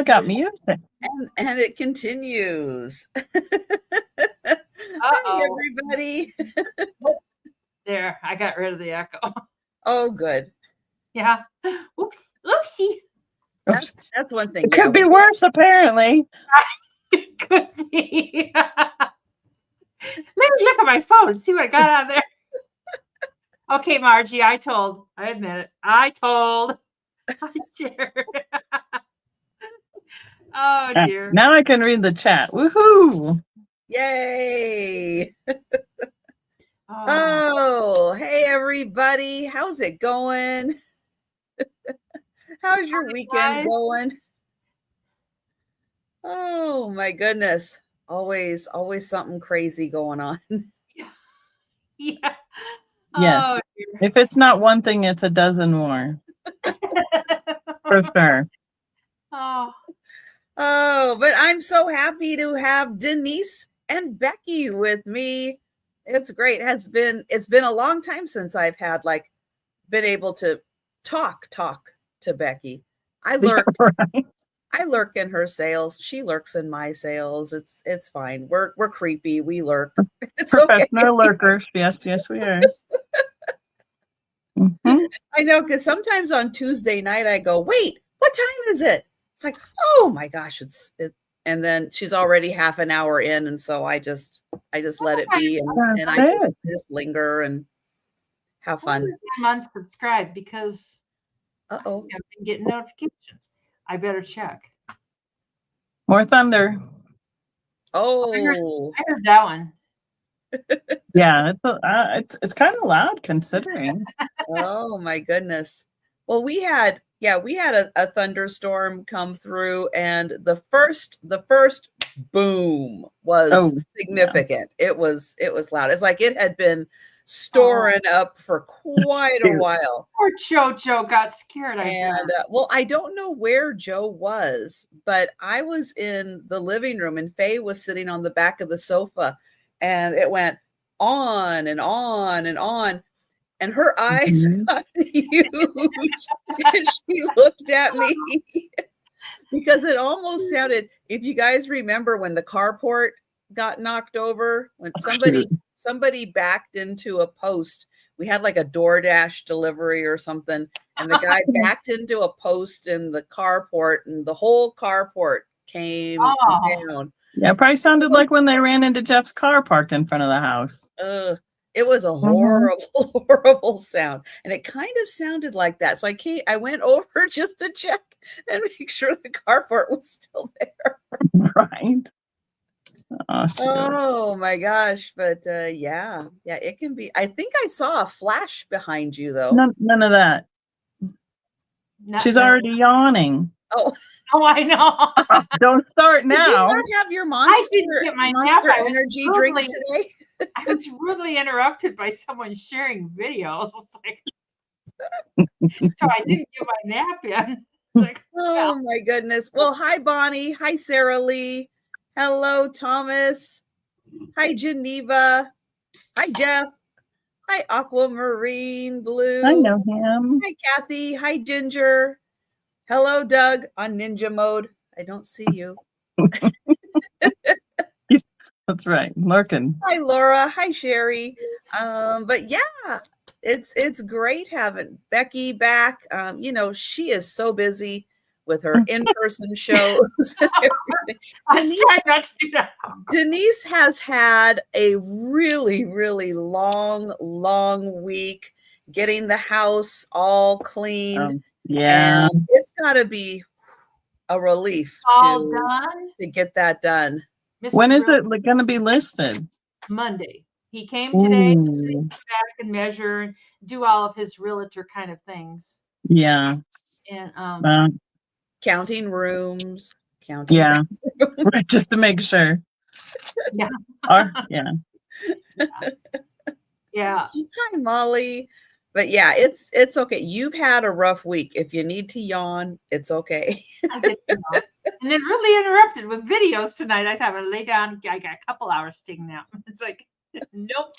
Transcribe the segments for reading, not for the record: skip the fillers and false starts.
it got music. And it continues. Hi, everybody. There, I got rid of the echo. Oh, good. Yeah. Oops. Oopsie. That's one thing. It could be worse, apparently. It could be. Let me look at my phone and see what I got on there. Okay, Margie, I admit it. I shared. Oh, dear. Now I can read the chat. Woohoo! Yay! Oh, hey, everybody. How's it going? How's your weekend going? Oh, my goodness. Always something crazy going on. Yeah. Yes. Oh, if it's not one thing, it's a dozen more. For sure. Oh, but I'm so happy to have Denise and Becky with me. It's great. It's been a long time since I've had been able to talk to Becky. I lurk. Right. I lurk in her sales. She lurks in my sales. It's fine. We're creepy. We lurk. It's professional okay. Lurkers. Yes, we are. Mm-hmm. I know, because sometimes on Tuesday night I go, wait, what time is it? It's like, oh my gosh, and then she's already half an hour in, and so I just let it be, and I just linger and have fun. I'm unsubscribed because I've been getting notifications. I better check. More thunder. Oh, I heard that one. Yeah, it's kind of loud considering. Oh my goodness. Well, we had a thunderstorm come through, and the first boom was significant. Yeah. It was loud. It's like it had been storing up for quite a while. Poor Joe got scared. Well, I don't know where Joe was, but I was in the living room and Faye was sitting on the back of the sofa, and it went on and on and on. And her eyes got huge. And she looked at me because it almost sounded, if you guys remember when the carport got knocked over, when somebody backed into a post. We had like a DoorDash delivery or something, and the guy backed into a post in the carport, and the whole carport came down. Yeah, it probably sounded like when they ran into Jeff's car parked in front of the house. It was a horrible sound, and it kind of sounded like that. So I went over just to check and make sure the carport was still there. Right. Oh my gosh. But yeah, it can be. I think I saw a flash behind you though. None of that. She's already yawning. Oh, I know. Don't start now. Did you not have your Monster energy drink today? I was rudely interrupted by someone sharing videos. It's like, so I didn't get my nap in. Like, oh my goodness. Well, hi Bonnie. Hi Sarah Lee. Hello Thomas. Hi Geneva. Hi Jeff. Hi Aquamarine Blue. I know him. Hi Kathy. Hi Ginger. Hello Doug on ninja mode. I don't see you. That's right, lurking. Hi Laura. Hi Sherry. But yeah, it's great having Becky back. She is so busy with her in-person shows. Denise has had a really, really long week getting the house all cleaned. Yeah, and it's got to be a relief to get that done. When is it going to be listed? Monday. He came today to back and measure and do all of his realtor kind of things. Yeah. And counting rooms. Right, just to make sure. Yeah. Yeah. Hi, Molly. But yeah, it's okay. You've had a rough week. If you need to yawn, it's okay. And then really interrupted with videos tonight. I thought I'd lay down. I got a couple hours to take a nap. It's like, nope.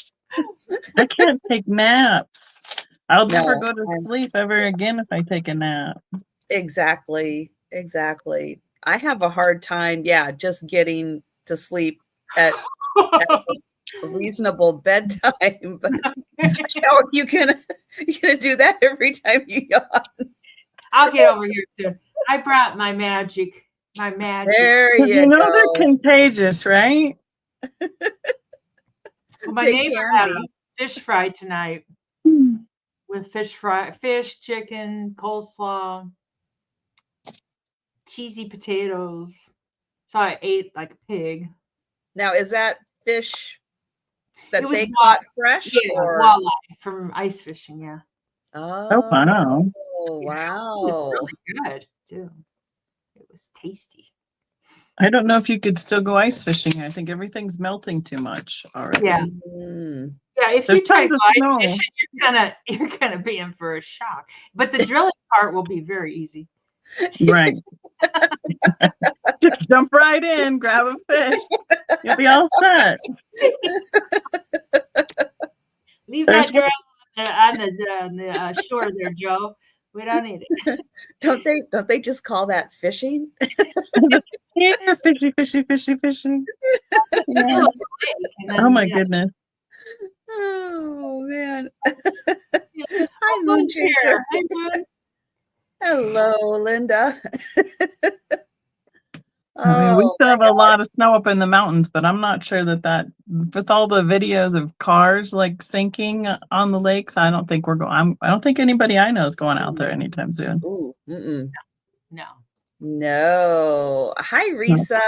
I can't take naps. I'll never go to sleep ever again if I take a nap. Exactly. I have a hard time, just getting to sleep at a reasonable bedtime. But you can do that every time you yawn. I'll get over here soon. I brought my magic. There you You know go. they're contagious, right? Well, my They neighbor can had a be. fish fry tonight Hmm. with fish, chicken, coleslaw, cheesy potatoes. So I ate like a pig. Now, is that fish that It was they caught fresh? Yeah, or walleye from ice fishing. Yeah. Oh, wow. wow. It was really good too. It was tasty. I don't know if you could still go ice fishing. I think everything's melting too much already. Yeah. Mm. Yeah, if There's you try tons of ice snow. fishing, you're gonna be in for a shock. But the drilling part will be very easy. Right. Just jump right in, grab a fish. You'll be all set. Leave There's that drill on the shore there, Joe. We don't need it. Don't they just call that fishing? Yeah, fishy, fishy, fishy, fishy. Yeah. Oh my goodness. Oh man. Hi, Hi, Moon Chaser. Hi, Moon. Hello, Linda. I mean, we Oh, still have a lot of snow up in the mountains, but I'm not sure that with all the videos of cars like sinking on the lakes, I don't think we're going. I don't think anybody I know is going out there anytime soon. ooh, No. no. Hi, Risa.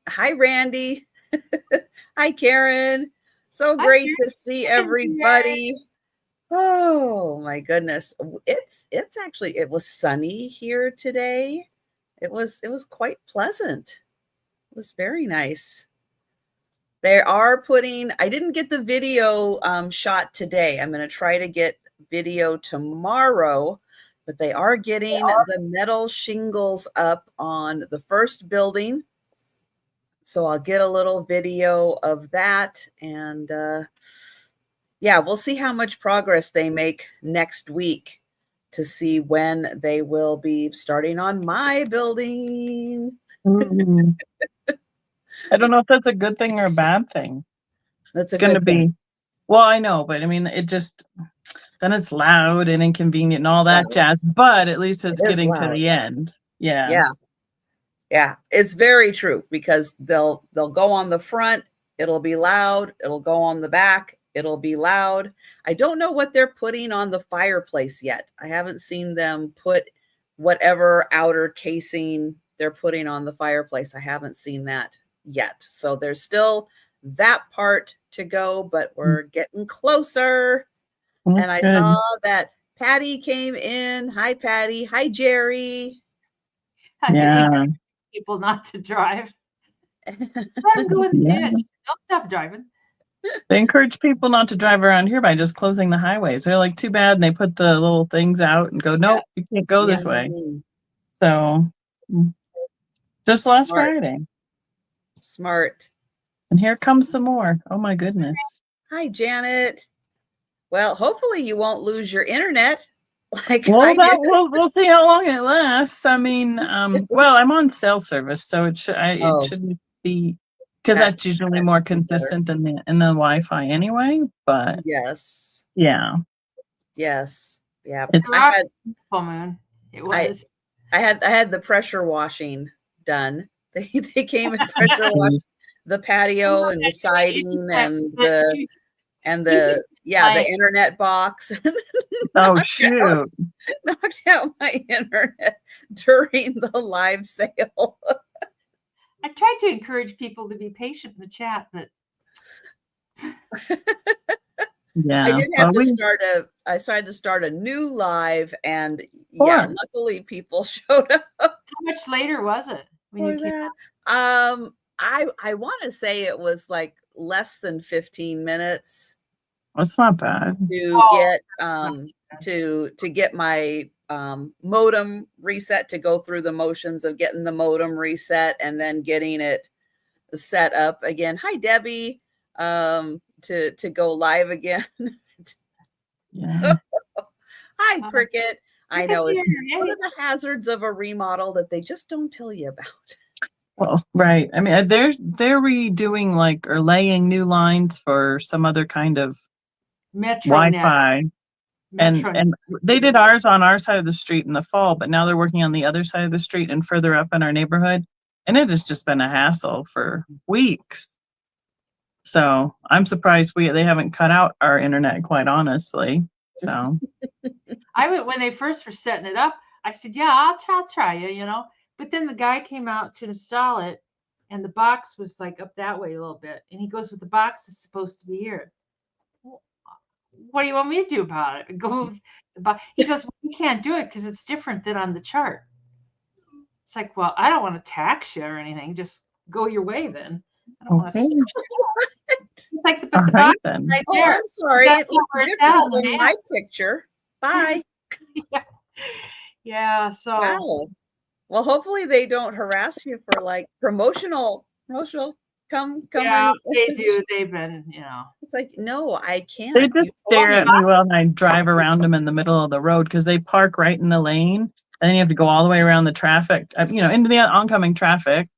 Hi, Randy. Hi, Karen. So Hi, great Karen. to see everybody. Oh my goodness. It was sunny here today. It was quite pleasant. It was very nice. They are I didn't get the video shot today. I'm going to try to get video tomorrow, but they are getting the metal shingles up on the first building. So I'll get a little video of that. And we'll see how much progress they make next week to see when they will be starting on my building. Mm. I don't know if that's a good thing or a bad thing. That's It's going to be. Well, I know, but I mean, then it's loud and inconvenient and all that jazz, but at least it's getting to the end. Yeah. Yeah, it's very true because they'll go on the front, it'll be loud, it'll go on the back, it'll be loud. I don't know what they're putting on the fireplace yet. I haven't seen them put whatever outer casing they're putting on the fireplace. I haven't seen that yet. So there's still that part to go, but we're getting closer. That's and I good. saw that Patty came in. Hi, Patty. Hi, Jerry. Yeah. People not to drive. Let them go in the ditch. Don't stop driving. They encourage people not to drive around here by just closing the highways. They're like, too bad. And they put the little things out and go, nope, you can't go this way. So just last Friday. Smart. And here comes some more. Oh my goodness. Hi, Janet. Well, hopefully you won't lose your internet. We'll see how long it lasts. I mean, well, I'm on cell service, so it shouldn't be, because that's usually more consistent than the Wi-Fi anyway. But yes, yeah. I had the pressure washing done. They came and pressure washed the patio and the siding and the internet box. Knocked out my internet during the live sale. I tried to encourage people to be patient in the chat, but I did have I started to start a new live, and luckily people showed up. How much later was it when you came out? I want to say it was like less than 15 minutes. That's not bad. To get my modem reset, to go through the motions of getting the modem reset and then getting it set up again. Hi, Debbie. To go live again. Hi, Cricket. I know it's one of the hazards of a remodel that they just don't tell you about. Well, right. I mean, they're redoing like or laying new lines for some other kind of Metronet. Wi-Fi. And they did ours on our side of the street in the fall, but now they're working on the other side of the street and further up in our neighborhood. And it has just been a hassle for weeks. So I'm surprised they haven't cut out our internet, quite honestly. So when they first were setting it up, I said, yeah, I'll try you, you know. But then the guy came out to install it, and the box was like up that way a little bit. And he goes, well, the box is supposed to be here. What do you want me to do about it? Go move the box. He goes, well, we can't do it because it's different than on the chart. It's like, well, I don't want to tax you or anything. Just go your way then. I don't want to. It's like the box right there. Oh, I'm sorry. It looks different than my picture. Bye. Yeah. So. Wow. Well, hopefully they don't harass you for like promotional. Come. Yeah, they do. They've been, you know. It's like, no, I can't. They just stare at me while I drive around them in the middle of the road because they park right in the lane, and then you have to go all the way around the traffic, you know, into the oncoming traffic.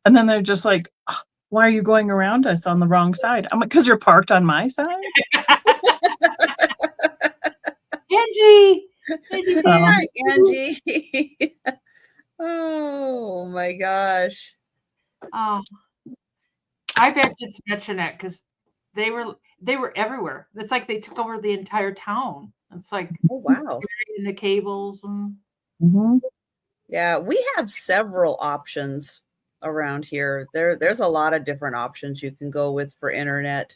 And then they're just like, oh, why are you going around us on the wrong side? I'm like, because you're parked on my side. Angie. Hi, Angie. Oh my gosh. Oh, I bet it's Metronet because they were everywhere. It's like they took over the entire town. It's like, oh wow, in the cables and. Yeah, we have several options around here. There's a lot of different options you can go with for internet.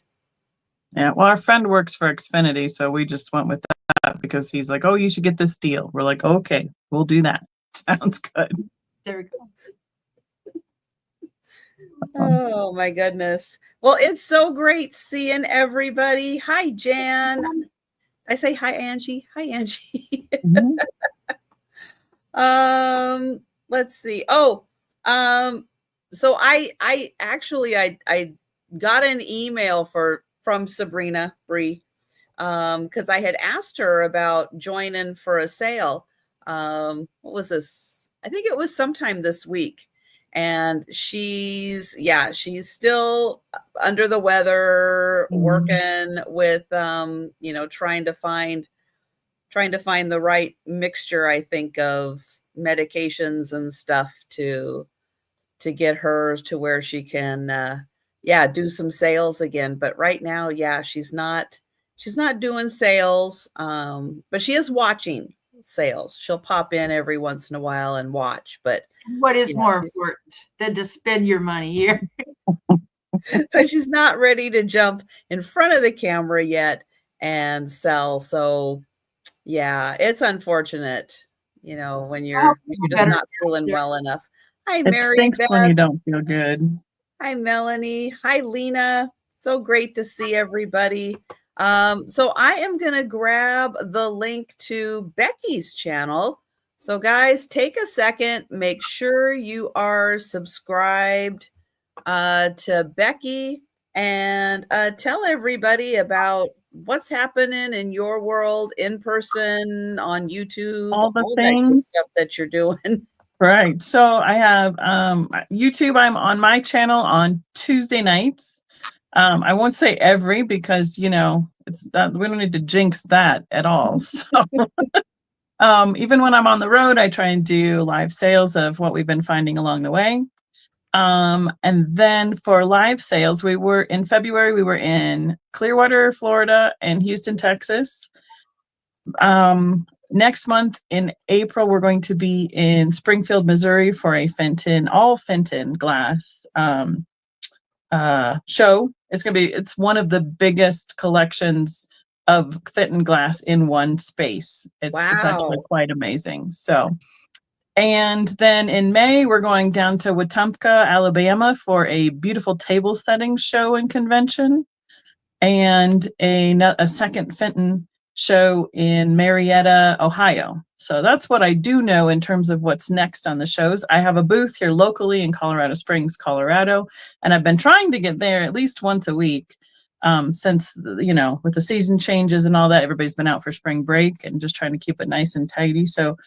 Yeah, well, our friend works for Xfinity, so we just went with that because he's like, oh, you should get this deal. We're like, okay, we'll do that. Sounds good. There we go. Oh my goodness. Well, it's so great seeing everybody. Hi, Jan. I say hi, Angie. Hi, Angie. Let's see. So I actually got an email from Sabrina Bree because I had asked her about joining for a sale. What was this? I think it was sometime this week. And she's still under the weather, working with you know, trying to find the right mixture, I think, of medications and stuff to get her to where she can do some sales again. But right now, she's not doing sales, but she is watching sales. She'll pop in every once in a while and watch. But what is more important than to spend your money here? But she's not ready to jump in front of the camera yet and sell. So yeah, it's unfortunate, you know, when you're just not feeling well enough. Hi, Mary. It stinks when you don't feel good. Hi, Melanie. Hi, Lena. So great to see everybody. So I am going to grab the link to Becky's channel. So guys, take a second, make sure you are subscribed to Becky, and tell everybody about what's happening in your world, in person, on YouTube, all that good stuff that you're doing. Right. So I have YouTube. I'm on my channel on Tuesday nights. I won't say every because, you know, it's that we don't need to jinx that at all. So even when I'm on the road, I try and do live sales of what we've been finding along the way. And then for live sales, in February, we were in Clearwater, Florida, and Houston, Texas. Next month in April, we're going to be in Springfield, Missouri for a all Fenton glass show. It's one of the biggest collections of Fenton glass in one space. It's actually quite amazing. So, and then in May, we're going down to Wetumpka, Alabama for a beautiful table setting show and convention, and a second Fenton show in Marietta, Ohio. So that's what I do know in terms of what's next on the shows. I have a booth here locally in Colorado Springs, Colorado, and I've been trying to get there at least once a week since, you know, with the season changes and all that, everybody's been out for spring break and just trying to keep it nice and tidy. So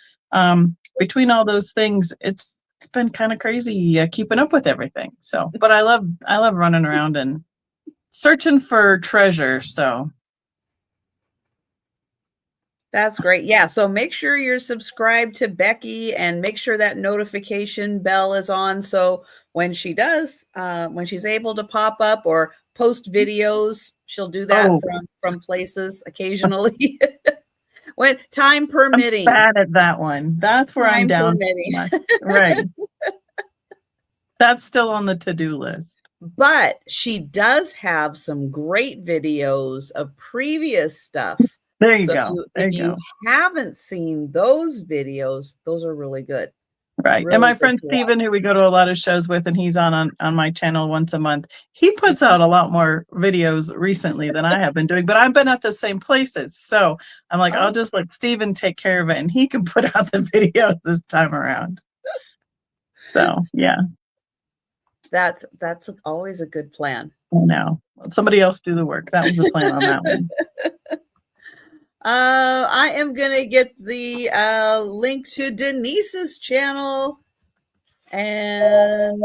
between all those things, it's it's been kind of crazy keeping up with everything. So, but I love running around and searching for treasure. So that's great. Yeah. So make sure you're subscribed to Becky and make sure that notification bell is on. So when she does, when she's able to pop up or post videos, she'll do that from places occasionally. When time permitting. I'm bad at that one. That's where I'm down. Right. That's still on the to-do list. But she does have some great videos of previous stuff. There you go. If you haven't seen those videos, those are really good. Right. Really, and my friend Steven, who we go to a lot of shows with, and he's on my channel once a month, he puts out a lot more videos recently than I have been doing, but I've been at the same places. So I'm like, I'll just let Steven take care of it and he can put out the video this time around. So yeah. That's always a good plan. No, let somebody else do the work. That was the plan on that one. I am gonna get the link to Denise's channel, and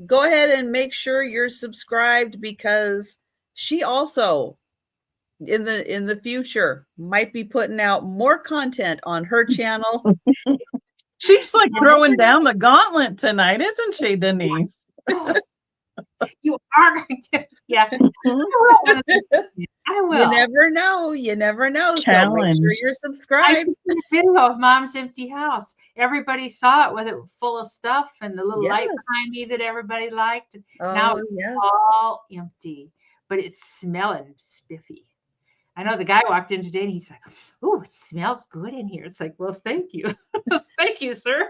go ahead and make sure you're subscribed, because she also in the future might be putting out more content on her channel. She's like throwing down the gauntlet tonight, isn't she, Denise? You are going to, yeah. I will. You never know. You never know. Challenge. So make sure you're subscribed. I seen a video of Mom's empty house. Everybody saw it with it full of stuff and the little light behind me that everybody liked. Now it's all empty, but it's smelling spiffy. I know the guy walked in today and he's like, "Oh, it smells good in here." It's like, well, thank you. Thank you, sir.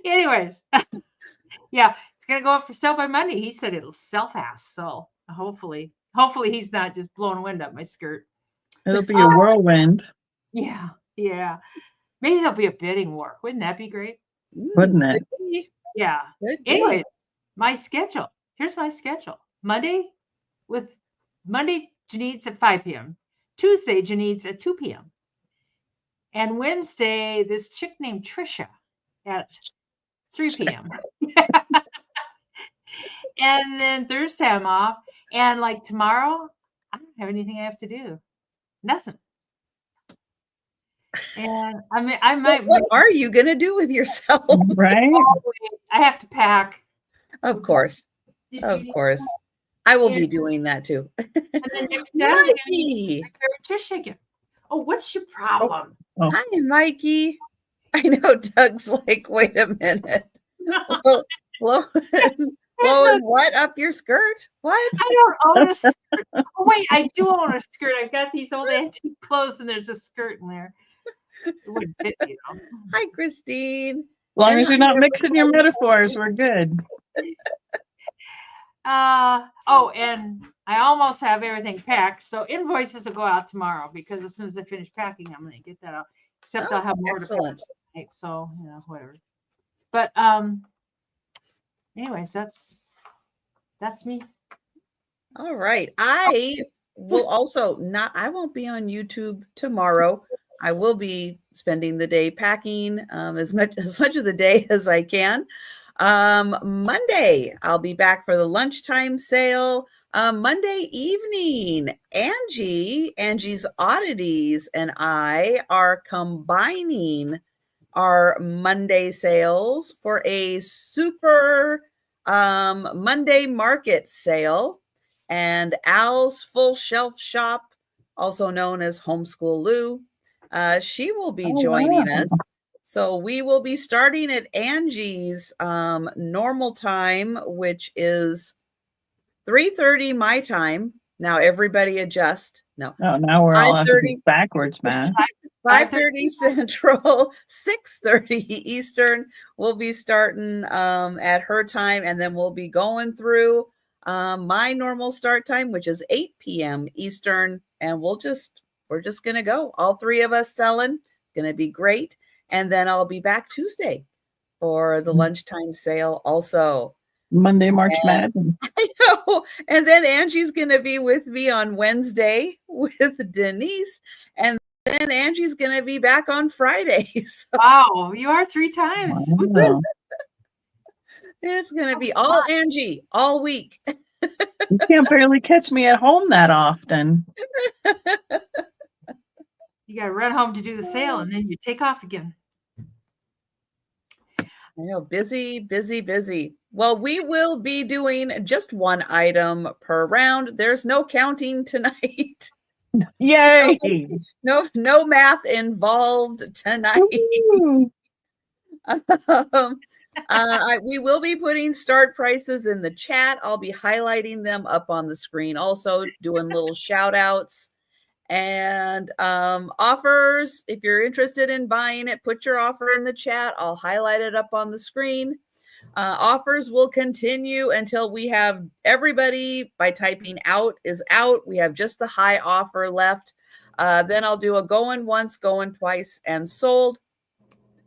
Anyways, yeah, it's going to go up for sale by Monday. He said it'll sell fast. So hopefully he's not just blowing wind up my skirt. It'll be a whirlwind. Yeah. Yeah. Maybe there'll be a bidding war. Wouldn't that be great? Wouldn't it? Yeah. Anyways, my schedule. Here's my schedule. Monday, Janine's at 5 p.m. Tuesday, Janine's at 2 p.m. And Wednesday, this chick named Trisha at 3 p.m. And then Thursday, I'm off. And like tomorrow, I don't have anything I have to do. Nothing. And I mean, I might. What are you going to do with yourself? Right? I have to pack. Of course. Of course. I will be doing that too. And then next Saturday, Trisha again. Oh, what's your problem? Oh. Hi, Mikey. I know Doug's like, wait a minute. Blowing what up your skirt? What? I don't own a skirt. Oh, wait, I do own a skirt. I've got these old antique clothes and there's a skirt in there. It wouldn't fit, you know. Hi, Christine. As long as you're not mixing your metaphors, we're good. And I almost have everything packed. So invoices will go out tomorrow because as soon as I finish packing, I'm going to get that out. Except I'll have more to pack tonight, so you know, whatever. But anyways, that's me. All right. I will also I won't be on YouTube tomorrow. I will be spending the day packing as much of the day as I can. Monday, I'll be back for the lunchtime sale. Monday evening, Angie's Oddities, and I are combining our Monday sales for a super Monday market sale. And Al's Full Shelf Shop, also known as Homeschool Lou, she will be joining us. So we will be starting at Angie's normal time, which is 3:30 my time. Now everybody adjust. No. Oh, now we're all backwards, man. 5:30 Central, 6:30 Eastern. We'll be starting at her time, and then we'll be going through my normal start time, which is 8 p.m. Eastern, and we're just gonna go. All three of us selling. Gonna be great. And then I'll be back Tuesday for the lunchtime sale also. Monday, March Madness. I know. And then Angie's going to be with me on Wednesday with Denise. And then Angie's going to be back on Fridays. Wow, you are 3 times. Wow. It's going to be all Angie all week. You can't barely catch me at home that often. You got to run home to do the sale, and then you take off again. I know, busy, busy, busy. Well, we will be doing just one item per round. There's no counting tonight. Yay! No math involved tonight. We will be putting start prices in the chat. I'll be highlighting them up on the screen, also doing little shout outs and offers. If you're interested in buying it, put your offer in the chat. I'll highlight it up on the screen. Offers will continue until we have everybody by typing out is out. We have just the high offer left. Then I'll do a going once, going twice, and sold.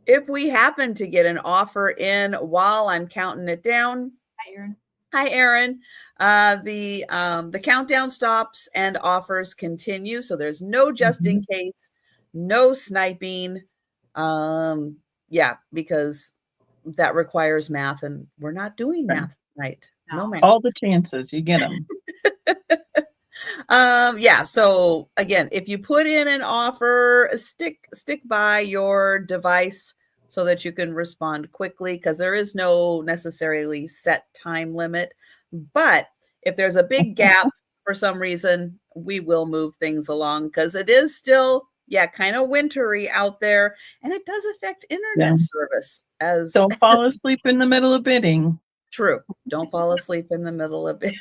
If we happen to get an offer in while I'm counting it down. Hi, Erin. The countdown stops and offers continue. So there's no just in case, no sniping. Yeah, because that requires math, and we're not doing math tonight. No math. All the chances, you get them. Yeah. So again, if you put in an offer, stick by your device so that you can respond quickly, because there is no necessarily set time limit. But if there's a big gap for some reason, we will move things along, because it is still, kind of wintry out there, and it does affect internet service. Don't fall asleep in the middle of bidding. True. Don't fall asleep in the middle of bidding.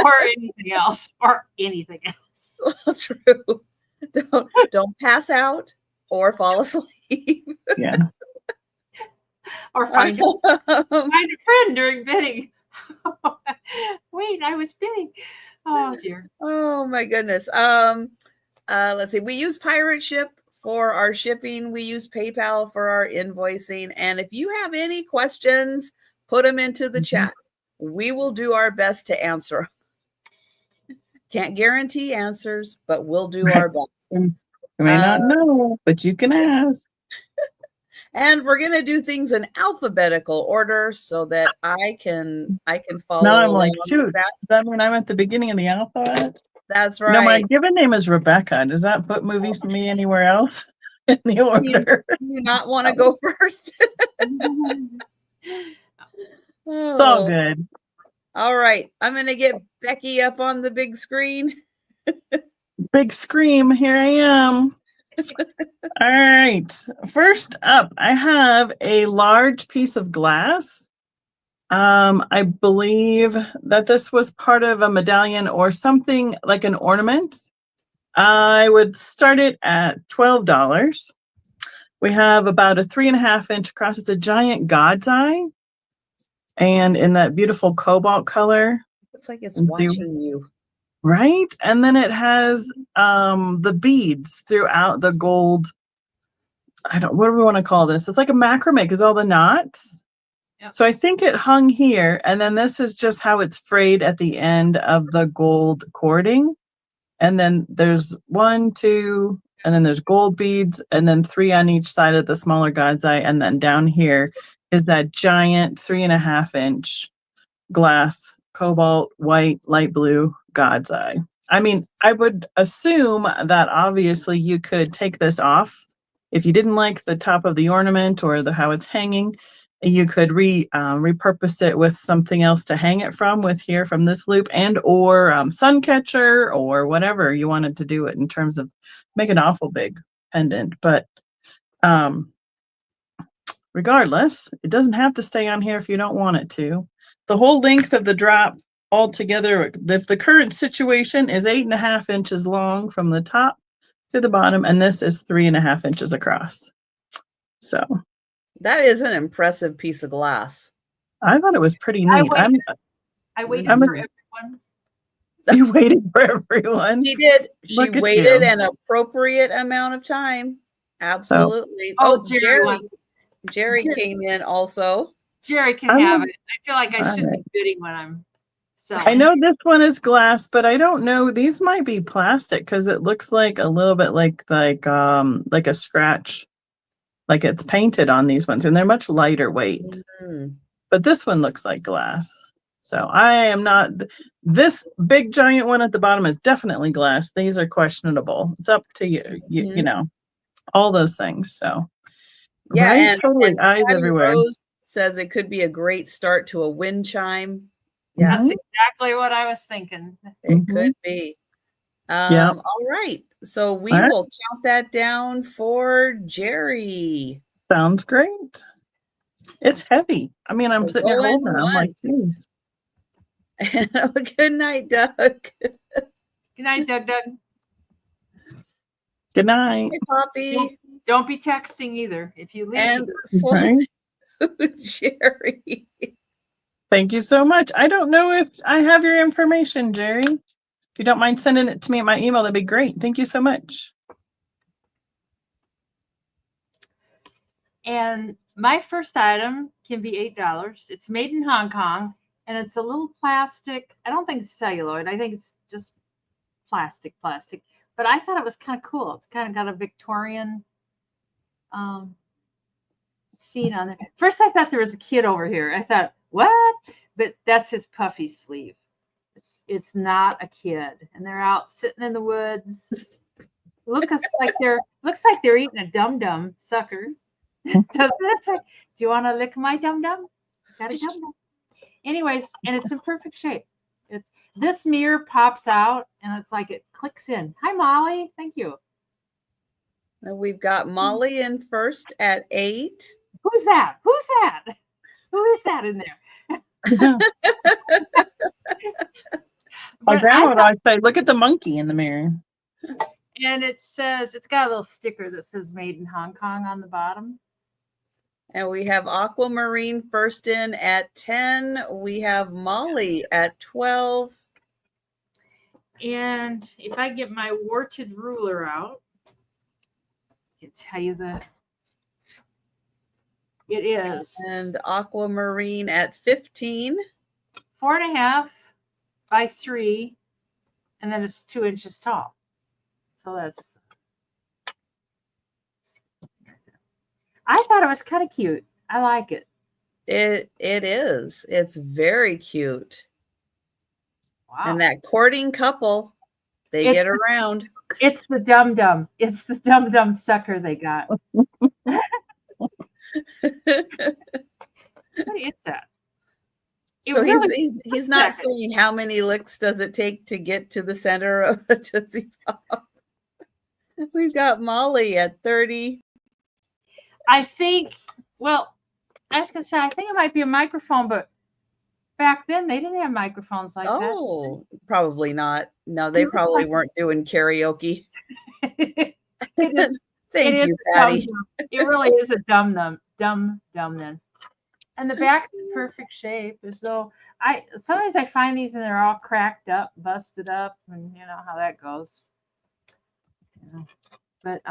Or anything else. Or anything else. Well, true. Don't pass out or fall asleep. Yeah. Or find a friend during bidding. Wait, I was bidding. Oh dear. Oh my goodness. Let's see. We use Pirate Ship for our shipping. We use PayPal for our invoicing. And if you have any questions, put them into the chat. We will do our best to answer. Can't guarantee answers, but we'll do our best. You may not know, but you can ask. And we're going to do things in alphabetical order so that I can follow. Now I'm like, shoot, does that mean I'm at the beginning of the alphabet? That's right. No, my given name is Rebecca. Does that put movies to me anywhere else in the order? You not want to go first? It's all good. All right. I'm going to get Becky up on the big screen. Big scream. Here I am. All right. First up, I have a large piece of glass. I believe that this was part of a medallion or something like an ornament. I would start it at $12. We have about a 3.5 inch across. It's a giant God's eye. And in that beautiful cobalt color. It's like it's watching you. Right? And then it has the beads throughout the gold. What do we want to call this? It's like a macrame because all the knots. Yep. So I think it hung here. And then this is just how it's frayed at the end of the gold cording. And then there's 1, 2, and then there's gold beads, and then 3 on each side of the smaller God's eye. And then down here is that giant 3.5 inch glass, cobalt, white, light blue God's eye. I mean, I would assume that obviously you could take this off. If you didn't like the top of the ornament or how it's hanging, you could repurpose it with something else to hang it from from this loop, and or sun catcher or whatever you wanted to do it in terms of make an awful big pendant. But regardless, it doesn't have to stay on here if you don't want it to. The whole length of the drop altogether, if the current situation is 8.5 inches long from the top to the bottom, and this is 3.5 inches across. So that is an impressive piece of glass. I thought it was pretty neat. I waited for everyone. You waited for everyone. She did. She waited an appropriate amount of time. Absolutely. Oh, Jerry came in also. Jerry can have it. I feel like I shouldn't be bidding when I'm So I know this one is glass, but I don't know. These might be plastic because it looks like a little bit like a scratch, like it's painted on these ones, and they're much lighter weight. Mm-hmm. But this one looks like glass. So I am not. This big giant one at the bottom is definitely glass. These are questionable. It's up to you. You know, all those things. So yeah, right, totally and eyes Patty everywhere. Rose says it could be a great start to a wind chime. Yeah, that's exactly what I was thinking. it could be. Yeah. All right. So we will count that down for Jerry. Sounds great. It's heavy. I mean, I'm sitting here holding it. I'm like, geez. Good night, Doug. Good night, Doug. Good night. Hey, Poppy. Don't be texting either. If you leave. And Swan Jerry. Thank you so much. I don't know if I have your information, Jerry. If you don't mind sending it to me at my email, that'd be great. Thank you so much. And my first item can be $8. It's made in Hong Kong, and it's a little plastic. I don't think it's celluloid. I think it's just plastic. But I thought it was kind of cool. It's kind of got a Victorian scene on there. First, I thought there was a kid over here. I thought, what? But that's his puffy sleeve. It's not a kid, and they're out sitting in the woods. Looks like they're eating a dum-dum sucker. Doesn't it? Say, do you want to lick my dum-dum? Got a dum-dum. Anyways, and it's in perfect shape. This mirror pops out, and it's like it clicks in. Hi, Molly. Thank you. And we've got Molly in first at 8. Who's that? Who is that in there? My grandma would always say, look at the monkey in the mirror. And it says, it's got a little sticker that says made in Hong Kong on the bottom. And we have Aquamarine first in at 10. We have Molly at 12. And if I get my warted ruler out, I can tell you it is. And Aquamarine at 15. 4.5 by 3, and then it's 2 inches tall. So that's. I thought it was kind of cute. I like it. It is. It's very cute. Wow. And that courting couple, they get around. It's the dum-dum. It's the dum-dum sucker they got. What is that? So he's not saying how many licks does it take to get to the center of a Tootsie Pop. We've got Molly at 30. I think, well, I was going to say, I think it might be a microphone, but back then they didn't have microphones like that. Oh, probably not. No, they probably weren't doing karaoke. Thank you, Patty. It really is a dum-dum then. And the back's in perfect shape, as though sometimes I find these and they're all cracked up, busted up, and you know how that goes. You know. But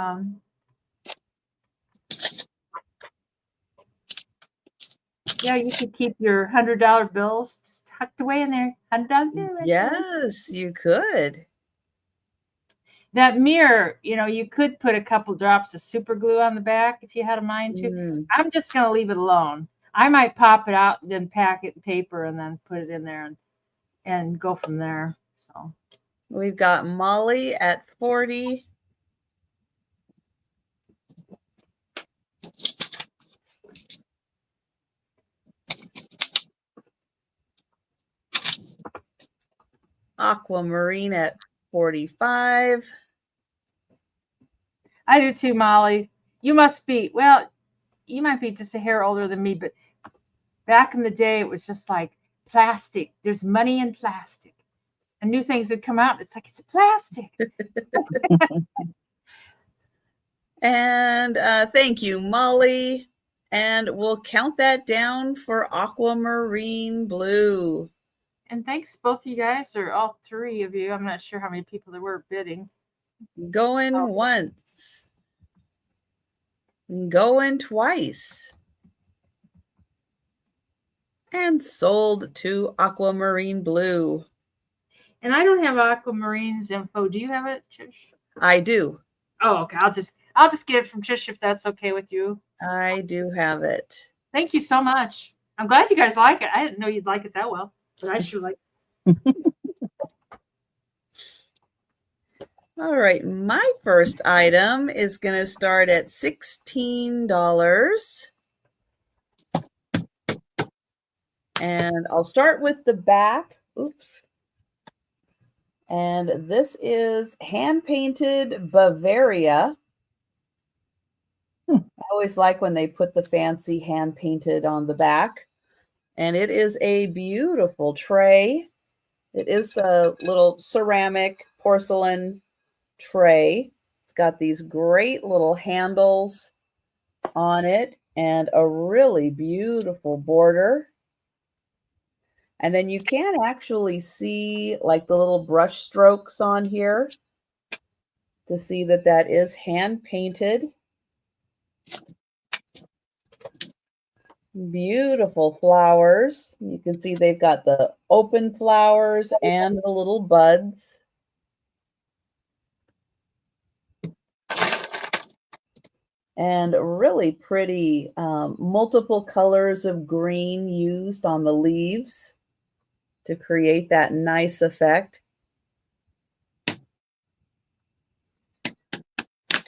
yeah, you could keep your $100 bills just tucked away in there. $100 bill. Yes, you could. That mirror, you know, you could put a couple drops of super glue on the back if you had a mind to. I'm just going to leave it alone. I might pop it out and then pack it in paper and then put it in there and go from there. So we've got Molly at 40. Aquamarine at 45. I do too, Molly. You must be, well, you might be just a hair older than me, but back in the day, it was just like plastic. There's money in plastic. And new things would come out. It's like, it's plastic. And thank you, Molly. And we'll count that down for Aquamarine Blue. And thanks, both of you guys, or all three of you. I'm not sure how many people there were bidding. Going once. Going twice. and sold to aquamarine blue. And I don't have aquamarine's info. Do you have it, Trish? I do. Oh, okay. I'll just get it from Trish if that's okay with you. I do have it. Thank you so much. I'm glad you guys like it. I didn't know you'd like it that well, but I sure like it. All right, my first item is going to start at $16. And I'll start with the back. Oops. And this is hand-painted Bavaria. I always like when they put the fancy hand-painted on the back. And it is a beautiful tray. It is a little ceramic porcelain tray. It's got these great little handles on it and a really beautiful border. And then you can actually see like the little brush strokes on here to see that that is hand painted. Beautiful flowers. You can see they've got the open flowers and the little buds. And really pretty multiple colors of green used on the leaves to create that nice effect.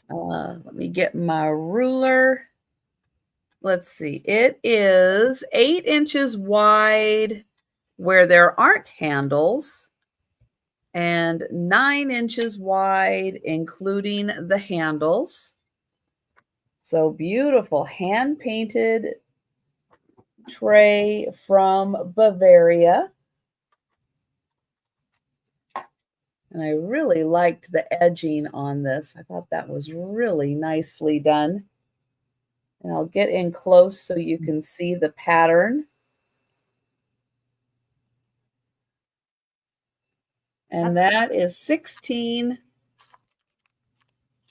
Let me get my ruler. Let's see. It is 8 inches wide where there aren't handles and 9 inches wide, including the handles. So beautiful hand-painted tray from Bavaria. And I really liked the edging on this. I thought that was really nicely done. And I'll get in close so you can see the pattern. And that is 16.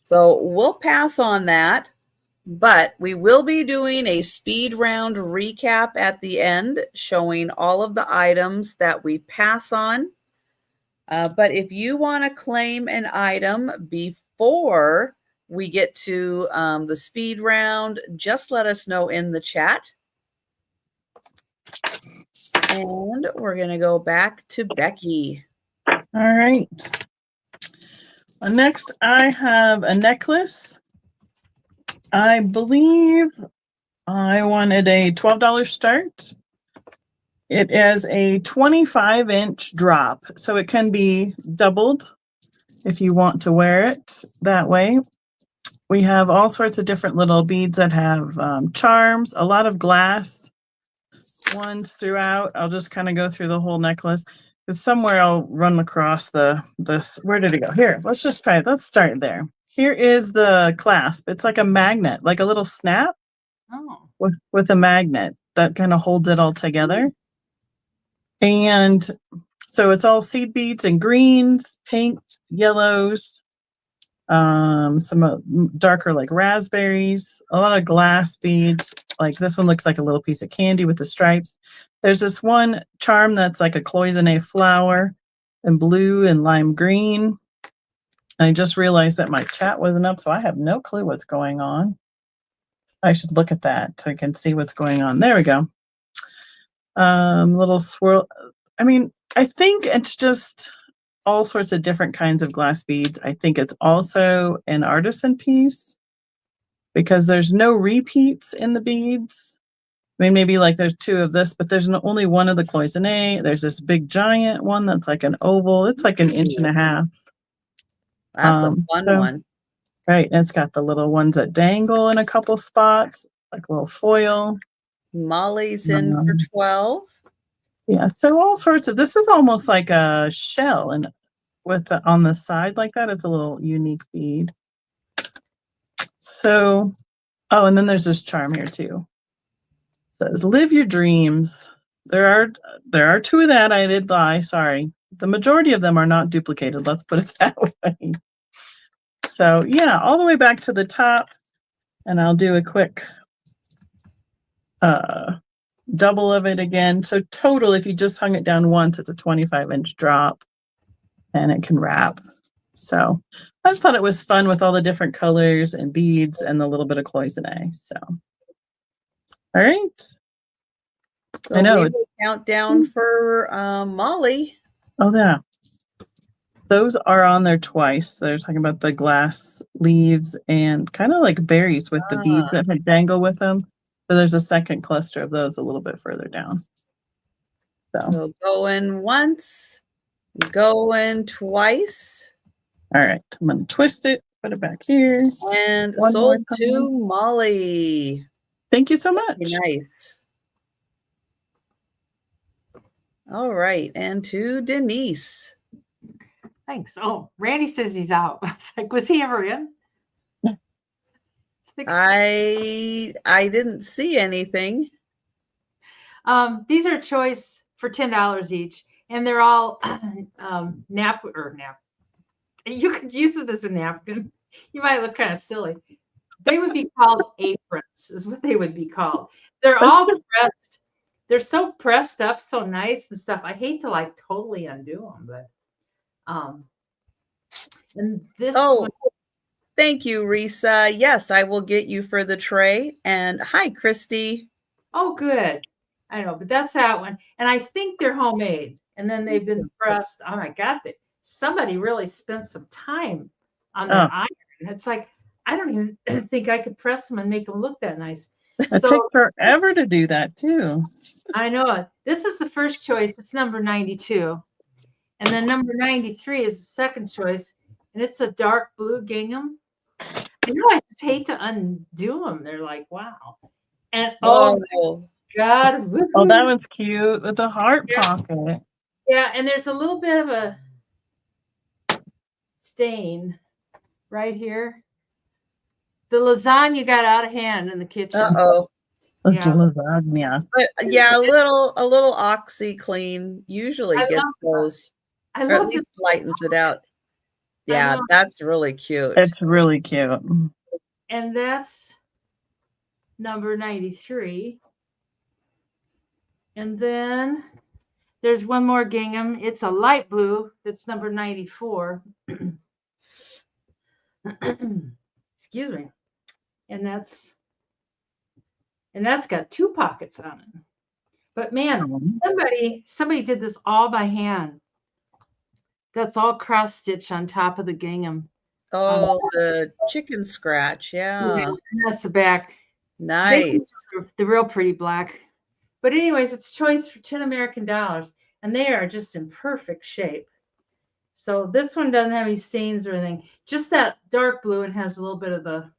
So we'll pass on that, but we will be doing a speed round recap at the end, showing all of the items that we pass on. But if you want to claim an item before we get to the speed round, just let us know in the chat. And we're going to go back to Becky. All right. Next, I have a necklace. I believe I wanted a $12 start. It is a 25-inch drop, so it can be doubled if you want to wear it that way. We have all sorts of different little beads that have charms, a lot of glass ones throughout. I'll just kind of go through the whole necklace. Because somewhere I'll run across this. Where did it go? Here, let's just try it. Let's start there. Here is the clasp. It's like a magnet, like a little snap with a magnet that kind of holds it all together. And so it's all seed beads and greens, pinks, yellows, some darker like raspberries, a lot of glass beads. Like this one looks like a little piece of candy with the stripes. There's this one charm that's like a cloisonne flower in blue and lime green. I just realized that my chat wasn't up, so I have no clue what's going on. I should look at that so I can see what's going on. There we go. Little swirl. I mean, I think it's just all sorts of different kinds of glass beads. I think it's also an artisan piece because there's no repeats in the beads. I mean, maybe like there's 2 of this, but there's only one of the cloisonne. There's this big giant one that's like an oval. It's like an inch and a half. That's a fun one. Right. And it's got the little ones that dangle in a couple spots, like a little foil. Molly's in for 12. Yeah. So all sorts of, this is almost like a shell and with on the side like that. It's a little unique bead. So, oh, and then there's this charm here too. It says, live your dreams. There are 2 of that. I did lie. Sorry. The majority of them are not duplicated. Let's put it that way. So yeah, all the way back to the top, and I'll do a quick double of it again. So total, if you just hung it down once, it's a 25-inch drop, and it can wrap. So I just thought it was fun with all the different colors and beads and the little bit of cloisonne. So, all right. So I know. we will count down for Molly. Oh, yeah. Those are on there twice. They're talking about the glass leaves and kind of like berries with the beads that dangle with them. So there's a second cluster of those a little bit further down. So going once, going twice. All right, I'm going to twist it, put it back here. And sold to Molly. Thank you so much. Nice. All right, and to Denise. Thanks. Oh, Randy says he's out. It's like, was he ever in? I didn't see anything. These are choice for $10 each, and they're all nap. You could use it as a napkin. You might look kind of silly. They would be called aprons, is what they would be called. They're all pressed. They're so pressed up, so nice and stuff. I hate to like totally undo them, but and this. Oh, thank you, Risa. Yes, I will get you for the tray. And hi, Christy. Oh, good. I know, but that's that one. And I think they're homemade. And then they've been pressed. Oh my God, somebody really spent some time on their iron. It's like, I don't even think I could press them and make them look that nice. It takes forever to do that too. I know. This is the first choice. It's number 92. And then number 93 is the second choice. And it's a dark blue gingham. I know, I just hate to undo them. They're like, wow. And oh God. Woo-hoo. Oh, that one's cute with the heart pocket. Yeah, and there's a little bit of a stain right here. The lasagna got out of hand in the kitchen. Uh-oh. Yeah. Lasagna. But yeah, a little OxyClean usually gets those, or at least lightens it out. Yeah, that's really cute. It's really cute. And that's number 93. And then there's one more gingham. It's a light blue. That's number 94. Excuse me. And that's got two pockets on it. But man, somebody did this all by hand. That's all cross stitch on top of the gingham. Oh, the chicken scratch, yeah. And that's the back. Nice. The real pretty black. But anyways, it's choice for 10 American dollars, and they are just in perfect shape. So this one doesn't have any stains or anything. Just that dark blue and has a little bit of the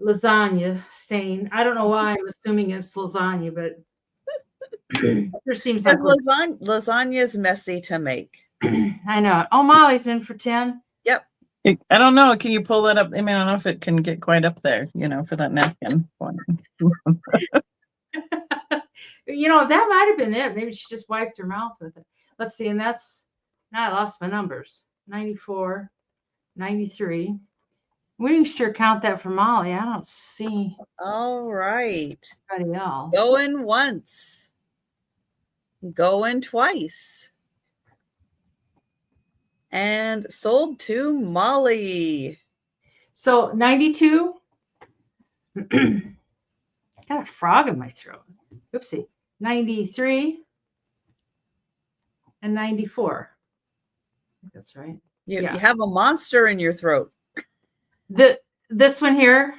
lasagna stain. I don't know why I'm assuming it's lasagna, but there seems like lasagna is messy to make. I know. Oh, Molly's in for 10. Yep. I don't know. Can you pull that up? I mean, I don't know if it can get quite up there, for that napkin. That might have been it. Maybe she just wiped her mouth with it. Let's see. And now I lost my numbers. 94, 93. We can sure count that for Molly. I don't see. All right. Anybody else. Going once. Going twice. And sold to Molly. So 92. Got a frog in my throat. Oopsie. 93 and 94. I think that's right. You have a monster in your throat. This one here,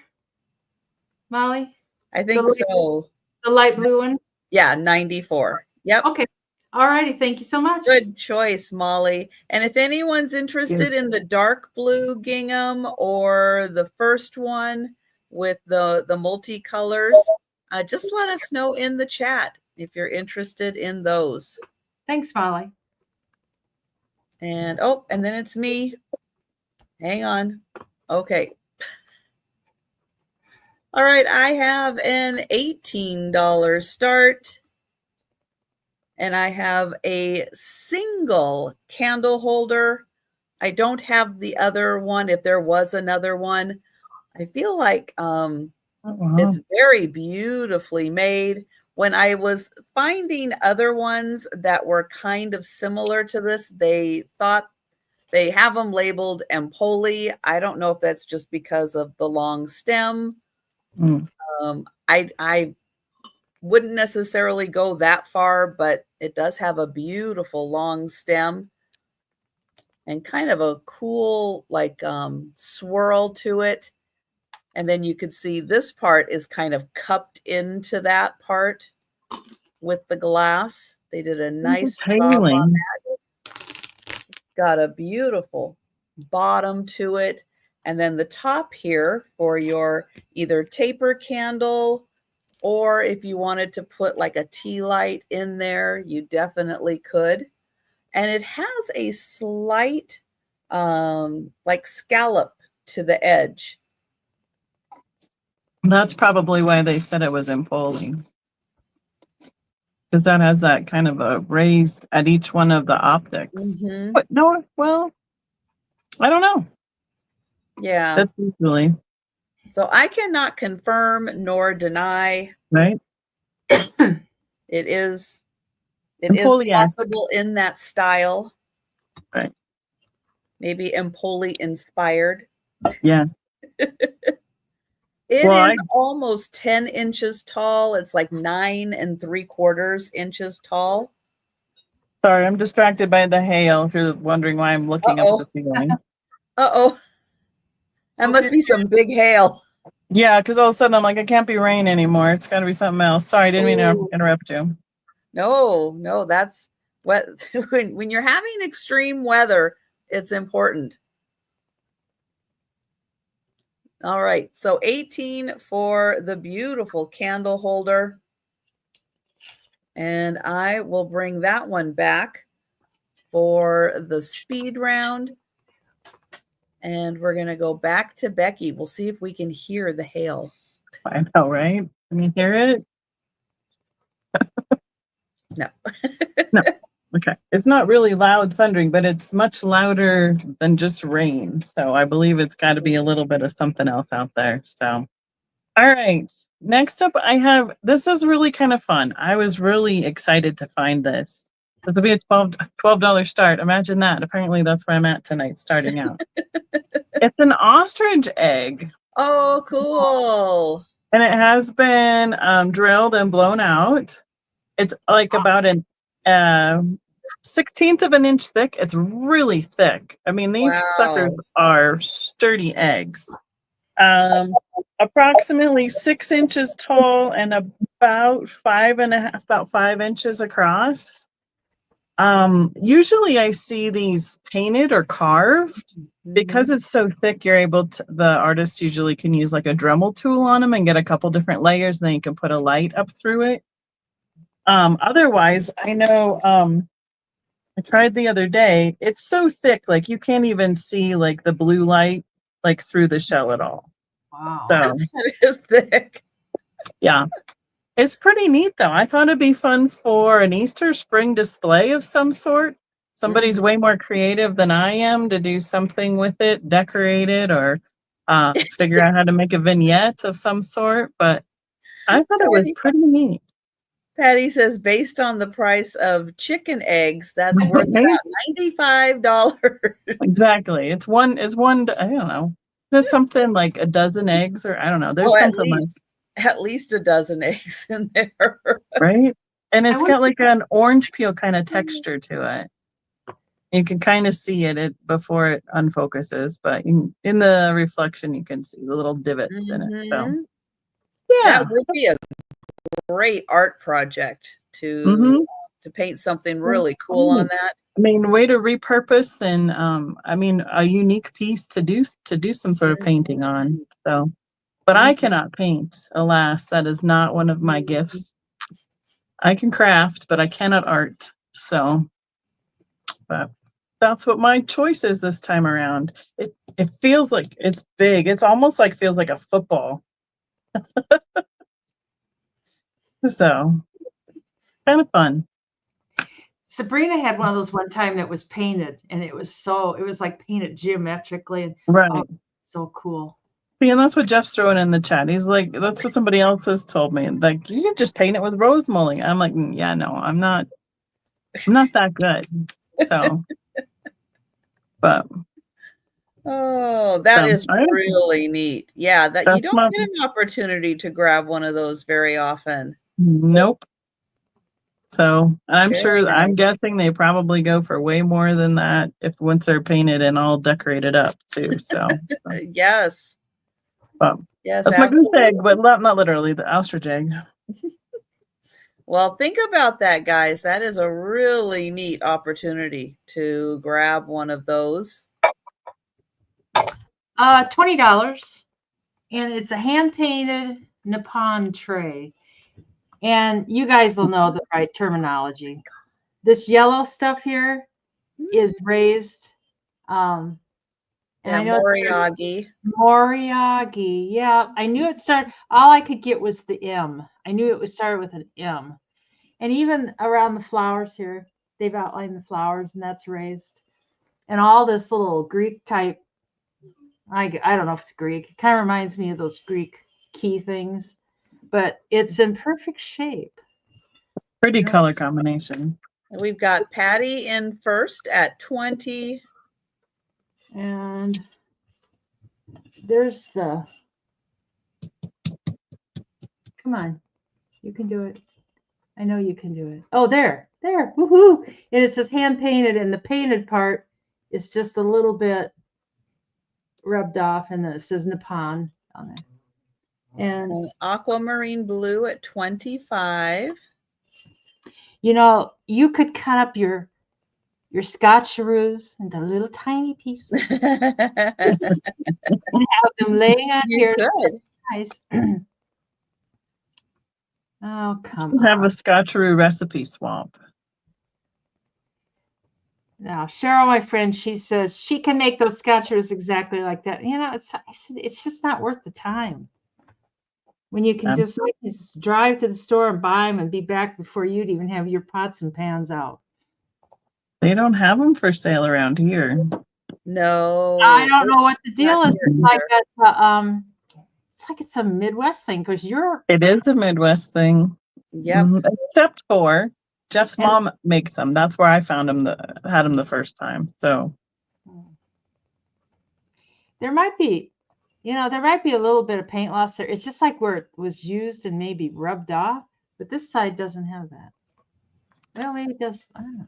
Molly? I think so. The light blue one? Yeah, 94. Yep. Okay. All righty. Thank you so much. Good choice, Molly. And if anyone's interested in the dark blue gingham or the first one with the multicolors, just let us know in the chat if you're interested in those. Thanks, Molly. And and then it's me. Hang on. Okay. All right, I have an $18 start. And I have a single candle holder. I don't have the other one. If there was another one, I feel like it's very beautifully made when I was finding other ones that were kind of similar to this, they thought they have them labeled Empoli. I don't know if that's just because of the long stem. I wouldn't necessarily go that far, but it does have a beautiful long stem and kind of a cool like swirl to it. And then you could see this part is kind of cupped into that part with the glass. They did a nice job on that. Got a beautiful bottom to it. And then the top here for your either taper candle, or if you wanted to put like a tea light in there, you definitely could. And it has a slight like scallop to the edge. That's probably why they said it was Empoli. Because that has that kind of a raised at each one of the optics. But no, well, I don't know. Yeah. That's usually. So I cannot confirm nor deny. Right. It is possible in that style. Right. Maybe Empoli inspired. Yeah. It is almost 10 inches tall. It's like 9 3/4 inches tall. Sorry, I'm distracted by the hail. If you're wondering why I'm looking up at the ceiling. Uh-oh. That must be some big hail. Yeah, because all of a sudden I'm like, it can't be rain anymore. It's got to be something else. Sorry, I didn't mean to interrupt you. No, that's what when you're having extreme weather, it's important. All right, so 18 for the beautiful candle holder. And I will bring that one back for the speed round. And we're going to go back to Becky. We'll see if we can hear the hail. I know, right? Can you hear it? No. No. Okay. It's not really loud thundering, but it's much louder than just rain. So I believe it's got to be a little bit of something else out there. So, all right. Next up, I have, this is really kind of fun. I was really excited to find this. This will be a $12 start. Imagine that. Apparently that's where I'm at tonight, starting out. It's an ostrich egg. Oh, cool. And it has been drilled and blown out. It's like about an 1/16 of an inch thick. It's really thick. I mean, these suckers are sturdy eggs. Approximately 6 inches tall and about 5 inches across. Usually I see these painted or carved. Because it's so thick, you're able to, the artist usually can use like a Dremel tool on them and get a couple different layers, and then you can put a light up through it. Otherwise, I know I tried the other day. It's so thick, like you can't even see like the blue light like through the shell at all. Wow. So it is thick. Yeah. It's pretty neat though. I thought it'd be fun for an Easter spring display of some sort. Somebody's way more creative than I am to do something with it, decorate it, or figure out how to make a vignette of some sort. But I thought it was pretty neat. Patty says, based on the price of chicken eggs, that's worth about $95. Exactly. It's one, I don't know. There's something like a dozen eggs, or I don't know. There's something at least a dozen eggs in there. Right? And it's got like an orange peel kind of texture to it. You can kind of see it before it unfocuses, but in the reflection, you can see the little divots in it. So, yeah, that would be a great art project to paint something really cool on that. I mean, way to repurpose and I mean, a unique piece to do some sort of painting on. So, but I cannot paint. Alas, that is not one of my gifts. I can craft, but I cannot art. So, but that's what my choice is this time around. It feels like it's big. It's almost like feels like a football. So kind of fun. Sabrina had one of those one time that was painted, and it was like painted geometrically, and right. So cool. See, and that's what Jeff's throwing in the chat. He's like, that's what somebody else has told me. Like, you can just paint it with rose mulling. I'm like, yeah, no, I'm not that good. So, but oh, that is I- really neat. Yeah, that you that's don't get an opportunity to grab one of those very often. Nope. So I'm Very sure, I'm nice. guessing they probably go for way more than that if once they're painted and all decorated up too. So Yes. but Yes, that's my goose absolutely. egg, but not literally the ostrich egg. Well, think about that, guys. That is a really neat opportunity to grab one of those. $20, and it's a hand painted Nippon tray. And you guys will know the right terminology. This yellow stuff here is raised. And Yeah, I know Moriagi. Moriagi. Yeah, I knew it started. All I could get was the M. I knew it was started with an M. And even around the flowers here, they've outlined the flowers, and that's raised. And all this little Greek type. I don't know if it's Greek. It kind of reminds me of those Greek key things, but it's in perfect shape. Pretty color combination. We've got Patty in first at 20. And there's the, come on, you can do it. I know you can do it. Oh, there, woohoo. And it says hand painted, and the painted part is just a little bit rubbed off, and then it says Nippon on there. And aquamarine blue at 25. You know, you could cut up your scotcheroos into little tiny pieces and have them laying on You here. could. Nice. Oh, come Have on. a scotcheroo recipe swap. Now, Cheryl, my friend, she says she can make those scotcheroos exactly like that. You know, it's just not worth the time. When you can just drive to the store and buy them and be back before you'd even have your pots and pans out. They don't have them for sale around here. No. I don't know what the deal is. It's like it's a Midwest thing because It is a Midwest thing. Yep. Except for Jeff's mom makes them. That's where I found him had them the first time. So there might be a little bit of paint loss there. It's just like where it was used and maybe rubbed off, but this side doesn't have that. Well, maybe it does. I don't know.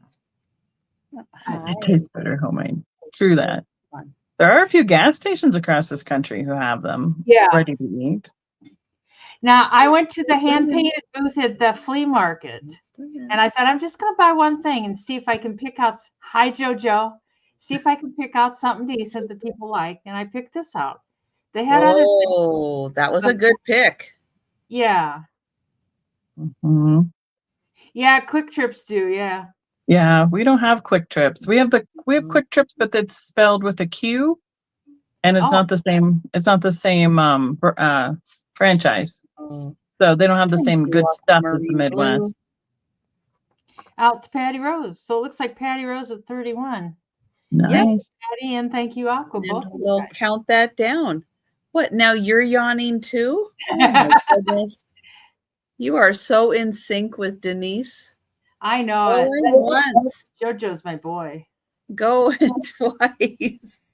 It tastes better homemade. True that. There are a few gas stations across this country who have them ready to eat. Now, I went to the hand-painted booth at the flea market, and I thought, I'm just going to buy one thing and see if I can pick out, hi, JoJo, see if I can pick out something decent that people like, and I picked this out. They had other things. Oh, that was a good pick. Yeah. Mm-hmm. Yeah, Quick Trips do, yeah. Yeah, we don't have Quick Trips. We have Quick Trips, but it's spelled with a Q, and it's not the same. It's not the same franchise, so they don't have the same good stuff as the Midwest. Out to Patty Rose. So it looks like Patty Rose at 31. Nice, yes, Patty, and thank you, Aqua. And we'll count that down. What? Now you're yawning too? Oh my goodness! You are so in sync with Denise. I know it. Once. JoJo's my boy. Go twice.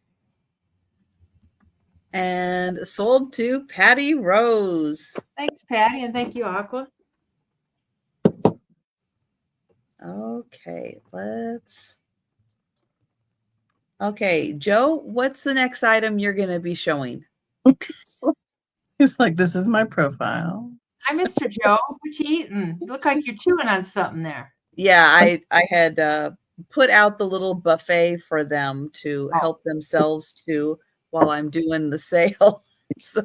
And sold to Patty Rose. Thanks, Patty, and thank you, Aqua. Okay, Okay, Joe, what's the next item you're going to be showing? He's like, this is my profile. Hi, Mr. Joe. What you eating? You look like you're chewing on something there. Yeah, I had put out the little buffet for them to help themselves to while I'm doing the sale. So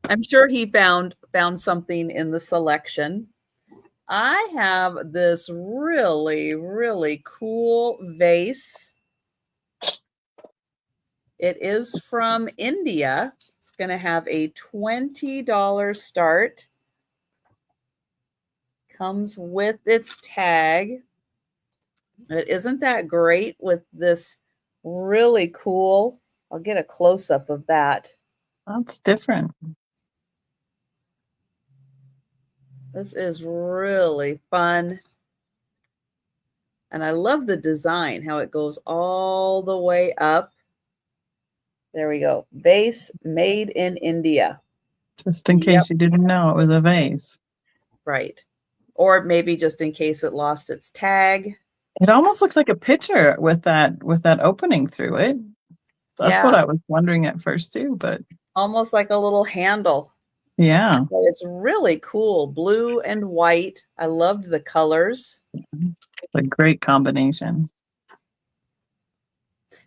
I'm sure he found something in the selection. I have this really, really cool vase. It is from India. It's going to have a $20 start. Comes with its tag. It isn't that great with this really cool. I'll get a close-up of that. That's different. This is really fun. And I love the design, how it goes all the way up. There we go. Vase made in India. Just in case you didn't know it was a vase. Right. Or maybe just in case it lost its tag. It almost looks like a picture with that opening through it. That's what I was wondering at first too, but almost like a little handle. Yeah. But it's really cool. Blue and white. I loved the colors. A great combination.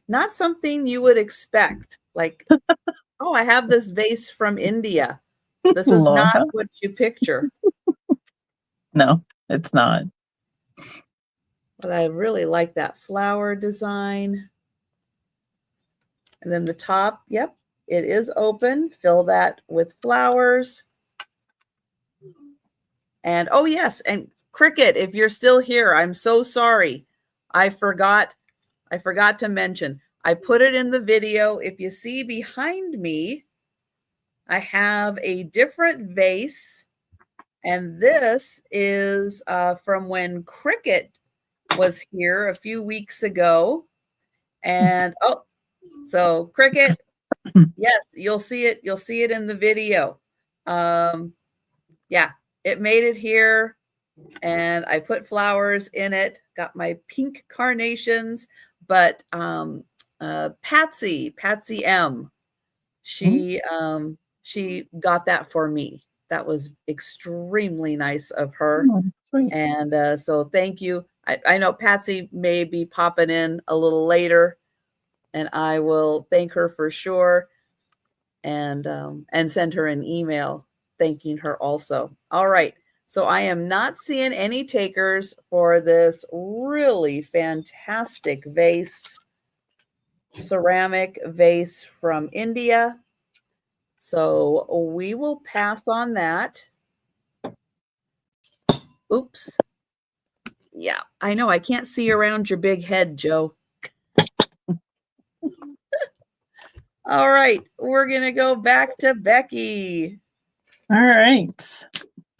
Not something you would expect. Like, oh, I have this vase from India. This is not what you picture. No, it's not. But I really like that flower design. And then the top, yep, it is open. Fill that with flowers. And oh yes, and Cricket, if you're still here, I'm so sorry. I forgot to mention. I put it in the video. If you see behind me, I have a different vase. And this is from when Cricket was here a few weeks ago. And oh, so Cricket, yes, you'll see it. You'll see it in the video. Yeah, it made it here. And I put flowers in it. Got my pink carnations. But Patsy M, she got that for me. That was extremely nice of her. And so thank you. I know Patsy may be popping in a little later, and I will thank her for sure, and send her an email thanking her also. All right. So I am not seeing any takers for this really fantastic vase, ceramic vase from India. So we will pass on that. Oops. Yeah, I know. I can't see around your big head, Joe. All right. We're going to go back to Becky. All right.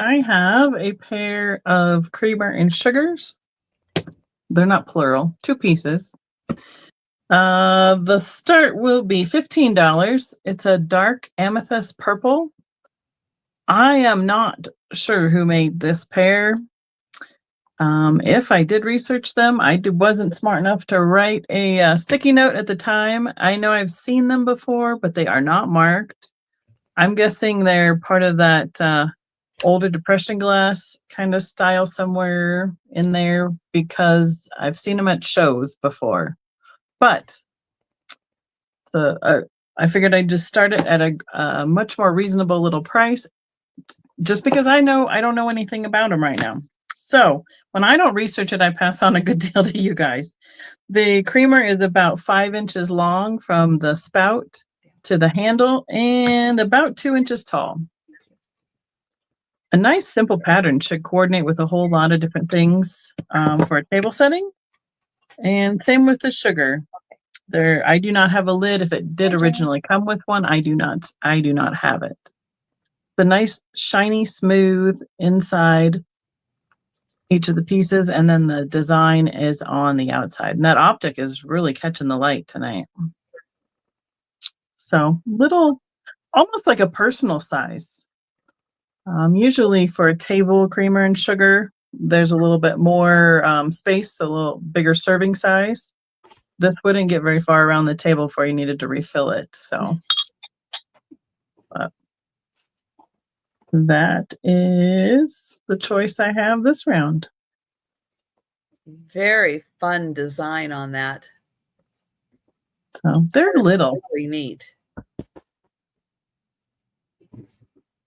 I have a pair of creamer and sugars. They're not plural, 2 pieces. The start will be $15. It's a dark amethyst purple. I am not sure who made this pair. If I did research them, I wasn't smart enough to write a sticky note at the time. I know I've seen them before, but they are not marked. I'm guessing they're part of that older Depression glass kind of style somewhere in there, because I've seen them at shows before. But I figured I'd just start it at a much more reasonable little price, just because I don't know anything about them right now. So when I don't research it, I pass on a good deal to you guys. The creamer is about 5 inches long from the spout to the handle and about 2 inches tall. A nice simple pattern should coordinate with a whole lot of different things for a table setting. And same with the sugar. I do not have a lid. If it did originally come with one, I do not have it. The nice shiny smooth inside each of the pieces, and then the design is on the outside. And that optic is really catching the light tonight. So little, almost like a personal size. Usually for a table creamer and sugar, there's a little bit more space, a little bigger serving size. This wouldn't get very far around the table before you needed to refill it. So that is the choice I have this round. Very fun design on that. So they're little. Really neat.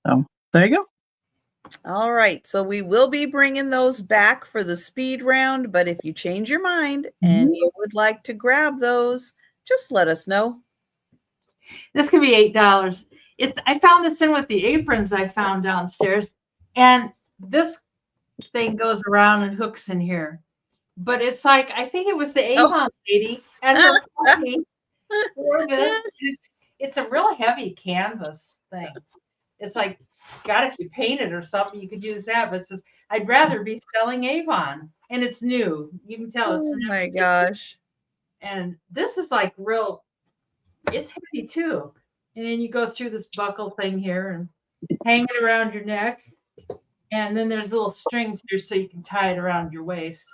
So there you go. All right. So we will be bringing those back for the speed round. But if you change your mind and you would like to grab those, just let us know. This could be $8. I found this in with the aprons I found downstairs, and this thing goes around and hooks in here. But it's like, I think it was the Avon lady and her puppy for this. it's a real heavy canvas thing. It's like, God, if you paint it or something, you could use that. But it says, I'd rather be selling Avon. And it's new. You can tell it's Oh new. my gosh. And this is like real, it's heavy too. And then you go through this buckle thing here and hang it around your neck. And then there's little strings here so you can tie it around your waist.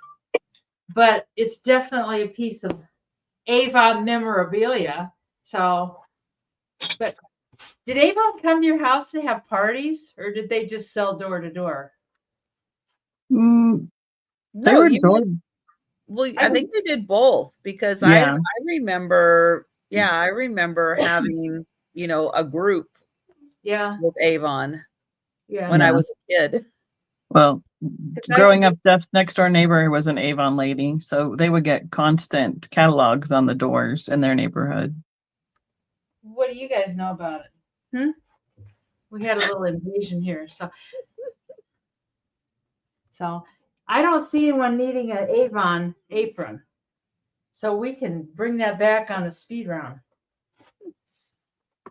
But it's definitely a piece of Avon memorabilia. So, but did Avon come to your house to have parties, or did they just sell door to door? They were good. Well, I think they did both because I remember, I remember having, a group with Avon when I was a kid. Well, growing up, Jeff's next door neighbor was an Avon lady, so they would get constant catalogs on the doors in their neighborhood. What do you guys know about it? We had a little invasion here, so I don't see anyone needing an Avon apron, so we can bring that back on a speed round.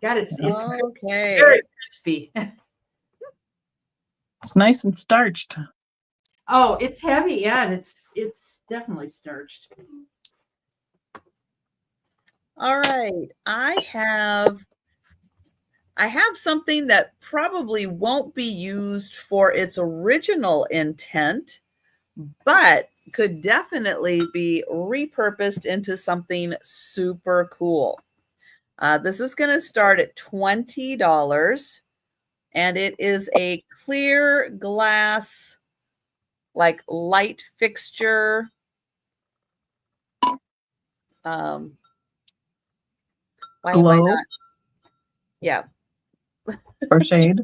God, it's very crispy. It's nice and starched. Oh, it's heavy, yeah, and it's definitely starched. All right, I have something that probably won't be used for its original intent, but could definitely be repurposed into something super cool. This is going to start at $20, and it is a clear glass, like light fixture. Why Glow? am I not? Yeah. Or shade?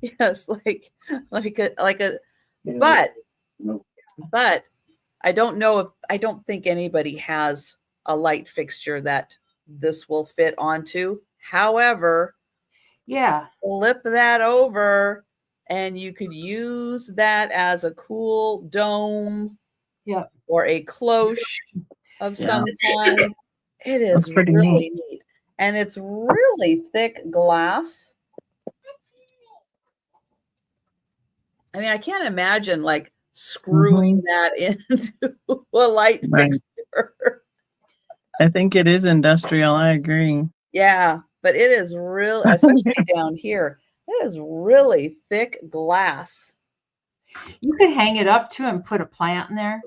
Yes, like a but I don't think anybody has a light fixture that this will fit onto. However, flip that over and you could use that as a cool dome or a cloche of some kind. It is really neat. And it's really thick glass. I mean, I can't imagine like screwing that into a light fixture. I think it is industrial. I agree. Yeah, but it is real, especially down here. It is really thick glass. You could hang it up too and put a plant in there.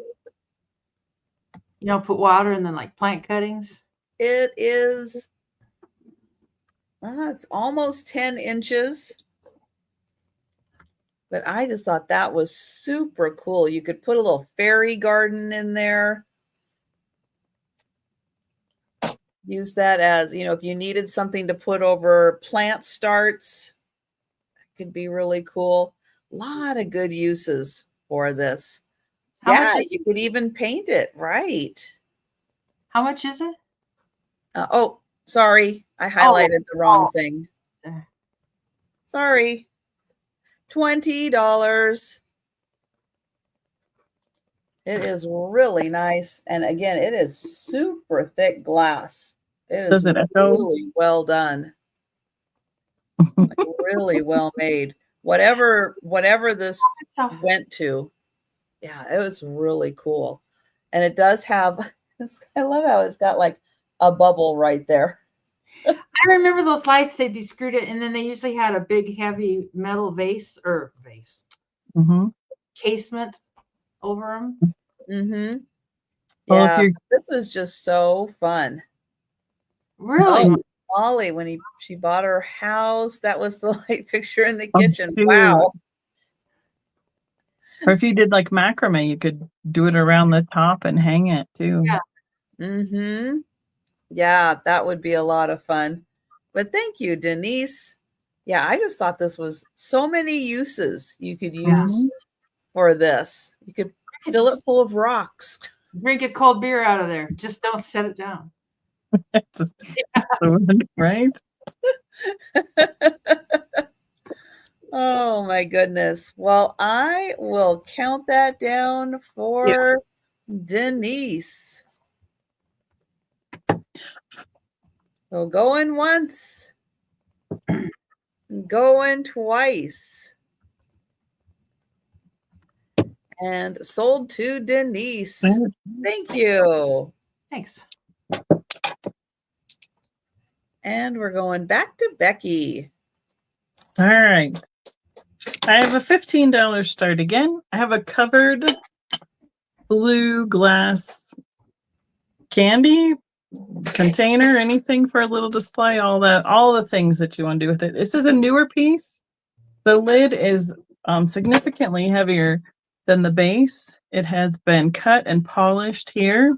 Put water and then like plant cuttings. It is, it's almost 10 inches. But I just thought that was super cool. You could put a little fairy garden in there. Use that as, if you needed something to put over plant starts, it could be really cool. A lot of good uses for this. You could even paint it, right? How much is it? Oh, sorry. I highlighted the wrong thing. Sorry. $20. It is really nice. And again, it is super thick glass. It is really well done. Like really well made. Whatever this went to. Yeah, it was really cool. And it does have, I love how it's got like a bubble right there. I remember those lights, they'd be screwed in, and then they usually had a big, heavy metal vase casement over them. Yeah, this is just so fun. Really? Oh, Molly, when she bought her house, that was the light fixture in the kitchen. Wow. Or if you did like macrame, you could do it around the top and hang it too. Yeah. Yeah, that would be a lot of fun. But thank you, Denise. Yeah, I just thought this was so many uses you could use for this. You could fill it full of rocks. Drink a cold beer out of there. Just don't set it down. Right? Oh my goodness. Well, I will count that down for Denise. So going once, going twice. And sold to Denise. Thank you. Thanks. And we're going back to Becky. All right. I have a $15 start again. I have a covered blue glass candy container, anything for a little display, all the things that you want to do with it. This is a newer piece. The lid is significantly heavier than the base. It has been cut and polished here.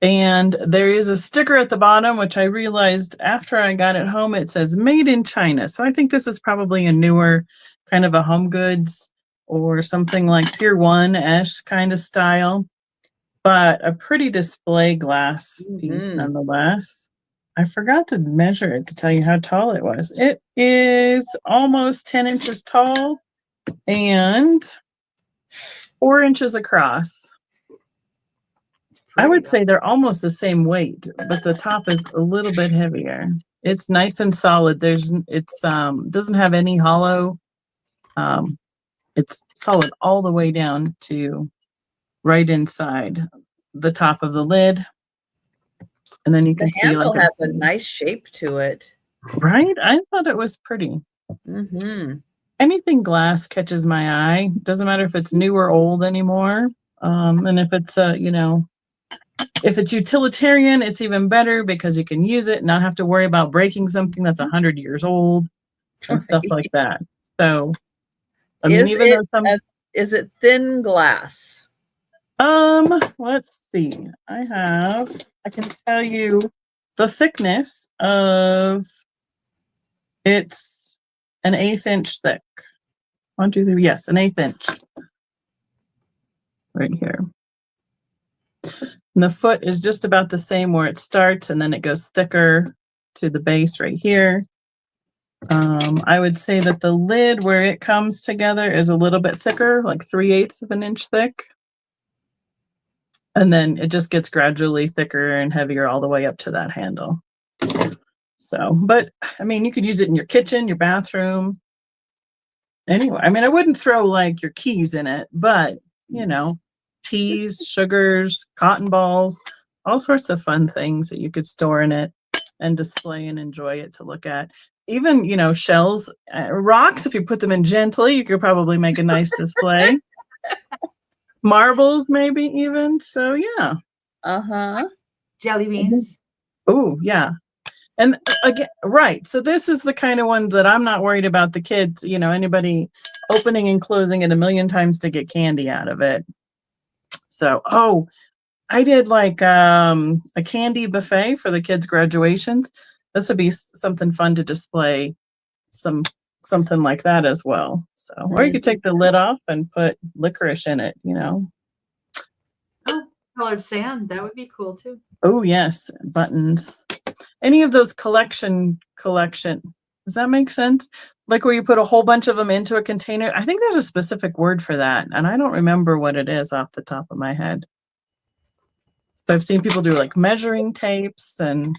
And there is a sticker at the bottom, which I realized after I got it home, it says made in China. So I think this is probably a newer kind of a home goods or something like Pier 1-ish kind of style, but a pretty display glass piece nonetheless. I forgot to measure it to tell you how tall it was. It is almost 10 inches tall and 4 inches across. I would say they're almost the same weight, but the top is a little bit heavier. It's nice and solid. It's doesn't have any hollow. It's solid all the way down to right inside the top of the lid. And then you can see the handle has a nice shape to it. Right? I thought it was pretty. Anything glass catches my eye. Doesn't matter if it's new or old anymore. And if it's if it's utilitarian, it's even better because you can use it and not have to worry about breaking something that's 100 years old and stuff like that. So, I mean, even though is it thin glass? Let's see. I can tell you the thickness of it's an 1/8 inch thick. 1, 2, 3, yes, an 1/8 inch. Right here. And the foot is just about the same where it starts, and then it goes thicker to the base right here. I would say that the lid where it comes together is a little bit thicker, like 3/8 of an inch thick. And then it just gets gradually thicker and heavier all the way up to that handle. So, but I mean, you could use it in your kitchen, your bathroom. Anyway, I mean, I wouldn't throw like your keys in it, but you know, teas, sugars, cotton balls, all sorts of fun things that you could store in it and display and enjoy it to look at. Even, you know, shells, rocks, if you put them in gently, you could probably make a nice display. Marbles, maybe even. So, yeah. Jelly beans. Oh, yeah. And again, right. So this is the kind of one that I'm not worried about the kids, you know, anybody opening and closing it a million times to get candy out of it. So, I did like a candy buffet for the kids' graduations. This would be something fun to display, something like that as well. So, or you could take the lid off and put licorice in it, you know. Oh, colored sand. That would be cool too. Oh, yes. Buttons. Any of those collection. Does that make sense? Like where you put a whole bunch of them into a container. I think there's a specific word for that, and I don't remember what it is off the top of my head. So I've seen people do like measuring tapes and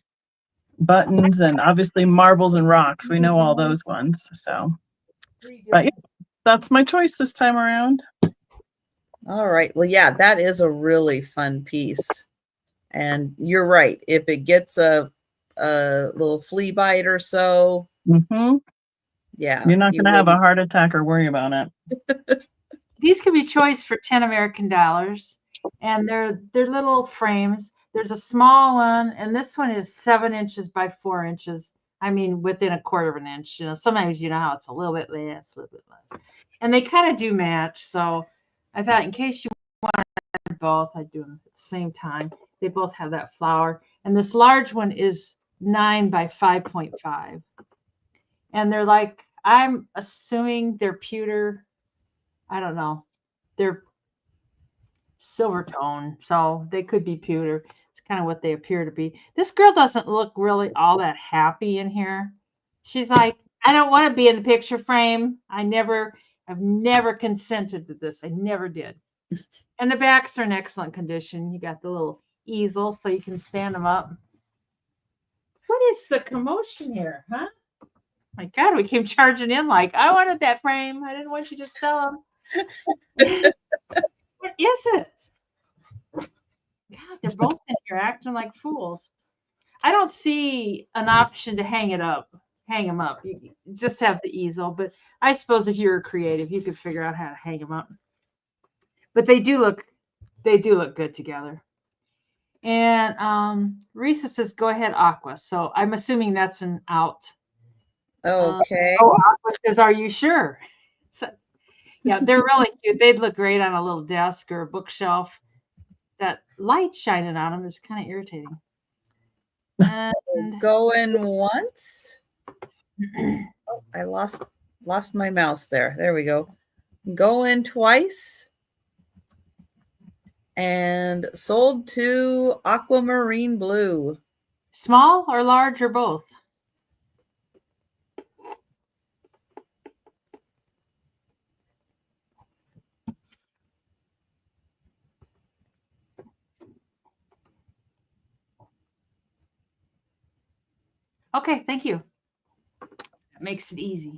buttons and obviously marbles and rocks. We know all those ones. So, but yeah, that's my choice this time around. All right. Well, yeah, that is a really fun piece. And you're right. If it gets a little flea bite or so, yeah, you're not going to have a heart attack or worry about it. These could be choice for 10 American dollars, and they're little frames. There's a small one, and this one is 7 inches by 4 inches. I mean, within 1/4 of an inch. You know, sometimes you know how it's a little bit less, and they kind of do match. So I thought in case you wanted both, I'd do them at the same time. They both have that flower, and this large one is 9 by 5.5, and they're like, I'm assuming they're pewter. I don't know. They're silver tone, so they could be pewter. It's kind of what they appear to be. This girl doesn't look really all that happy in here. She's like, I don't want to be in the picture frame. I've never consented to this. I never did. And the backs are in excellent condition. You got the little easel so you can stand them up. What is the commotion here, huh? My God, we came charging in like, I wanted that frame. I didn't want you to sell them. What is it? God, they're both in here acting like fools. I don't see an option to hang them up. You just have the easel, but I suppose if you were creative, you could figure out how to hang them up. But they do look good together. And Risa says, go ahead, Aqua. So I'm assuming that's an out. Okay. Aqua says, are you sure? So, yeah, they're really cute. They'd look great on a little desk or a bookshelf. That light shining on them is kind of irritating. And going once. Oh, I lost my mouse there. There we go. Going twice. And sold to aquamarine blue. Small or large or both? Okay, thank you. That makes it easy.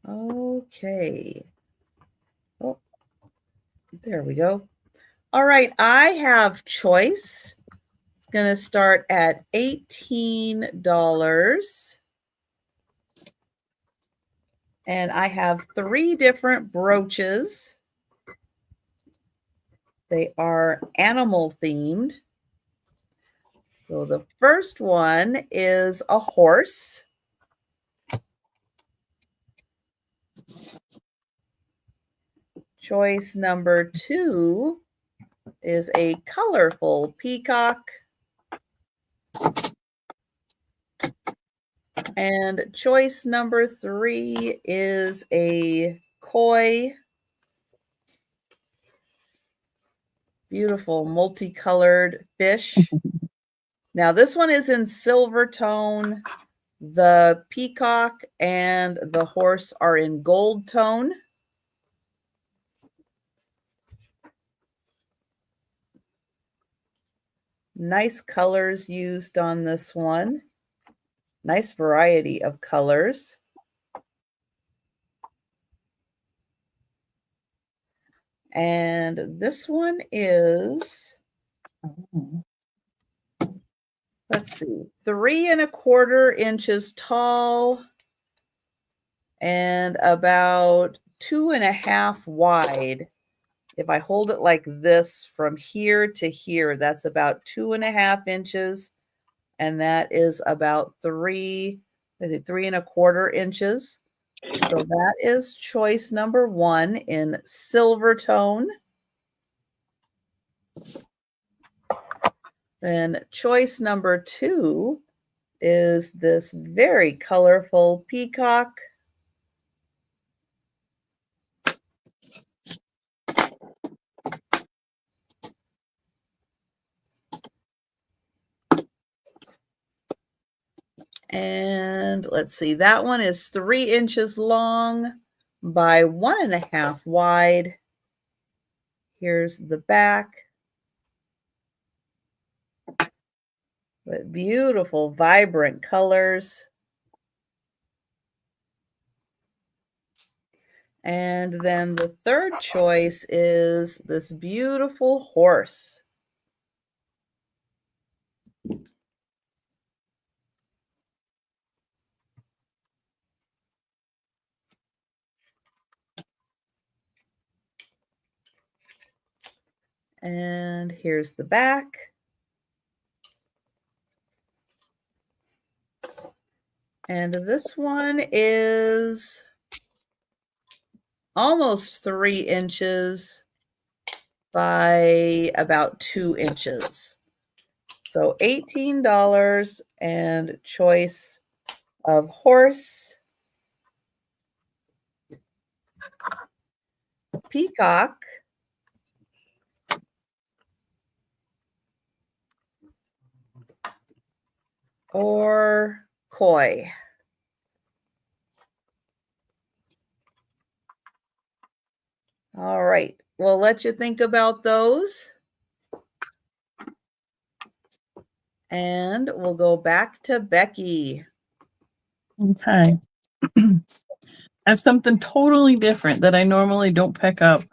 Okay. Oh, there we go. All right, I have choice. It's going to start at $18. And I have 3 different brooches. They are animal themed. So the first one is a horse. Choice number 2 is a colorful peacock. And choice number 3 is a koi. Beautiful multicolored fish. Now this one is in silver tone. The peacock and the horse are in gold tone. Nice colors used on this one. Nice variety of colors. And this one is, let's see, 3 1/4 inches tall and about 2 1/2 wide. If I hold it like this from here to here, that's about 2 1/2 inches. And that is about 3 1/4 inches. So that is choice number 1 in silver tone. Then choice number 2 is this very colorful peacock. And let's see, that one is 3 inches long by 1 1/2 wide. Here's the back. But beautiful, vibrant colors. And then the third choice is this beautiful horse. And here's the back. And this one is almost 3 inches by about 2 inches. So $18 and choice of horse, peacock, or koi. All right, we'll let you think about those. And we'll go back to Becky. Okay. I have something totally different that I normally don't pick up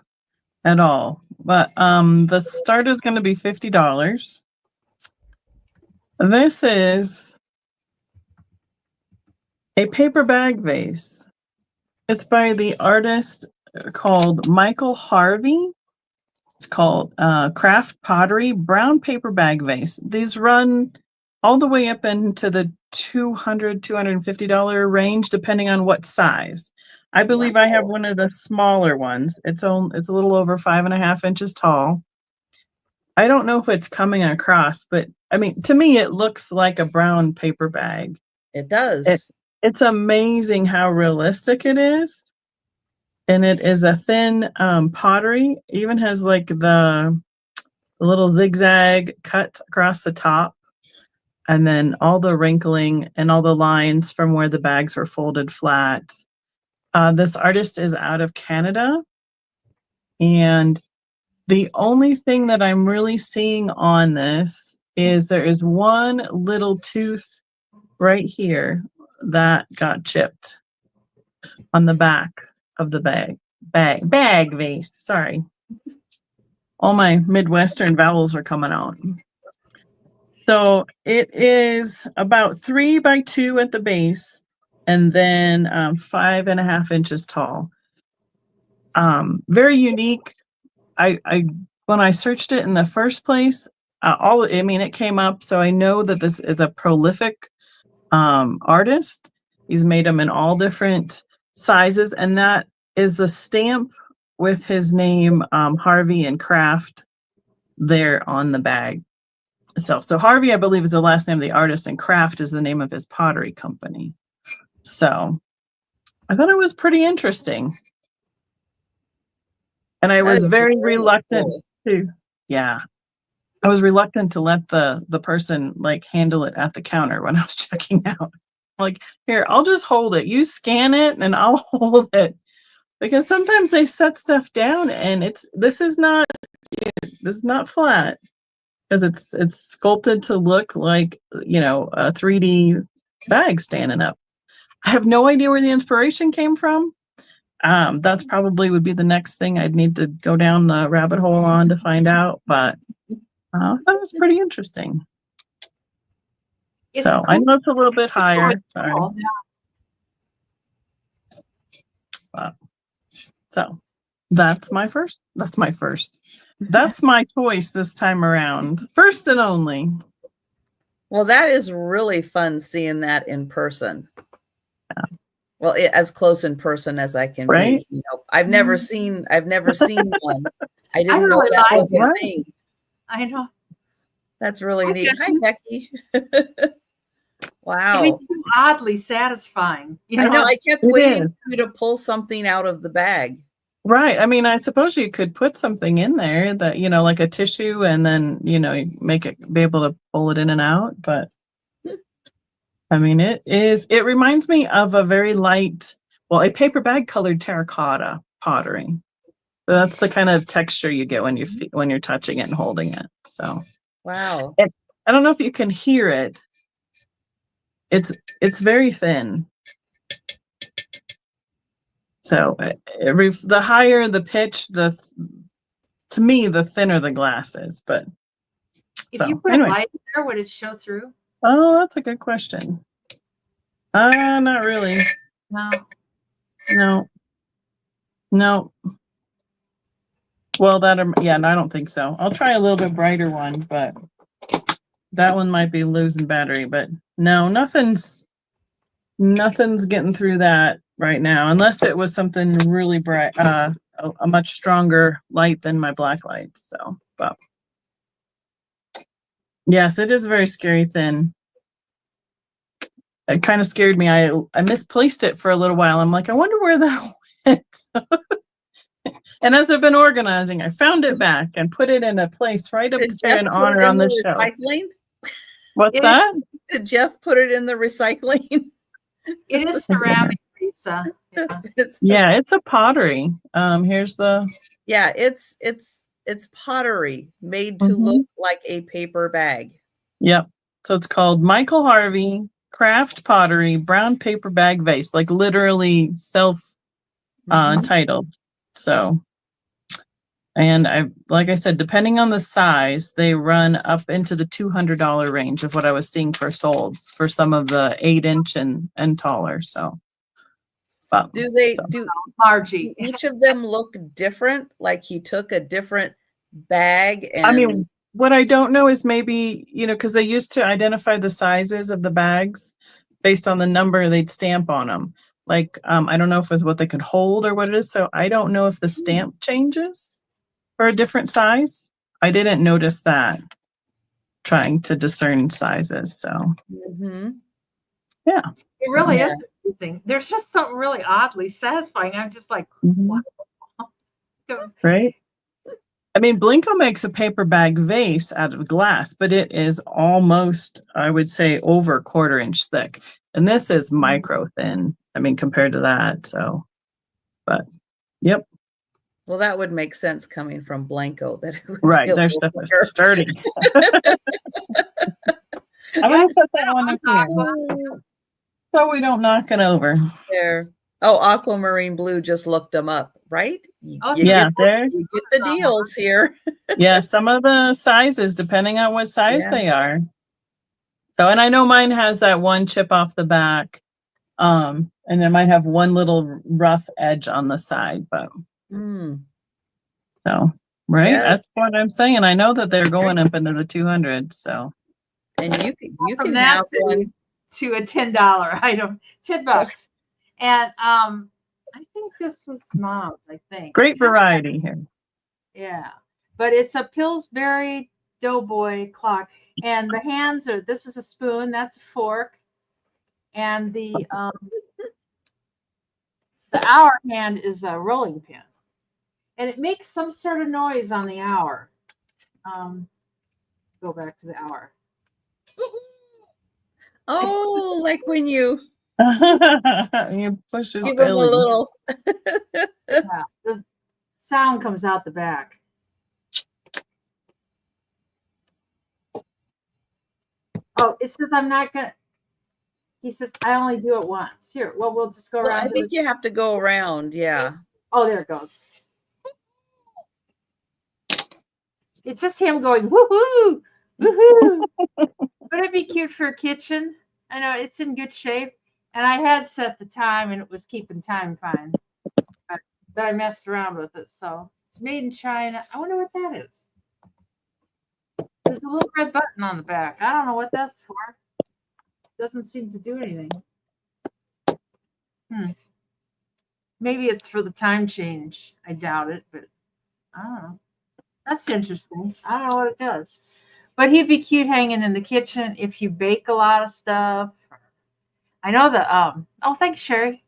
at all. But the start is going to be $50. This is a paper bag vase. It's by the artist called Michael Harvey. It's called Craft Pottery Brown Paper Bag Vase. These run all the way up into the $200, $250 range, depending on what size. I believe I have one of the smaller ones. It's a little over 5.5 inches tall. I don't know if it's coming across, but I mean, to me, it looks like a brown paper bag. It does. It's amazing how realistic it is. And it is a thin pottery. Even has like the little zigzag cut across the top. And then all the wrinkling and all the lines from where the bags were folded flat. This artist is out of Canada. And the only thing that I'm really seeing on this is there is one little tooth right here that got chipped on the back of the bag vase. Sorry. All my Midwestern vowels are coming out. So it is about 3 by 2 at the base and then 5.5 inches tall. Very unique. I when I searched it in the first place, it came up. So I know that this is a prolific artist. He's made them in all different sizes, and that is the stamp with his name, Harvey and Craft, there on the bag. So Harvey, I believe, is the last name of the artist, and Craft is the name of his pottery company. So I thought it was pretty interesting. And I was very reluctant to, I was reluctant to let the person like handle it at the counter when I was checking out. Like, here, I'll just hold it. You scan it and I'll hold it. Because sometimes they set stuff down and this is not flat. Because it's sculpted to look like, a 3D bag standing up. I have no idea where the inspiration came from. That's probably would be the next thing I'd need to go down the rabbit hole on to find out. But that was pretty interesting. So cool. I know it's a little bit higher. Sorry. So that's my first. That's my choice this time around. First and only. Well, that is really fun seeing that in person. Yeah. Well, as close in person as I can be. I've never seen one. I didn't know that was a thing. I know. That's really neat. Hi, Becky. Wow. It's oddly satisfying. I know. I kept waiting for you to pull something out of the bag. Right. I mean, I suppose you could put something in there that, like a tissue and then, be able to pull it in and out. But I mean, it reminds me of a very light, a paper bag colored terracotta pottery. So that's the kind of texture you get when you're touching it and holding it. So, wow. And I don't know if you can hear it. It's very thin. So the higher the pitch, to me, the thinner the glass is. But if you put a light there, would it show through? Oh, that's a good question. Not really. No. Well, I don't think so. I'll try a little bit brighter one, but that one might be losing battery. But no, nothing's getting through that right now, unless it was something really bright, a much stronger light than my black lights. So, but yes, it is very scary thin. It kind of scared me. I misplaced it for a little while. I'm like, I wonder where that went. And as I've been organizing, I found it back and put it in a place right up there in honor on the show. What's that? Did Jeff put it in the recycling? It is ceramic, Lisa. Yeah. It's a pottery. Here's the. Yeah, it's pottery made to look like a paper bag. Yep. So it's called Michael Harvey Craft Pottery Brown Paper Bag Vase, like literally self titled. So, and like I said, depending on the size, they run up into the $200 range of what I was seeing for solds for some of the 8-inch and taller. So, do Margie, each of them look different? Like he took a different bag and I mean, what I don't know is maybe, because they used to identify the sizes of the bags based on the number they'd stamp on them. Like, I don't know if it was what they could hold or what it is. So I don't know if the stamp changes for a different size. I didn't notice that trying to discern sizes. So, yeah. It really is amazing. There's just something really oddly satisfying. I'm just like, wow. Right? I mean, Blinko makes a paper bag vase out of glass, but it is almost, I would say, over 1/4 inch thick. And this is micro thin. I mean, compared to that. So, but yep. Well, that would make sense coming from Blanco. That it would right. Their stuff is sturdy. I'm going to put that one up here so we don't knock it over. There. Oh, aquamarine blue just looked them up, right? You get the deals here. Yeah, some of the sizes, depending on what size they are. So, and I know mine has that one chip off the back, and it might have one little rough edge on the side, but so that's what I'm saying. I know that they're going up into the 200s. So, and you can have one to a $10 item, $10. And I think this was Mom's, I think. Great variety here. Yeah. But it's a Pillsbury Doughboy clock. And the hands are, this is a spoon, that's a fork. And the hour hand is a rolling pin. And it makes some sort of noise on the hour. Go back to the hour. Oh, like when you push his give him a little. Yeah, the sound comes out the back. Oh, it says I'm not gonna. He says I only do it once. Here, well, we'll just go around. I think you have to go around. Yeah. Oh, there it goes. It's just him going woohoo, woohoo. Would it be cute for a kitchen? I know it's in good shape, and I had set the time, and it was keeping time fine. But I messed around with it, so it's made in China. I wonder what that is. There's a little red button on the back. I don't know what that's for. Doesn't seem to do anything. Maybe it's for the time change. I doubt it, but I don't know. That's interesting. I don't know what it does. But he'd be cute hanging in the kitchen if you bake a lot of stuff. I know that, oh, thanks, Sherry.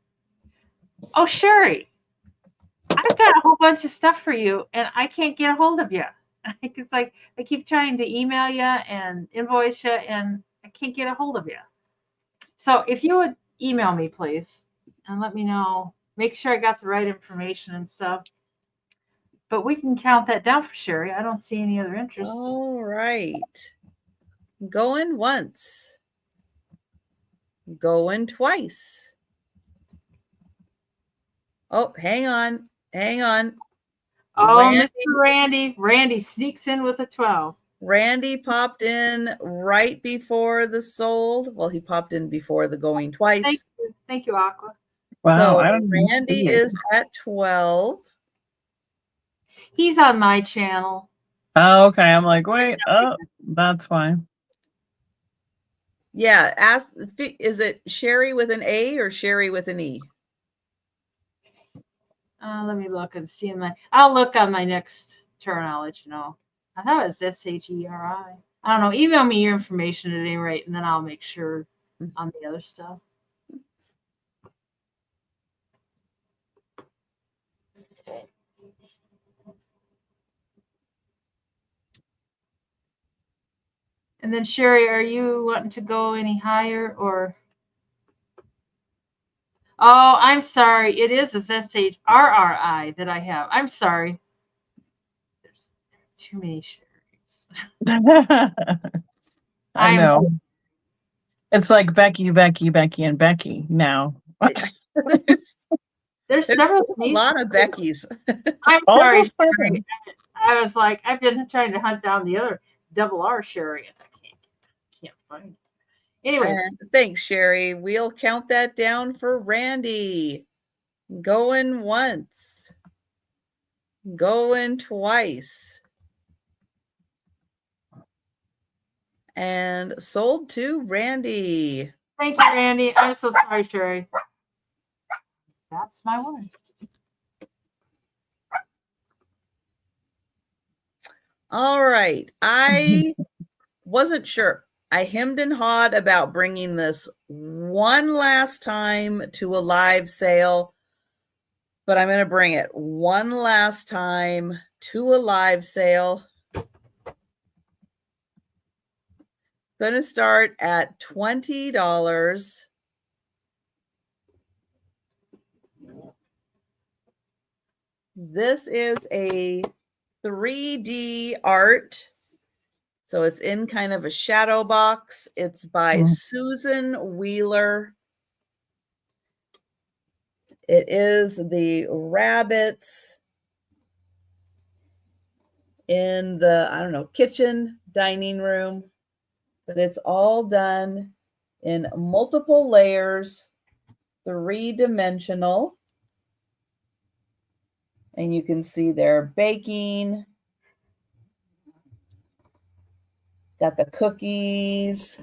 Oh, Sherry, I've got a whole bunch of stuff for you, and I can't get a hold of you. It's like I keep trying to email you and invoice you, and I can't get a hold of you. So if you would email me, please, and let me know, make sure I got the right information and stuff. But we can count that down for Sherry. I don't see any other interest. All right. Going once. Going twice. Oh, hang on. Hang on. Oh, Mr. Randy. Randy sneaks in with a 12. Randy popped in right before the sold. Well, he popped in before the going twice. Thank you, Aqua. Wow, so Randy is at 12. He's on my channel. Oh, okay. I'm like, wait, oh, that's why. Yeah, is it Sherry with an A or Sherry with an E? Let me look and see. I'll look on my next turn. I'll let you know. I thought it was Sheri. I don't know. Email me your information at any rate, and then I'll make sure on the other stuff. And then Sherry, are you wanting to go any higher or? Oh, I'm sorry. It is a SHRRI that I have. I'm sorry. There's too many Sherrys. I know. It's like Becky, and Becky now. There's several. A lot of Beckys. I'm sorry, Sherry. I was like, I've been trying to hunt down the other double R Sherry, and I can't find it. Anyway, thanks, Sherry. We'll count that down for Randy. Going once, going twice, and sold to Randy. Thank you, Randy. I'm so sorry, Sherry. That's my one. All right. I wasn't sure. I hemmed and hawed about bringing this one last time to a live sale, but I'm going to bring it one last time to a live sale. Going to start at $20. This is a 3D art. So it's in kind of a shadow box. It's by Susan Wheeler. It is the rabbits in the, I don't know, kitchen, dining room. But it's all done in multiple layers, 3-dimensional. And you can see they're baking. Got the cookies.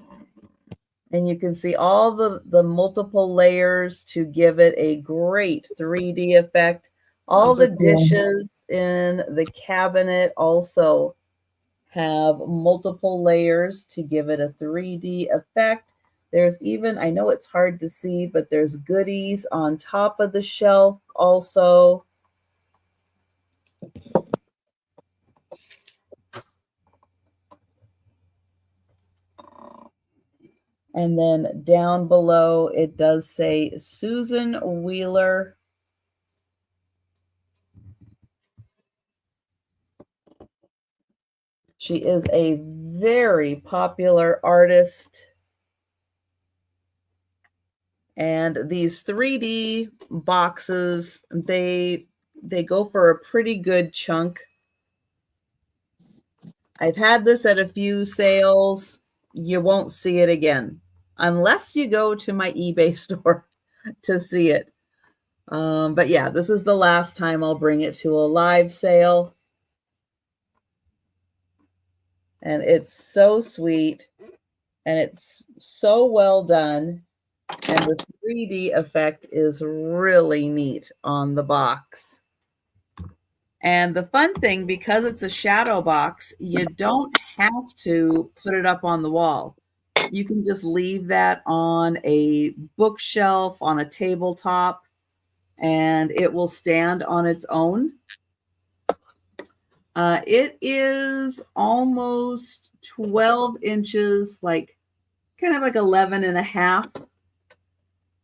And you can see all the multiple layers to give it a great 3D effect. All the dishes in the cabinet also have multiple layers to give it a 3D effect. There's even, I know it's hard to see, but there's goodies on top of the shelf also. And then down below, it does say Susan Wheeler. She is a very popular artist. And these 3D boxes, they go for a pretty good chunk. I've had this at a few sales. You won't see it again unless you go to my eBay store to see it. But yeah, this is the last time I'll bring it to a live sale. And it's so sweet and it's so well done. And the 3D effect is really neat on the box. And the fun thing, because it's a shadow box, you don't have to put it up on the wall. You can just leave that on a bookshelf, on a tabletop, and it will stand on its own. It is almost 12 inches, like kind of like 11 and a half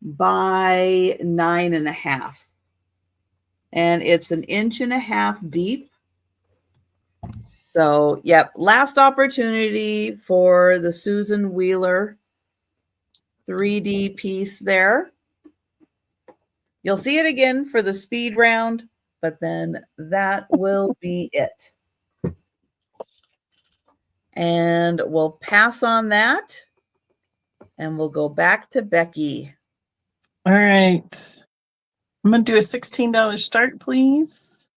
by 9.5. And it's 1.5 inches deep. So, yep, last opportunity for the Susan Wheeler 3D piece there. You'll see it again for the speed round, but then that will be it. And we'll pass on that, and we'll go back to Becky. All right. I'm going to do a $16 start, please.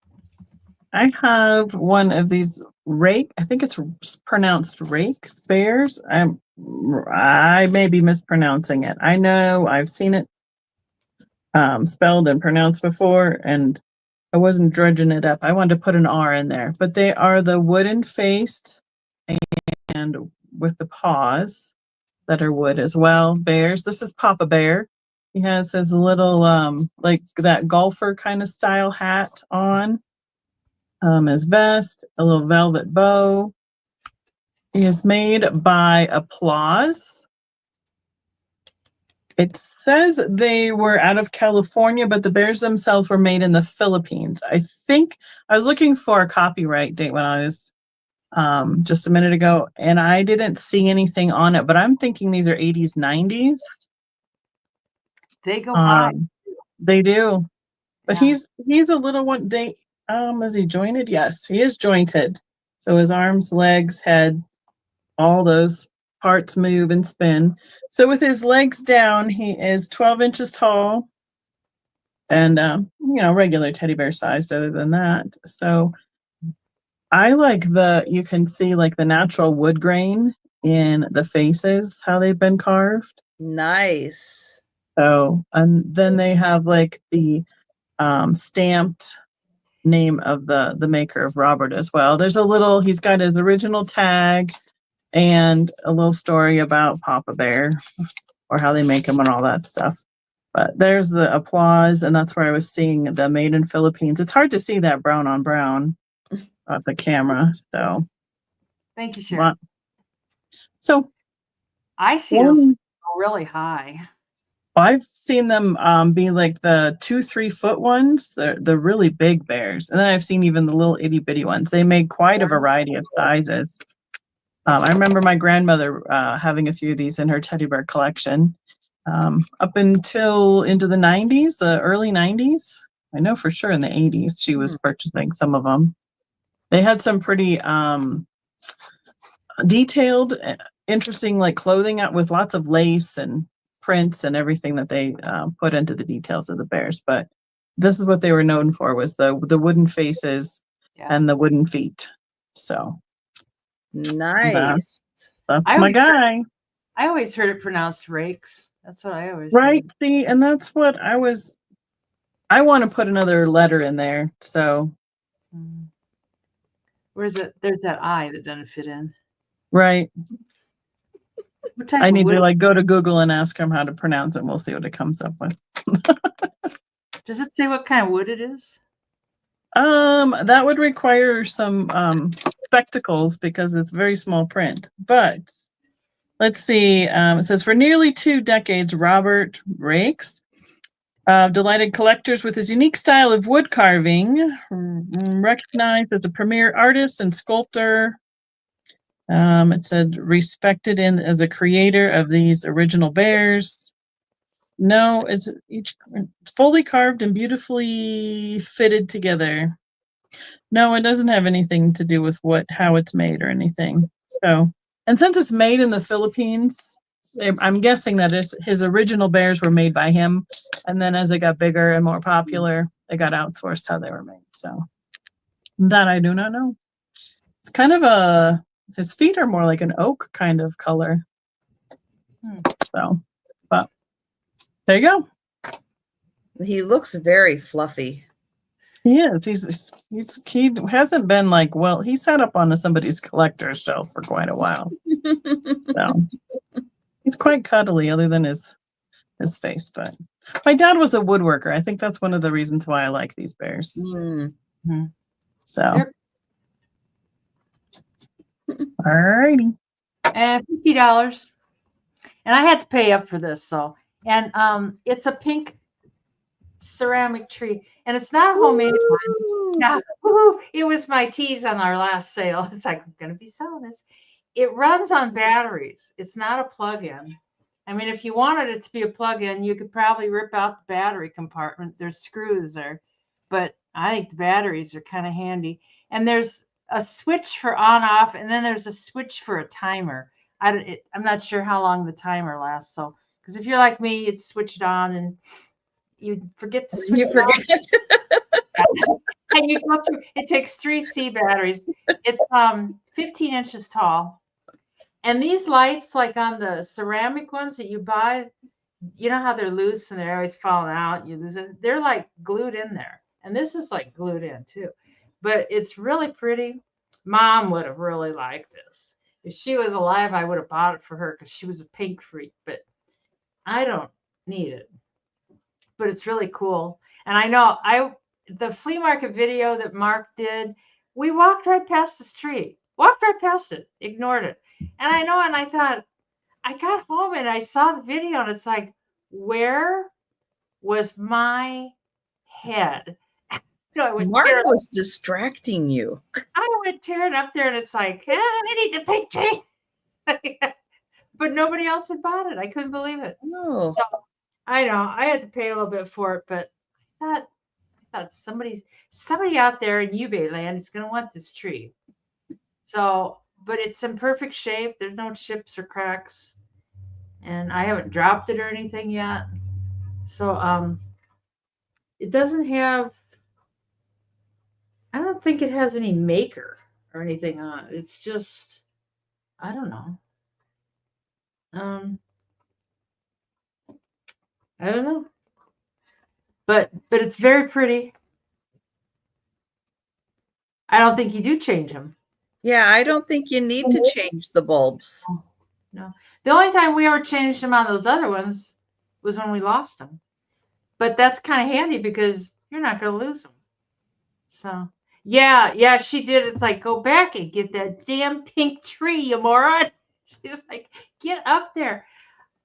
I have one of these rake. I think it's pronounced rakes, bears. I may be mispronouncing it. I know I've seen it spelled and pronounced before, and I wasn't dredging it up. I wanted to put an R in there. But they are the wooden faced and with the paws that are wood as well. Bears. This is Papa Bear. He has his little, like that golfer kind of style hat on, his vest, a little velvet bow. He is made by Applause. It says they were out of California, but the bears themselves were made in the Philippines. I think I was looking for a copyright date when I was just a minute ago, and I didn't see anything on it, but I'm thinking these are 80s, 90s. They go high. They do. But Yeah. he's a little one. Is he jointed? Yes, he is jointed. So his arms, legs, head, all those parts move and spin. So with his legs down, he is 12 inches tall and regular teddy bear sized other than that. So I like you can see like the natural wood grain in the faces, how they've been carved. Nice. So, and then they have like the stamped name of the maker of Robert as well. There's he's got his original tag and a little story about Papa Bear or how they make him and all that stuff. But there's the applause, and that's where I was seeing the made in Philippines. It's hard to see that brown on brown at the camera. So thank you, Sharon. So I see those really high. I've seen them be like the 2-3 foot ones, the really big bears, and then I've seen even the little itty bitty ones. They make quite a variety of sizes. I remember my grandmother having a few of these in her teddy bear collection up until into the 90s, the early 90s. I know for sure in the 80s she was purchasing some of them. They had some pretty detailed, interesting like clothing out with lots of lace and prints and everything that they put into the details of the bears. But this is what they were known for, was the wooden faces and the wooden feet. So nice. That's my guy. I always heard it pronounced rakes. That's what I always heard. See, and that's what I want to put another letter in there. So where's it? There's that I that doesn't fit in. Right. I need to go to Google and ask him how to pronounce it. And we'll see what it comes up with. Does it say what kind of wood it is? That would require some spectacles because it's very small print. But let's see. It says for nearly 2 decades, Robert Rakes delighted collectors with his unique style of wood carving, recognized as a premier artist and sculptor. It said respected as a creator of these original bears. No, it's fully carved and beautifully fitted together. No, it doesn't have anything to do with how it's made or anything. So, and since it's made in the Philippines, I'm guessing that his original bears were made by him, and then as it got bigger and more popular, they got outsourced how they were made. So that I do not know. It's kind of his feet are more like an oak kind of color. So, but there you go. He looks very fluffy. He is. He hasn't been he sat up on somebody's collector's shelf for quite a while. So he's quite cuddly, other than his face. But my dad was a woodworker. I think that's one of the reasons why I like these bears. So. Alrighty. $50. And I had to pay up for this, and it's a pink ceramic tree, and it's not a homemade one. Yeah, it was my tease on our last sale. It's like, I'm gonna be selling this. It runs on batteries. It's not a plug-in. I mean, if you wanted it to be a plug-in, you could probably rip out the battery compartment. There's screws there, but I think the batteries are kind of handy. And there's a switch for on-off, and then there's a switch for a timer. I'm not sure how long the timer lasts. So, because if you're like me, you'd switch it on and you forget to switch it on. And you go through. It takes 3 C batteries. It's 15 inches tall. And these lights, like on the ceramic ones that you buy, you know how they're loose and they're always falling out. You lose it. They're like glued in there. And this is like glued in too. But it's really pretty. Mom would have really liked this. If she was alive, I would have bought it for her because she was a pink freak. But I don't need it. But it's really cool. And I know the flea market video that Mark did, we walked right past the street. Walked right past it. Ignored it. And I know, and I thought, I got home and I saw the video and it's like, where was my head? Martin was distracting you. I would tear it up there, and it's like, I need the pink tree. But nobody else had bought it. I couldn't believe it. No. So, I know. I had to pay a little bit for it, but I thought somebody out there in eBay land is going to want this tree. So, but it's in perfect shape. There's no chips or cracks, and I haven't dropped it or anything yet. So, it doesn't have. I don't think it has any maker or anything on it. It's just, I don't know. I don't know. But it's very pretty. I don't think you do change them. Yeah, I don't think you need to change the bulbs. No. The only time we ever changed them on those other ones was when we lost them. But that's kind of handy because you're not going to lose them. So, yeah, she did. It's like, go back and get that damn pink tree, you moron. She's like, get up there.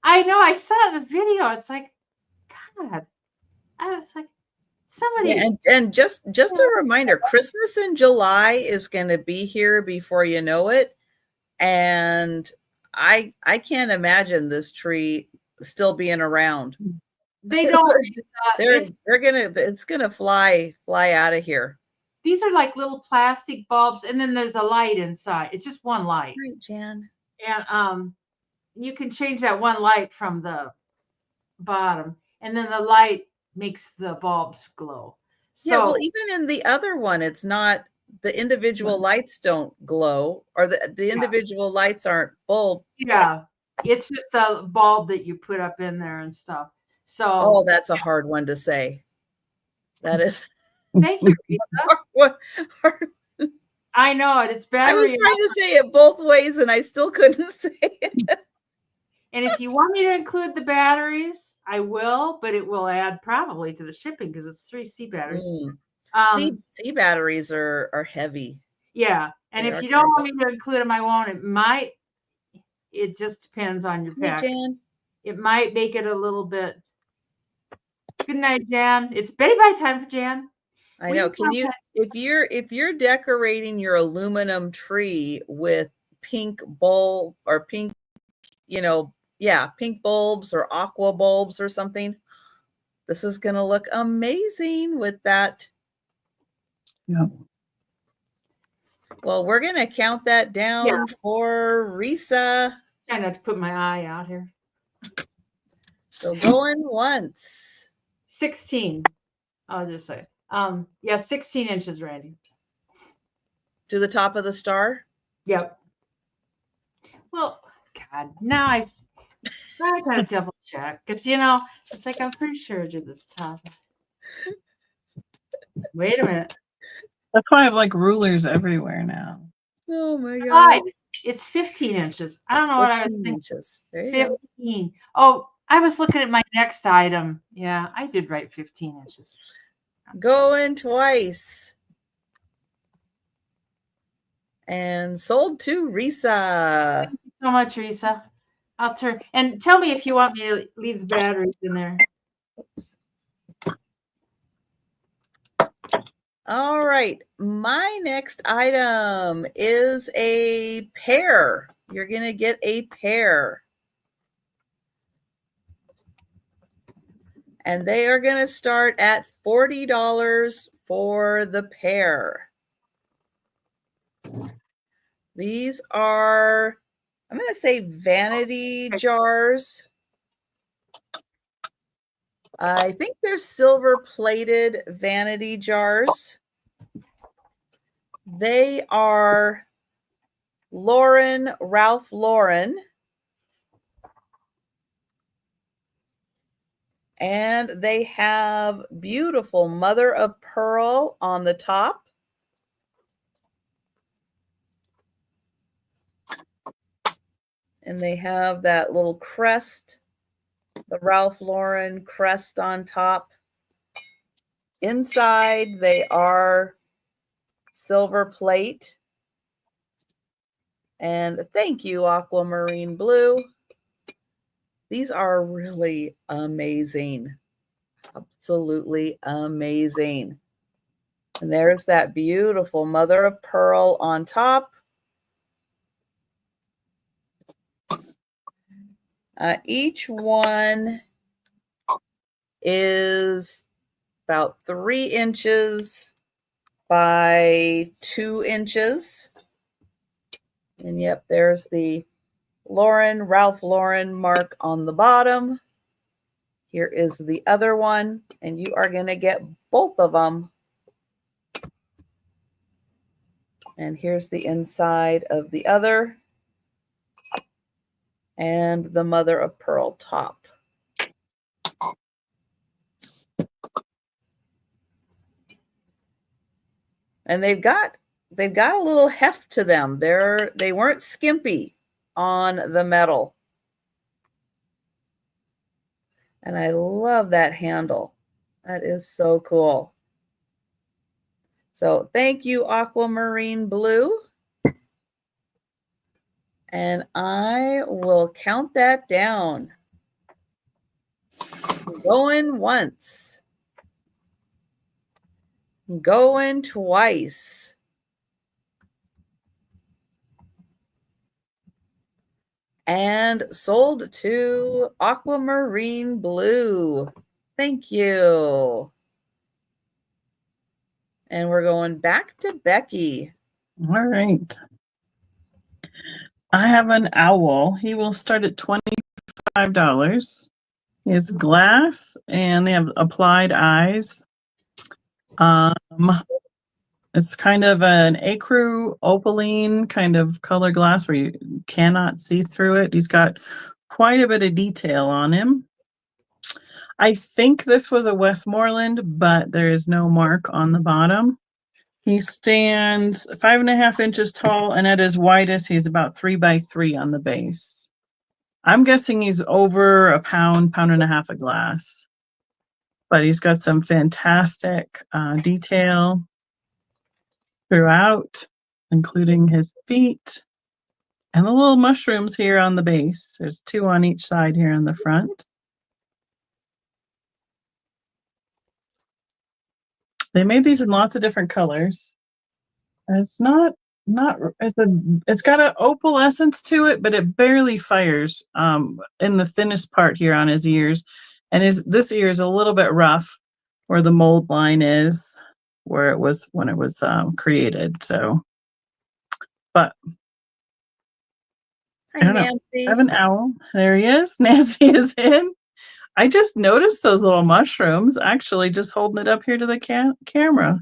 I know. I saw it in the video. It's like, God. I was like, somebody. Yeah, and just a reminder, Christmas in July is going to be here before you know it. And I can't imagine this tree still being around. They don't. It's gonna fly out of here. These are like little plastic bulbs, and then there's a light inside. It's just one light. Right, Jan. And you can change that one light from the bottom, and then the light makes the bulbs glow. So, yeah, well, even in the other one, it's not the individual lights don't glow, or the individual lights aren't bulb. Yeah, it's just a bulb that you put up in there and stuff. So, that's a hard one to say. That is. Thank you, Lisa. I know it. It's better. I was trying to say it both ways, and I still couldn't say it. And if you want me to include the batteries, I will, but it will add probably to the shipping because it's 3 C batteries. C batteries are heavy. Yeah, and if you don't want me to include them, I won't. It might. It just depends on your pack. Jan. It might make it a little bit. Good night, Jan. It's Betty Bye time for Jan. I know. Can you, if you're decorating your aluminum tree with pink bulb or pink, pink bulbs or aqua bulbs or something, this is going to look amazing with that. Yeah. Well, we're going to count that down for Risa. Try not to put my eye out here. So going once. 16. I'll just say. 16 inches, Randy. To the top of the star? Yep. Well, God, now I gotta double check because it's like I'm pretty sure I did this top. Wait a minute. That's why I have like rulers everywhere now. Oh my God. It's 15 inches. I don't know what I was thinking. Inches. There you 15. Go. Oh, I was looking at my next item. Yeah, I did write 15 inches. Going twice. And sold to Risa. Thank you so much, Risa. I'll turn and tell me if you want me to leave the batteries in there. All right. My next item is a pair. You're going to get a pair. And they are going to start at $40 for the pair. These are, I'm going to say vanity jars. I think they're silver-plated vanity jars. They are Ralph Lauren. And they have beautiful mother of pearl on the top. And they have that little crest, the Ralph Lauren crest on top. Inside, they are silver plate. And thank you, aquamarine blue. These are really amazing. Absolutely amazing. And there's that beautiful mother of pearl on top. Each one is about 3 inches by 2 inches. And yep, there's the Ralph Lauren mark on the bottom. Here is the other one, and you are going to get both of them. And here's the inside of the other, and the mother of pearl top. And they've got a little heft to them. They weren't skimpy on the metal. And I love that handle. That is so cool. So thank you, Aquamarine Blue. And I will count that down. Going once. Going twice. And sold to Aquamarine Blue. Thank you. And we're going back to Becky. All right. I have an owl. He will start at $25. It's glass and they have applied eyes. It's kind of an ecru opaline kind of color glass where you cannot see through it. He's got quite a bit of detail on him. I think this was a Westmoreland, but there is no mark on the bottom. He stands 5.5 inches tall, and at his widest, he's about 3 by 3 on the base. I'm guessing he's over a pound and a half of glass, but he's got some fantastic detail throughout, including his feet and the little mushrooms here on the base. There's 2 on each side here in the front. They made these in lots of different colors. It's got an opalescence to it, but it barely fires in the thinnest part here on his ears. And this ear is a little bit rough where the mold line is, where it was when it was created. So, but Hi, Nancy. I have an owl. There he is. Nancy is in. I just noticed those little mushrooms, actually, just holding it up here to the camera.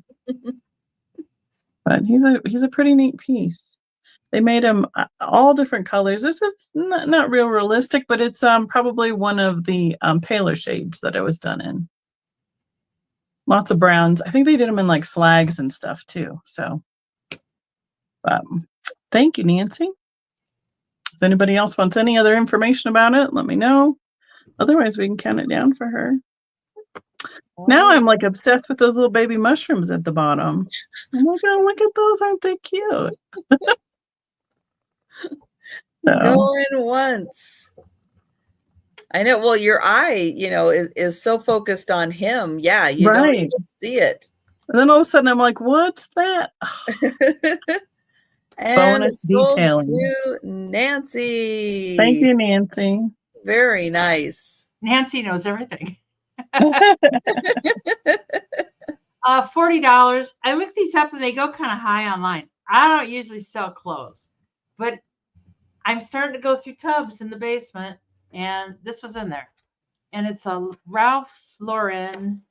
But he's a pretty neat piece. They made them all different colors. This is not real realistic, but it's probably one of the paler shades that it was done in. Lots of browns. I think they did them in like slags and stuff too. So, thank you, Nancy. If anybody else wants any other information about it, let me know. Otherwise, we can count it down for her. Now I'm like obsessed with those little baby mushrooms at the bottom. Oh my God, look at those. Aren't they cute? Going once. I know. Well, your eye, is so focused on him. Yeah, you don't even see it. And then all of a sudden I'm like, what's that? And bonus detailing. To Nancy. Thank you, Nancy. Very nice. Nancy knows everything. $40. I looked these up and they go kind of high online. I don't usually sell clothes, but I'm starting to go through tubs in the basement, and this was in there. And it's a Ralph Lauren,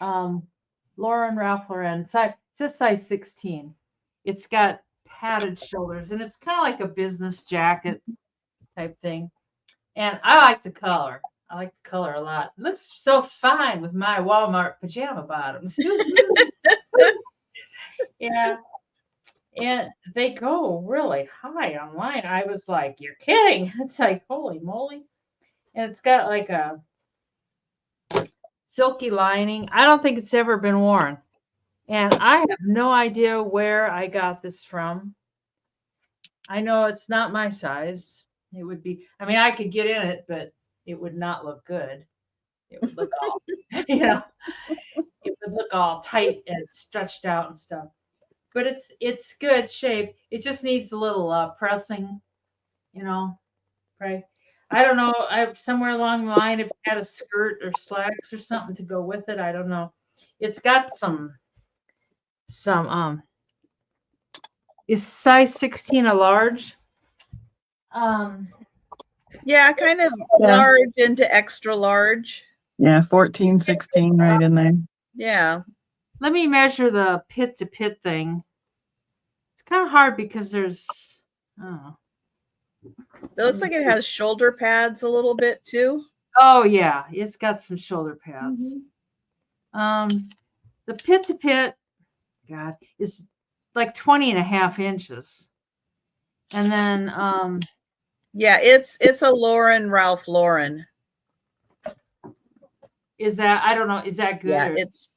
Ralph Lauren. It says size 16. It's got padded shoulders, and it's kind of like a business jacket type thing. And I like the color. I like the color a lot. It looks so fine with my Walmart pajama bottoms. Yeah. And they go really high online. I was like, you're kidding. It's like, holy moly. And it's got like a silky lining. I don't think it's ever been worn. And I have no idea where I got this from. I know it's not my size. It would be, I could get in it, but it would not look good. It would look off, it would look all tight and stretched out and stuff. But it's good shape. It just needs a little pressing, you know. Right. I don't know. I somewhere along the line, if it had a skirt or slacks or something to go with it, I don't know. It's got some is size 16 a large? Yeah, kind of large into extra large. Yeah, 14, 16 right in there. Yeah. Let me measure the pit to pit thing. It's kind of hard because there's, I don't know. It looks like it has shoulder pads a little bit too. Oh yeah, it's got some shoulder pads. The pit to pit, God, is like 20.5 inches. And then yeah, it's a Ralph Lauren. Is that, I don't know, is that good? Yeah, it's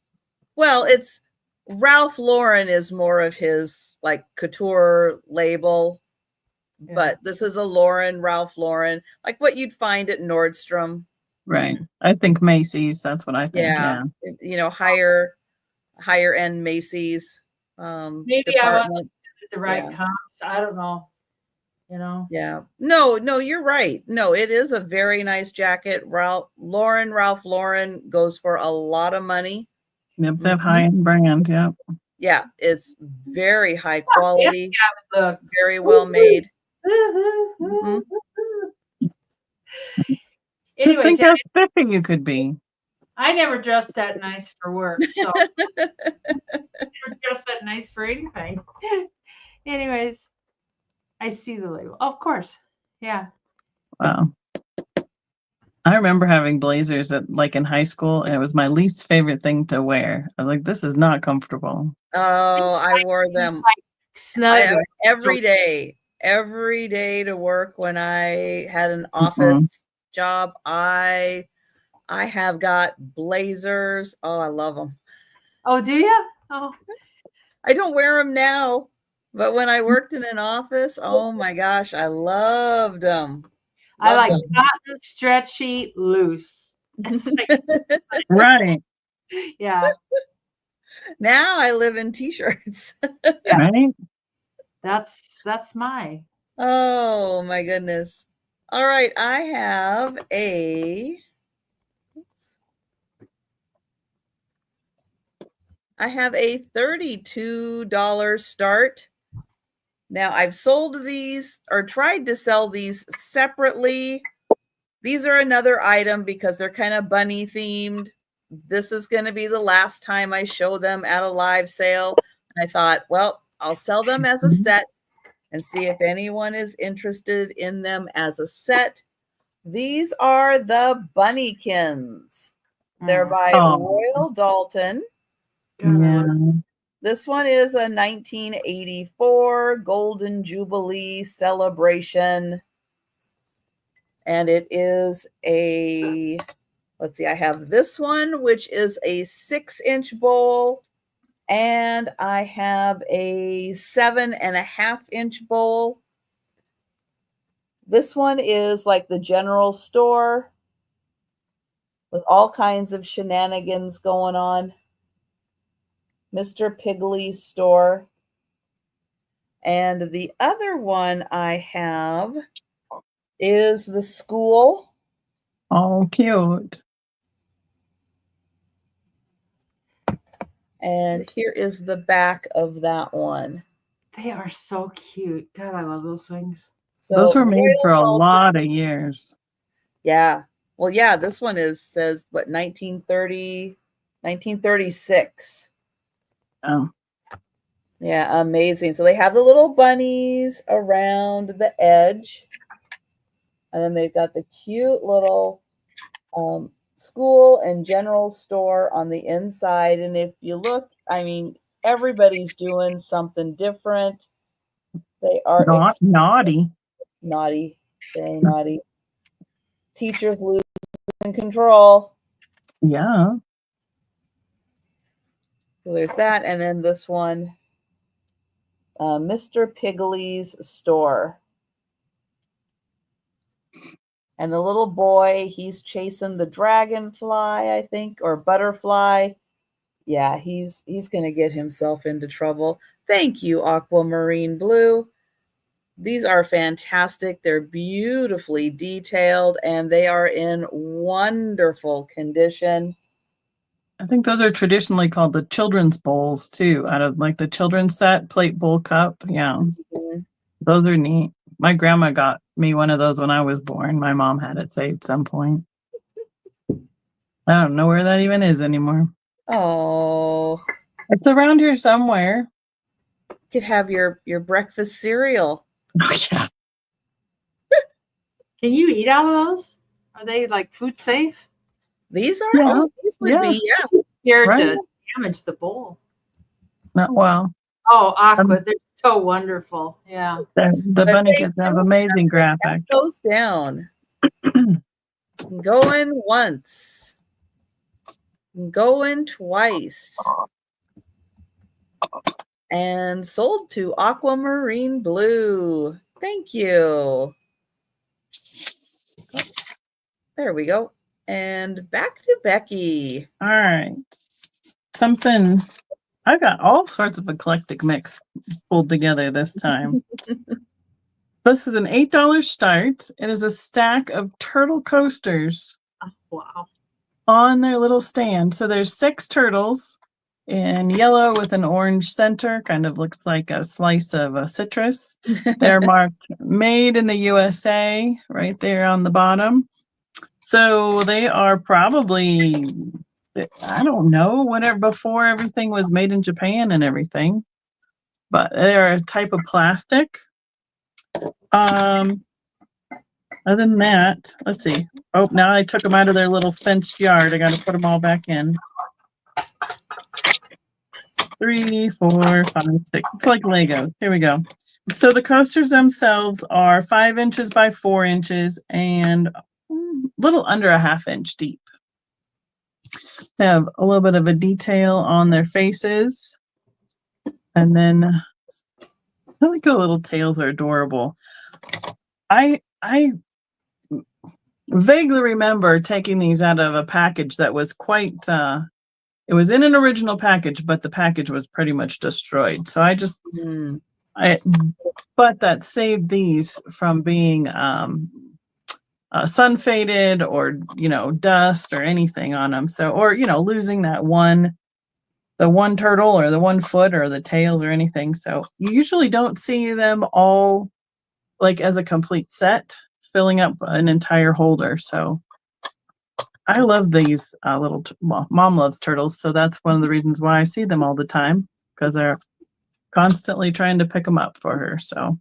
Ralph Lauren is more of his like couture label. Yeah. But this is a Ralph Lauren, like what you'd find at Nordstrom. Right. I think Macy's, that's what I think. Yeah. You know, higher end Macy's maybe department. I wasn't at the right comps. I don't know. You know. Yeah. No, you're right. No, it is a very nice jacket. Ralph Lauren goes for a lot of money. Yep, that high-end brand, yep. Yeah, it's very high quality, very well made. Just think how spiffy you could be. I never dressed that nice for work, so never dressed that nice for anything. Anyways, I see the label. Oh, of course. Yeah. Wow. I remember having blazers like in high school, and it was my least favorite thing to wear. I was like, this is not comfortable. Oh, I wore them every day to work when I had an office job. I have got blazers. Oh, I love them. Oh, do you? Oh, I don't wear them now, but when I worked in an office, oh my gosh, I loved them. I like cotton, stretchy, loose. Right. Yeah. Now I live in t-shirts. Yeah. Right. That's my. Oh my goodness. All right, I have a $32 start. Now I've sold these or tried to sell these separately. These are another item because they're kind of bunny themed. This is going to be the last time I show them at a live sale. And I thought, well, I'll sell them as a set and see if anyone is interested in them as a set. These are the Bunnykins. They're by Royal Dalton. Yeah. This one is a 1984 Golden Jubilee celebration. And it is a, let's see, I have this one, which is a 6-inch bowl. And I have a 7.5-inch bowl. This one is like the general store with all kinds of shenanigans going on. Mr. Piggly's store. And the other one I have is the school. Oh, cute. And here is the back of that one. They are so cute. God, I love those things. So those were made for a lot of years. Yeah. Well, yeah, this one says what, 1936. Oh. Yeah, amazing. So they have the little bunnies around the edge. And then they've got the cute little school and general store on the inside. And if you look, I mean, everybody's doing something different. They are naughty. Naughty. Very naughty. Teachers losing control. Yeah. So there's that. And then this one, Mr. Piggly's store. And the little boy, he's chasing the dragonfly, I think, or butterfly. Yeah, he's going to get himself into trouble. Thank you, Aquamarine Blue. These are fantastic. They're beautifully detailed and they are in wonderful condition. I think those are traditionally called the children's bowls too, out of like the children's set, plate, bowl, cup. Yeah. Mm-hmm. Those are neat. My grandma got me one of those when I was born. My mom had it saved at some point. I don't know where that even is anymore. Oh. It's around here somewhere. You could have your breakfast cereal. Oh, yeah. Can you eat out of those? Are they like food safe? These are? Yeah. Oh, these would be, yeah. Scared to damage the bowl. Not well. Oh, Aqua, they're so wonderful. Yeah. The Bunnykins have amazing graphics. Goes down. Going once. Going twice. And sold to Aquamarine Blue. Thank you. There we go. And back to Becky. All right. Something, I got all sorts of eclectic mix pulled together this time. This is an $8 start. It is a stack of turtle coasters. Oh, wow. On their little stand. So there's 6 turtles in yellow with an orange center. Kind of looks like a slice of a citrus. They're marked made in the USA right there on the bottom. So they are probably, I don't know, whatever, before everything was made in Japan and everything. But they're a type of plastic. Other than that, let's see. Oh, now I took them out of their little fenced yard. I got to put them all back in. 3, 4, 5, 6. It's like Legos. Here we go. So the coasters themselves are 5 inches by 4 inches and a little under a ½ inch deep. They have a little bit of a detail on their faces. And then I think the little tails are adorable. I vaguely remember taking these out of a package that was quite, it was in an original package, but the package was pretty much destroyed. So I just, but that saved these from being sun faded or, dust or anything on them. So, or, losing that the one turtle or the 1 foot or the tails or anything. So you usually don't see them all like as a complete set, filling up an entire holder. So I love these little, Mom loves turtles. So that's one of the reasons why I see them all the time, because they're constantly trying to pick them up for her. So,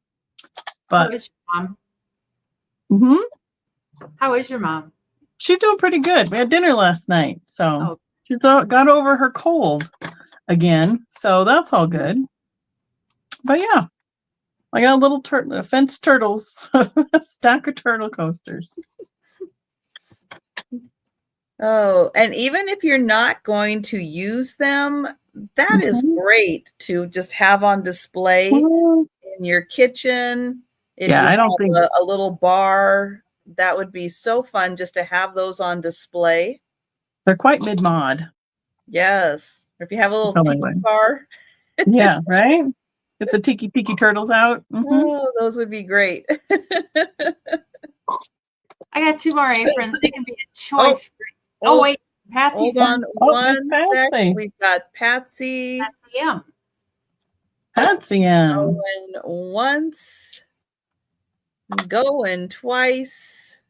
but. How is your mom? Mm-hmm. How is your mom? She's doing pretty good. We had dinner last night. So she's got over her cold again. So that's all good. But yeah. I got a little fenced turtles, a stack of turtle coasters. Oh, and even if you're not going to use them, that is great to just have on display in your kitchen. If you I don't have think a little bar, that would be so fun just to have those on display. They're quite mid-mod. Yes. Or if you have a little tiki bar. Yeah, right? Get the tiki turtles out. Mm-hmm. Oh, those would be great. I got 2 more aprons. They can be a choice. Wait, Patsy. Hold on one sec. We've got Patsy. Patsy M. Going once. Going twice.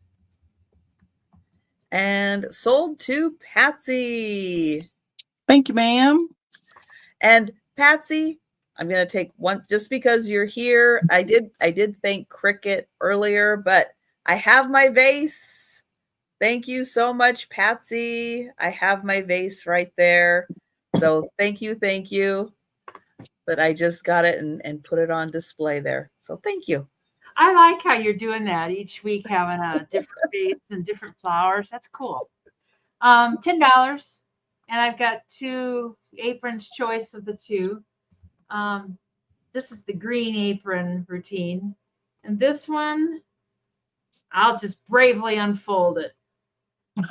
And sold to Patsy. Thank you, ma'am. And Patsy, I'm going to take one just because you're here. I did thank Cricket earlier, but I have my vase. Thank you so much, Patsy. I have my vase right there. So thank you. But I just got it and put it on display there. So thank you. I like how you're doing that each week, having a different vase and different flowers. That's cool. $10. And I've got 2 aprons, choice of the 2. This is the green apron routine. And this one, I'll just bravely unfold it. And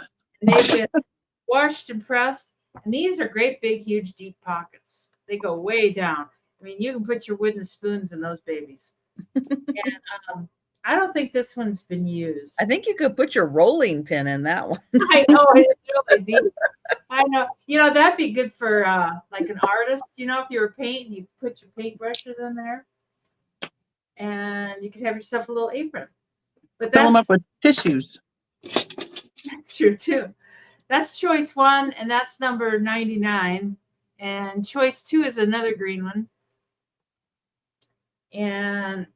they've been washed and pressed. And these are great, big, huge, deep pockets. They go way down. I mean, you can put your wooden spoons in those babies. And I don't think this one's been used. I think you could put your rolling pin in that one. I know, it's really deep. I know. You know, that'd be good for like an artist. You know, if you were painting, you put your paintbrushes in there. And you could have yourself a little apron. But Fill them up with tissues. That's true, too. That's choice 1, and that's number 99. And choice 2 is another green one. And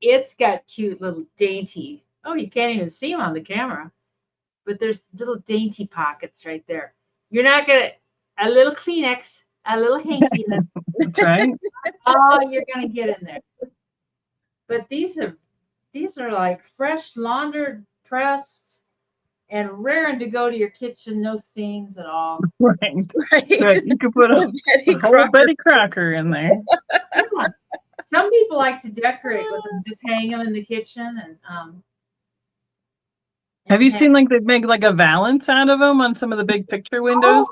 it's got cute little dainty. Oh, you can't even see them on the camera. But there's little dainty pockets right there. You're not going to, a little Kleenex, a little hanky. That's right. Oh, you're going to get in there. But these are like fresh, laundered, pressed, and raring to go to your kitchen. No stains at all. Right. You could put a whole Betty Crocker in there. Yeah. Some people like to decorate with them, just hang them in the kitchen. And have you seen like they make like a valance out of them on some of the big picture windows?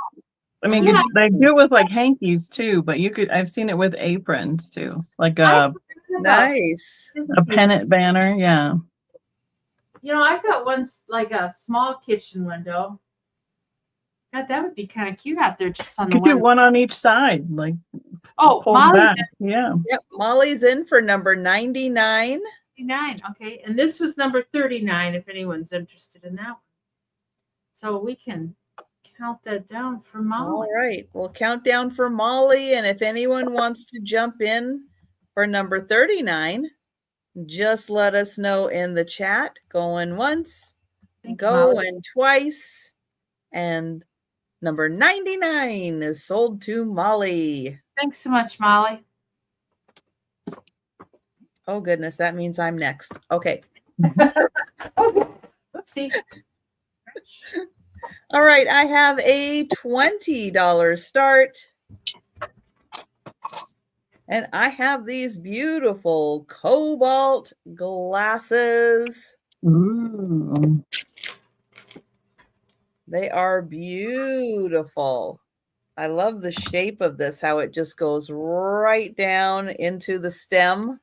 I mean, yeah. they do it with like hankies too, but you could. I've seen it with aprons too, like a nice pennant banner. Yeah. You know, I've got one like a small kitchen window. God, that would be kind of cute out there, just on the window. One on each side, like Molly. Back. Yeah. Yep, Molly's in for number 99. 99. Okay, and this was number 39. If anyone's interested in that one, so we can count that down for Molly. All right, we'll count down for Molly, and if anyone wants to jump in for number 39, just let us know in the chat. Going once, going twice, and number 99 is sold to Molly. Thanks so much, Molly. Oh goodness, that means I'm next. Okay. Oopsie. All right, I have a $20 start. And I have these beautiful cobalt glasses. Ooh. They are beautiful. I love the shape of this, how it just goes right down into the stem.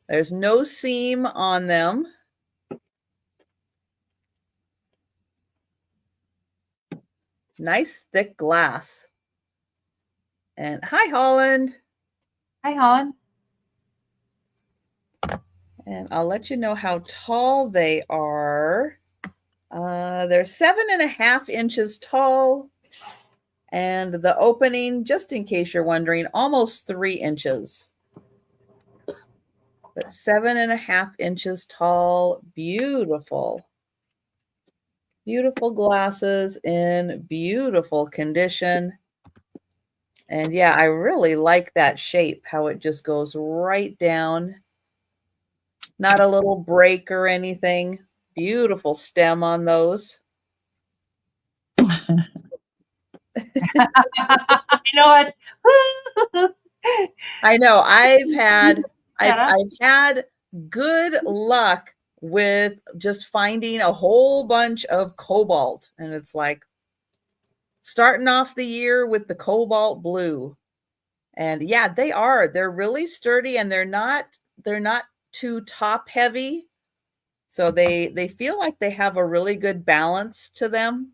There's no seam on them. Nice thick glass. And hi, Holland. Hi, Holland. And I'll let you know how tall they are. They're 7.5 inches tall. And the opening, just in case you're wondering, almost 3 inches. But 7.5 inches tall. Beautiful. Beautiful glasses in beautiful condition. And yeah, I really like that shape, how it just goes right down. Not a little break or anything. Beautiful stem on those. You know what? I know. I've had good luck with just finding a whole bunch of cobalt, and it's like starting off the year with the cobalt blue. And yeah, they're really sturdy, and they're not too top heavy, so they feel like they have a really good balance to them,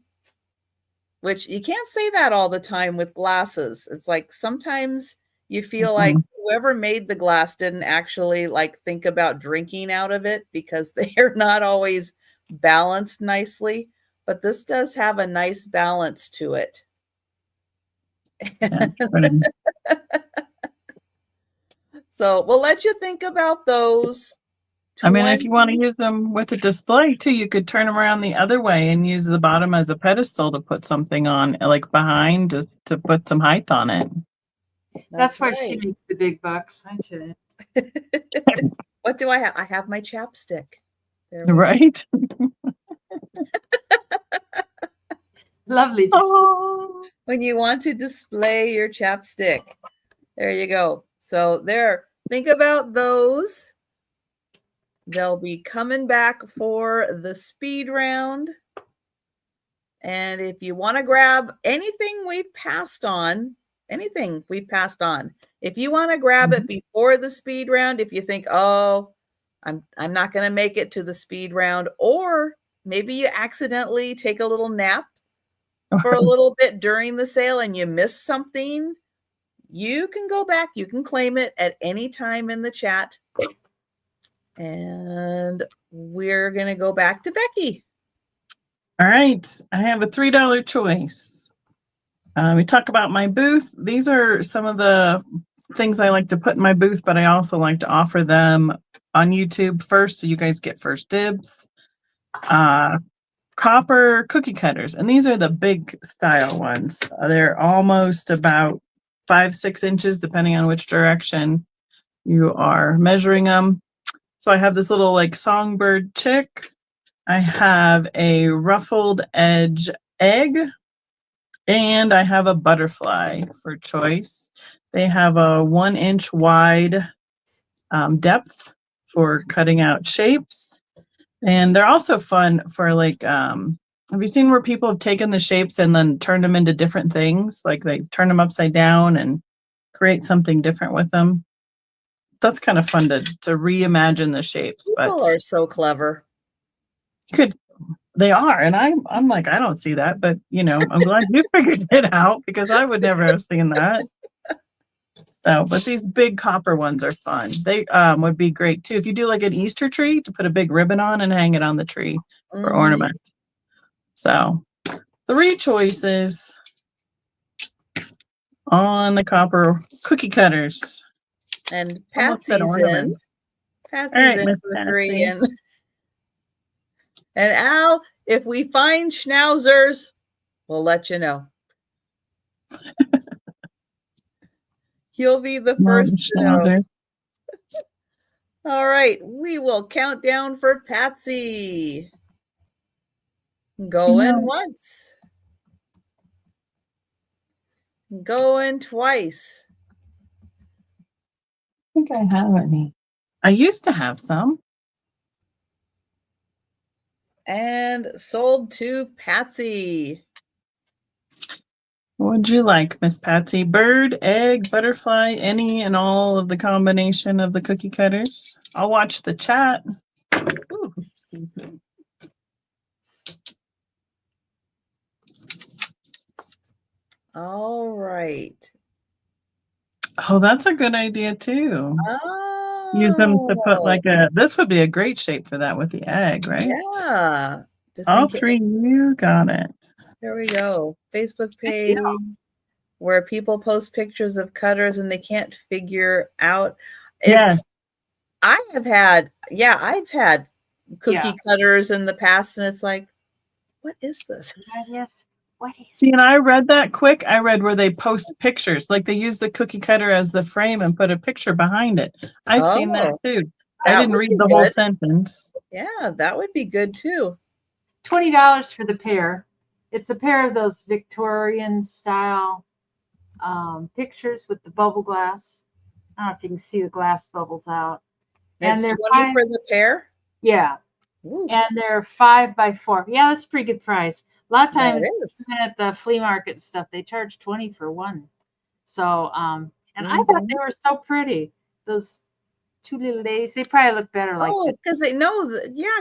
which you can't say that all the time with glasses. It's like sometimes you feel like whoever made the glass didn't actually like think about drinking out of it, because they are not always balanced nicely. But this does have a nice balance to it. So we'll let you think about those. I mean, if you want to use them with a display too, you could turn them around the other way and use the bottom as a pedestal to put something on, like behind, just to put some height on it. That's why she makes the big bucks. I tell you. What do I have? I have my chapstick. Right. Lovely. Oh. When you want to display your chapstick, there you go. So there, think about those. They'll be coming back for the speed round. And if you want to grab anything we've passed on, if you want to grab it before the speed round, if you think, oh, I'm not going to make it to the speed round, or maybe you accidentally take a little nap for a little bit during the sale and you miss something, you can go back. You can claim it at any time in the chat. And we're going to go back to Becky. All right. I have a $3 choice. We talk about my booth. These are some of the things I like to put in my booth, but I also like to offer them on YouTube first, so you guys get first dibs. Copper cookie cutters, and these are the big style ones. They're almost about 5-6 inches, depending on which direction you are measuring them. So I have this little like songbird chick. I have a ruffled edge egg, and I have a butterfly for choice. They have a 1-inch wide depth for cutting out shapes. And they're also fun for like, have you seen where people have taken the shapes and then turned them into different things? Like they turn them upside down and create something different with them. That's kind of fun to reimagine the shapes. People are so clever. They are, and I'm like, I don't see that, but you know, I'm glad you figured it out because I would never have seen that. So, but these big copper ones are fun. They would be great too if you do like an Easter tree to put a big ribbon on and hang it on the tree for ornaments. So, 3 choices on the copper cookie cutters. And Patsy's in. Patsy's in for the 3. And Al, if we find schnauzers, we'll let you know. You'll be the first to know. All right, we will count down for Patsy. Going once. Going twice. I think I have any. I used to have some. And sold to Patsy. What would you like, Miss Patsy? Bird, egg, butterfly, any and all of the combination of the cookie cutters? I'll watch the chat. Ooh, excuse me. All right. Oh, that's a good idea too. Use them to put like this would be a great shape for that with the egg, right? Yeah. All 3, you got it. There we go. Facebook page where people post pictures of cutters and they can't figure out. Yes. I've had cookie cutters in the past, and it's like, what is this? Yes. What is See, and I read that quick. I read where they post pictures, like they use the cookie cutter as the frame and put a picture behind it. I've seen that too. I didn't read the whole sentence. Yeah, that would be good too. $20 for the pair. It's a pair of those Victorian style pictures with the bubble glass. I don't know if you can see the glass bubbles out. And they're 20 for the pair? Yeah. Ooh. And they're 5 by 4. Yeah, that's a pretty good price. A lot of times at the flea market stuff, they charge 20 for one. So, and I thought they were so pretty. Those 2 little ladies, they probably look better like this. Because they know,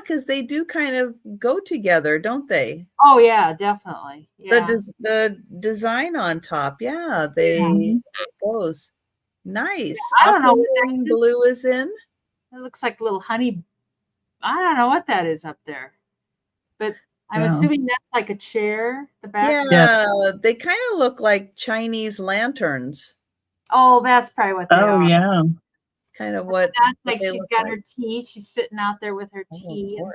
because they do kind of go together, don't they? Oh, yeah, definitely. Yeah. The design on top, it goes. Nice. I don't know what blue is in. It looks like little honey. I don't know what that is up there. But I'm assuming that's like a chair, the back. Yeah, they kind of look like Chinese lanterns. Oh, that's probably what they are. Oh, yeah. Kind of what. That's like she's got her tea. She's sitting out there with her tea and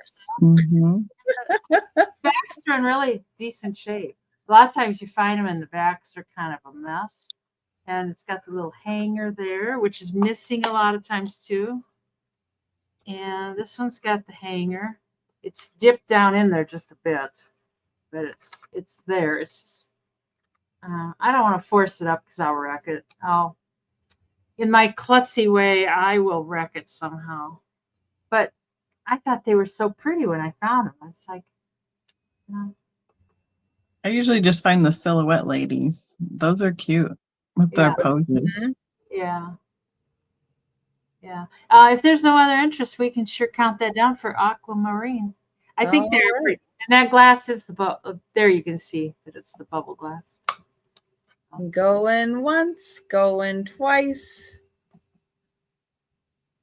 stuff. Backs are in really decent shape. A lot of times you find them and the backs are kind of a mess. And it's got the little hanger there, which is missing a lot of times too. And this one's got the hanger. It's dipped down in there just a bit, but it's there. It's just I don't want to force it up because I'll wreck it. In my klutzy way, I will wreck it somehow. But I thought they were so pretty when I found them. It's like, you know, I usually just find the silhouette ladies. Those are cute with their yeah, poses. yeah, yeah. If there's no other interest, we can sure count that down for aquamarine. I think All they're right. pretty. And that glass is the there you can see that it's the bubble glass. Going once, going twice.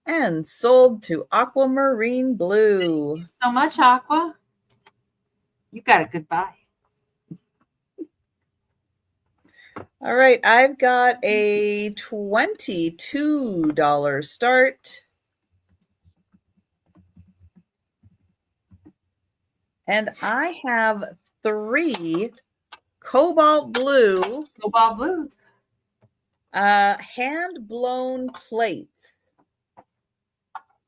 And sold to aquamarine blue. So much, Aqua. You got a good buy. All right, I've got a $22 start. And I have 3 cobalt blue hand blown plates.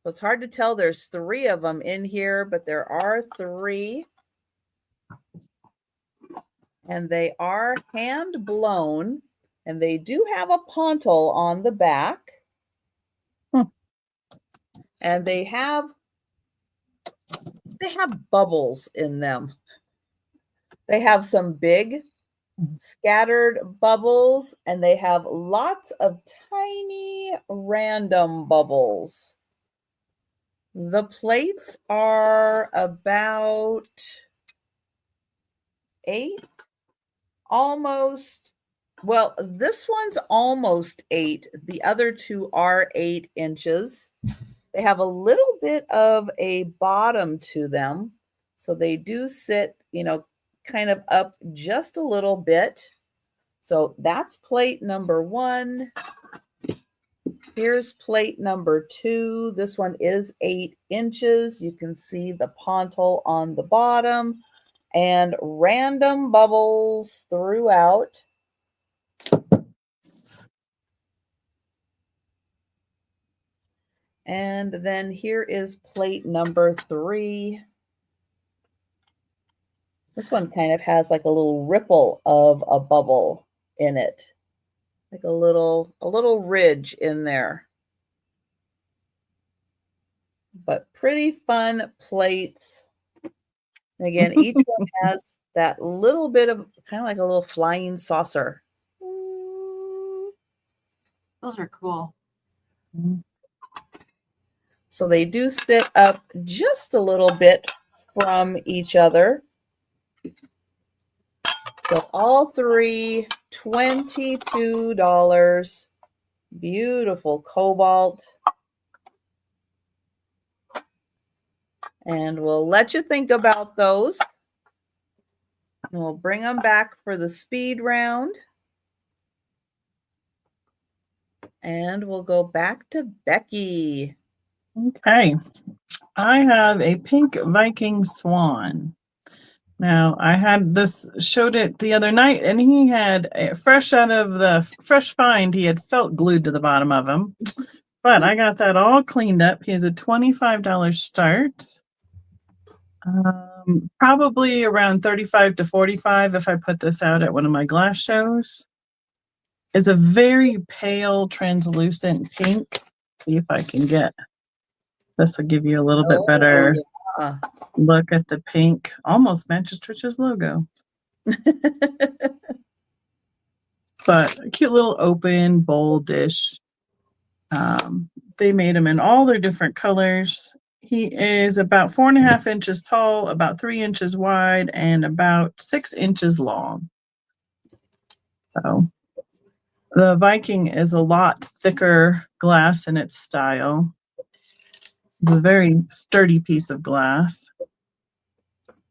So it's hard to tell. There's 3 of them in here, but there are 3. And they are hand blown, and they do have a pontal on the back. And they have bubbles in them. They have some big scattered bubbles, and they have lots of tiny random bubbles. The plates are about 8, almost. Well, this one's almost 8. The other 2 are 8 inches. They have a little bit of a bottom to them. So they do sit, kind of up just a little bit. So that's plate number 1. Here's plate number 2. This one is 8 inches. You can see the pontal on the bottom and random bubbles throughout. And then here is plate number 3. This one kind of has like a little ripple of a bubble in it. Like a little ridge in there. But pretty fun plates. And again, each one has that little bit of kind of like a little flying saucer. Those are cool. So they do sit up just a little bit from each other. So all 3, $22. Beautiful cobalt. And we'll let you think about those. And we'll bring them back for the speed round. And we'll go back to Becky. Okay. I have a pink Viking swan. Now, I had showed it the other night, and he had fresh out of the fresh find. He had felt glued to the bottom of him, but I got that all cleaned up. He has a $25 start. Probably around 35 to 45 if I put this out at one of my glass shows. It's a very pale, translucent pink. See if I can get this. Will give you a little bit better look at the pink. Almost matches Trisha's logo. But a cute little open bowl dish. They made them in all their different colors. He is about 4.5 inches tall, about 3 inches wide, and about 6 inches long. So the Viking is a lot thicker glass in its style. It's a very sturdy piece of glass.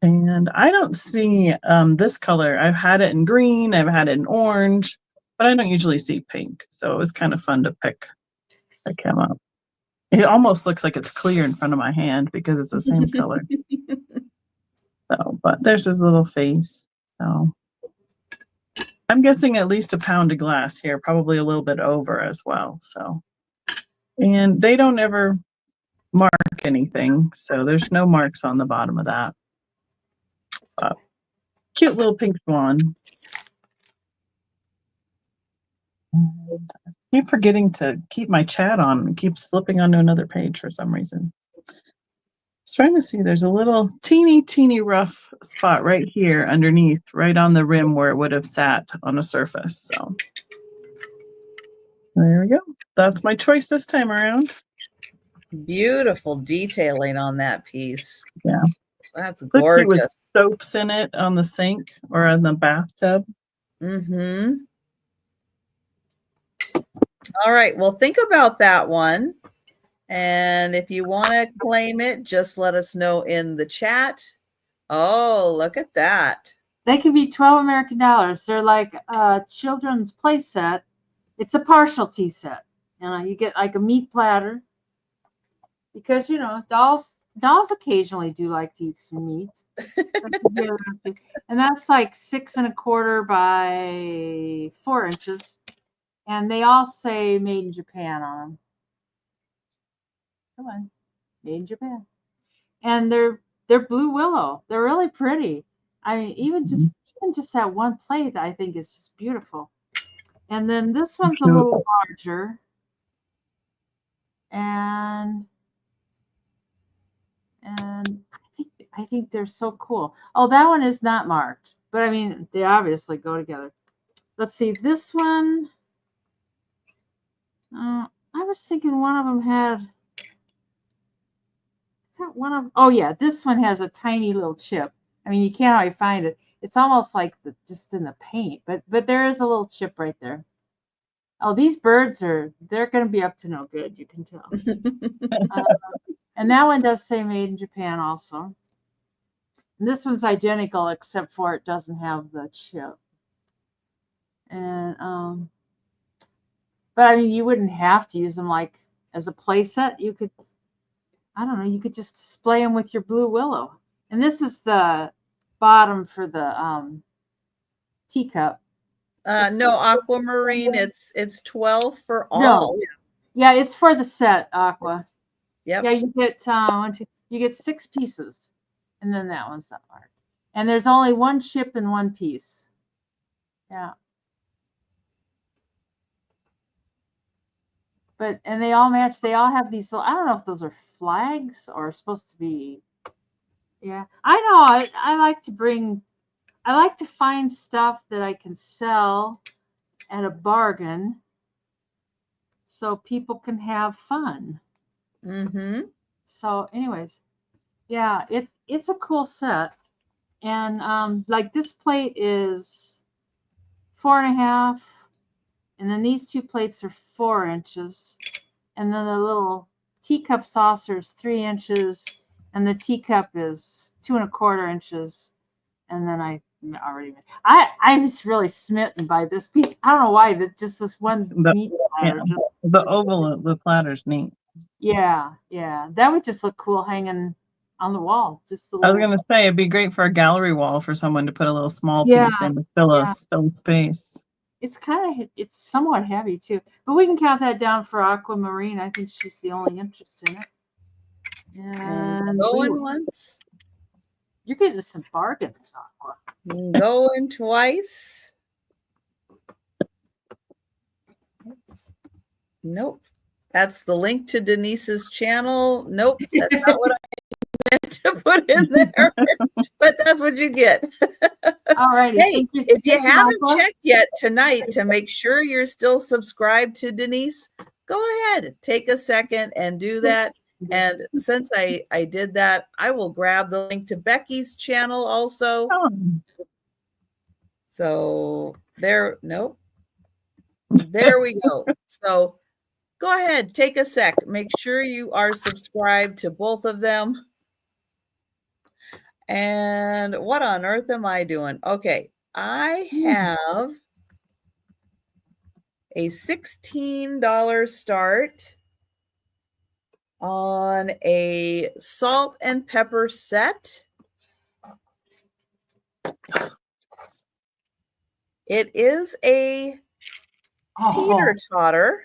And I don't see this color. I've had it in green, I've had it in orange, but I don't usually see pink. So it was kind of fun to pick him up. It almost looks like it's clear in front of my hand because it's the same color. So, but there's his little face. So I'm guessing at least a pound of glass here, probably a little bit over as well. So, and they don't ever mark anything. So there's no marks on the bottom of that. Cute little pink swan. I keep forgetting to keep my chat on. It keeps flipping onto another page for some reason. Trying to see, there's a little teeny rough spot right here underneath, right on the rim where it would have sat on a surface. So there we go. That's my choice this time around. Beautiful detailing on that piece. Yeah. That's With gorgeous. soaps in it on the sink or in the bathtub. Mm-hmm. All right. Well, think about that one. And if you want to claim it, just let us know in the chat. Oh, look at that. They can be 12 American dollars. They're like a children's play set. It's a partial tea set. You get like a meat platter because, you know, dolls occasionally do like to eat some meat. And that's like 6 1/4 by 4 inches. And they all say made in Japan on them. Come on, made in Japan. And they're blue willow. They're really pretty. I mean, even just that one plate, I think is just beautiful. And then this one's a little larger. And I think they're so cool. Oh, that one is not marked, but I mean, they obviously go together. Let's see, this one. I was thinking one of them had. Oh yeah, this one has a tiny little chip. I mean, you can't always find it. It's almost like just in the paint, but there is a little chip right there. Oh, these birds they're going to be up to no good. You can tell. And that one does say made in Japan also. And this one's identical except for it doesn't have the chip. And but I mean, you wouldn't have to use them like as a play set. You could. I don't know, you could just display them with your blue willow. And this is the bottom for the teacup. No, aquamarine, it's 12 for all. No. Yeah, it's for the set, aqua. Yep. Yeah, you get 6 pieces. And then that one's not marked. And there's only one chip and one piece. Yeah. And they all match. They all have these little, I don't know if those are flags or supposed to be. Yeah, I know. I like to find stuff that I can sell at a bargain so people can have fun. Mm-hmm. So anyways, yeah, it's a cool set. And like this plate is 4 1/2, and then these 2 plates are 4 inches, and then the little teacup saucer is 3 inches, and the teacup is 2 1/4 inches. And then I was really smitten by this piece. I don't know why, just this one meat platter. Yeah, the oval of the platter's neat. Yeah, that would just look cool hanging on the wall. I was gonna say it'd be great for a gallery wall for someone to put a little small piece in to fill a space. It's somewhat heavy too, but we can count that down for aquamarine. I think she's the only interest in it. And going once. You're getting some bargains, Aqua. Going twice. Nope. That's the link to Denise's channel. Nope, that's not what I meant to put in there, but that's what you get. All right. Hey, if you haven't checked yet tonight to make sure you're still subscribed to Denise, go ahead, take a second and do that. And since I did that, I will grab the link to Becky's channel also. So there we go. So go ahead, take a sec. Make sure you are subscribed to both of them. And what on earth am I doing? Okay, I have a $16 start on a salt and pepper set. It is a teeter-totter.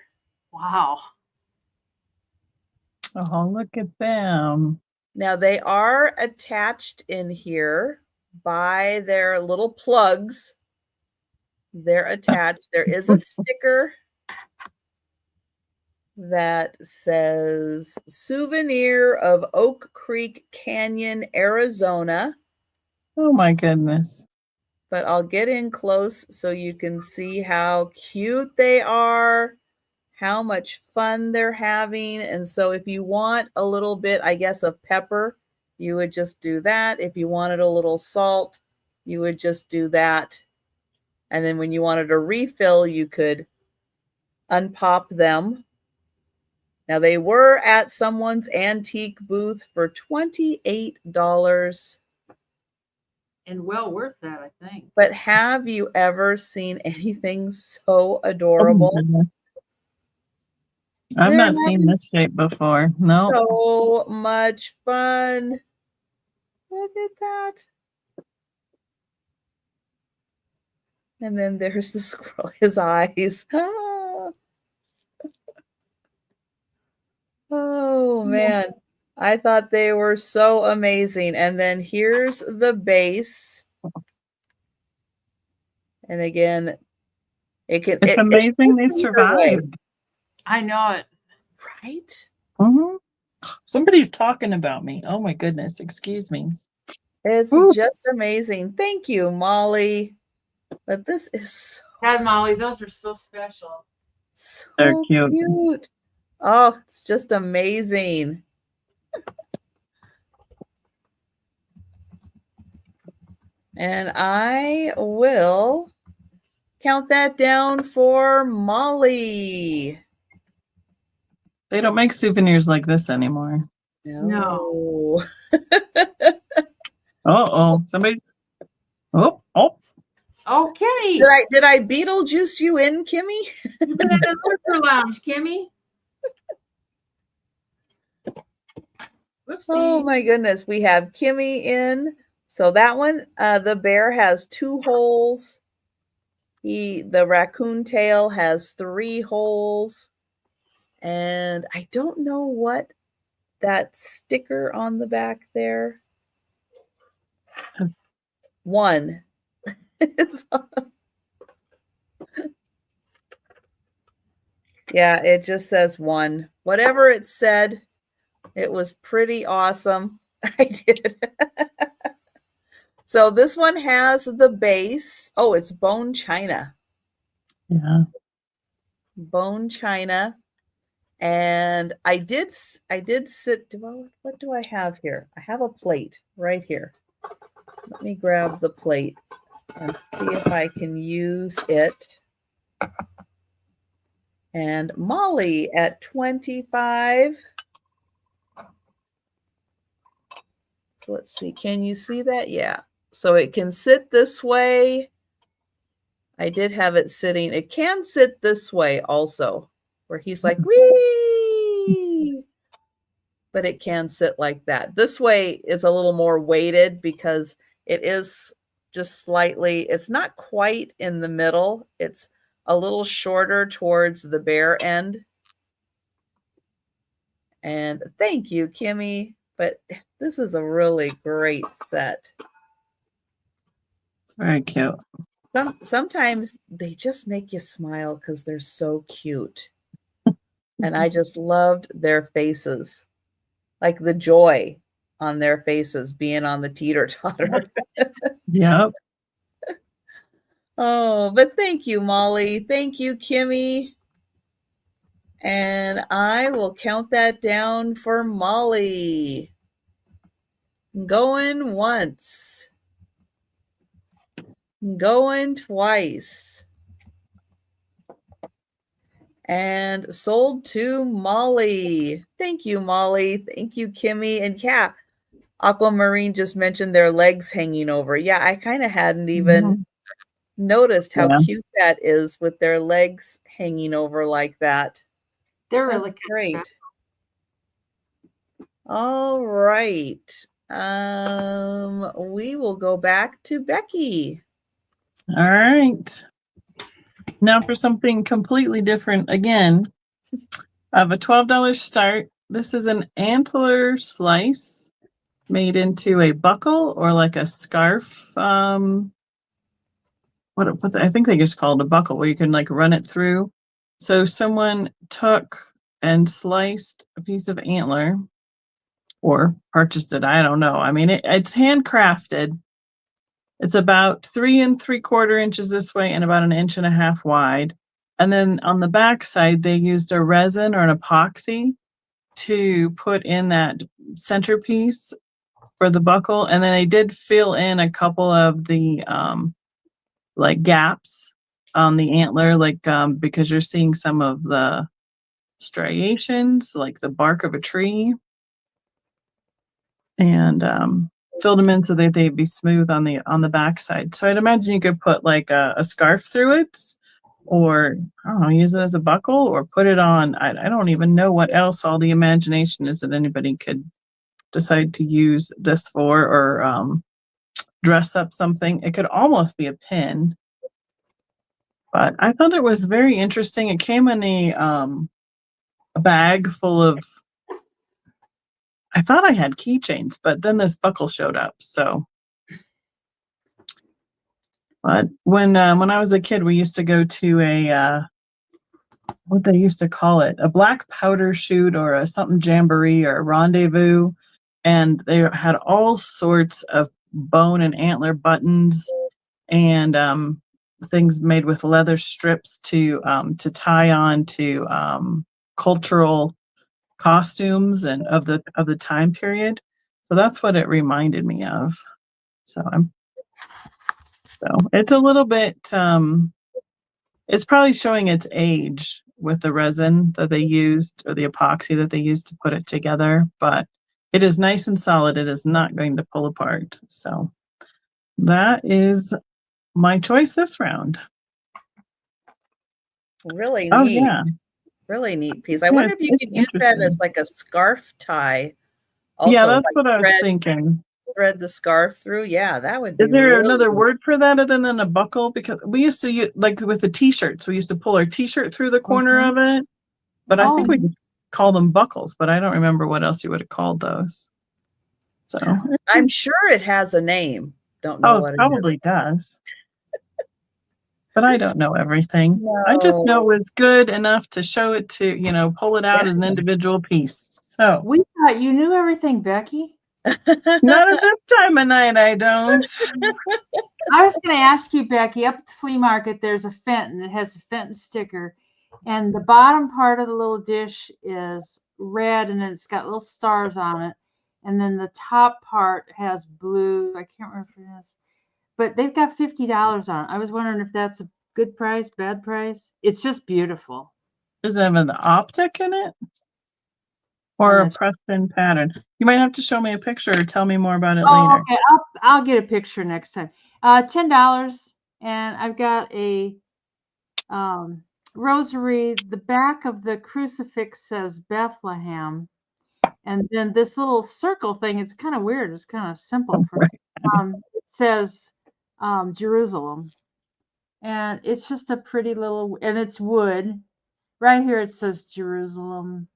Wow. Oh, look at them. Now they are attached in here by their little plugs. They're attached. There is a sticker that says souvenir of Oak Creek Canyon, Arizona. Oh my goodness. But I'll get in close so you can see how cute they are, how much fun they're having. And so if you want a little bit, I guess, of pepper, you would just do that. If you wanted a little salt, you would just do that. And then when you wanted a refill, you could unpop them. Now, they were at someone's antique booth for $28. And well worth that, I think. But have you ever seen anything so Oh, adorable? I've not seen this shape before. No. So much fun. Look at that. And then there's the squirrel, his eyes. Ah. Oh, man. I thought they were so amazing. And then here's the base. And again, it's amazing they survived. I know it. Right? Mm-hmm. Somebody's talking about me. Oh my goodness. Excuse me. It's just amazing. Thank you, Molly. But this is so God, Molly, those are so special. So they're cute. Oh, it's just amazing. And I will count that down for Molly. They don't make souvenirs like this anymore. No. Uh-oh. Somebody's... Oh. Oh, Kimmy. Did I Beetlejuice you in, Kimmy? You've been in the liquor lounge, Kimmy. Whoopsie. Oh my goodness. We have Kimmy in. So that one, the bear has 2 holes. The raccoon tail has 3 holes. And I don't know what that sticker on the back there. 1. Yeah, it just says 1. Whatever it said, it was pretty awesome. I did. So this one has the base. Oh, it's bone china. Yeah. Bone china. And I did sit. What do I have here? I have a plate right here. Let me grab the plate and see if I can use it. And Molly at 25. So let's see. Can you see that? Yeah. So it can sit this way. I did have it sitting. It can sit this way also, where he's like, wee. But it can sit like that. This way is a little more weighted because it is just slightly, it's not quite in the middle. It's a little shorter towards the bare end. And thank you, Kimmy. But this is a really great set. Very cute. Sometimes they just make you smile because they're so cute. And I just loved their faces. Like the joy on their faces being on the teeter-totter. Yep. Oh, but thank you, Molly. Thank you, Kimmy. And I will count that down for Molly. Going once. Going twice. And sold to Molly. Thank you, Molly. Thank you, Kimmy. And yeah, Aquamarine just mentioned their legs hanging over. Yeah, I kind of hadn't even noticed how cute that is with their legs hanging over like that. They're really great. special. All right. We will go back to Becky. All right. Now for something completely different again. I have a $12 start. This is an antler slice made into a buckle or like a scarf. I think they just call it a buckle where you can like run it through. So someone took and sliced a piece of antler, or purchased it. I don't know. I mean, it's handcrafted. It's about 3 3/4 inches this way and about 1.5 inches wide. And then on the back side, they used a resin or an epoxy to put in that centerpiece for the buckle. And then they did fill in a couple of the like gaps on the antler, like because you're seeing some of the striations, like the bark of a tree, and filled them in so that they'd be smooth on the backside. So I'd imagine you could put like a scarf through it, or I don't know, use it as a buckle, or put it on. I don't even know what else all the imagination is that anybody could decide to use this for, or dress up something. It could almost be a pin. But I thought it was very interesting. It came in a bag full of, I thought I had keychains, but then this buckle showed up. So, but when I was a kid, we used to go to a what they used to call it, a black powder shoot or a something jamboree or a rendezvous, and they had all sorts of bone and antler buttons and things made with leather strips to tie on to cultural costumes and of the time period. So that's what it reminded me of. So it's a little bit it's probably showing its age with the resin that they used, or the epoxy that they used to put it together, but it is nice and solid. It is not going to pull apart. So that is my choice this round. Really Oh, neat. yeah. Really neat piece. I wonder if you could use that as like a scarf tie. Also, yeah, that's like what I was thinking. Thread the scarf through. Yeah, that would be. Is there another word for that other than a buckle? Because we used to use, like with the t-shirts, we used to pull our t-shirt through the corner of it. But I think we just call them buckles, but I don't remember what else you would have called those. So I'm sure it has a name. Don't know what it probably does. But I don't know everything. No. I just know it's good enough to show it to, pull it out as an individual piece. So we thought you knew everything, Becky. Not at this time of night, I don't. I was going to ask you, Becky, up at the flea market, there's a Fenton. It has a Fenton sticker. And the bottom part of the little dish is red, and then it's got little stars on it. And then the top part has blue. I can't remember if it is. But they've got $50 on it. I was wondering if that's a good price, bad price. It's just beautiful. Does it have an optic in it? Or a pressed-in pattern? You might have to show me a picture or tell me more about it later. Okay. I'll get a picture next time. $10, and I've got a rosary. The back of the crucifix says Bethlehem, and then this little circle thing. It's kind of weird. It's kind of simple. It says Jerusalem, and it's just a pretty little, and it's wood. Right here it says Jerusalem.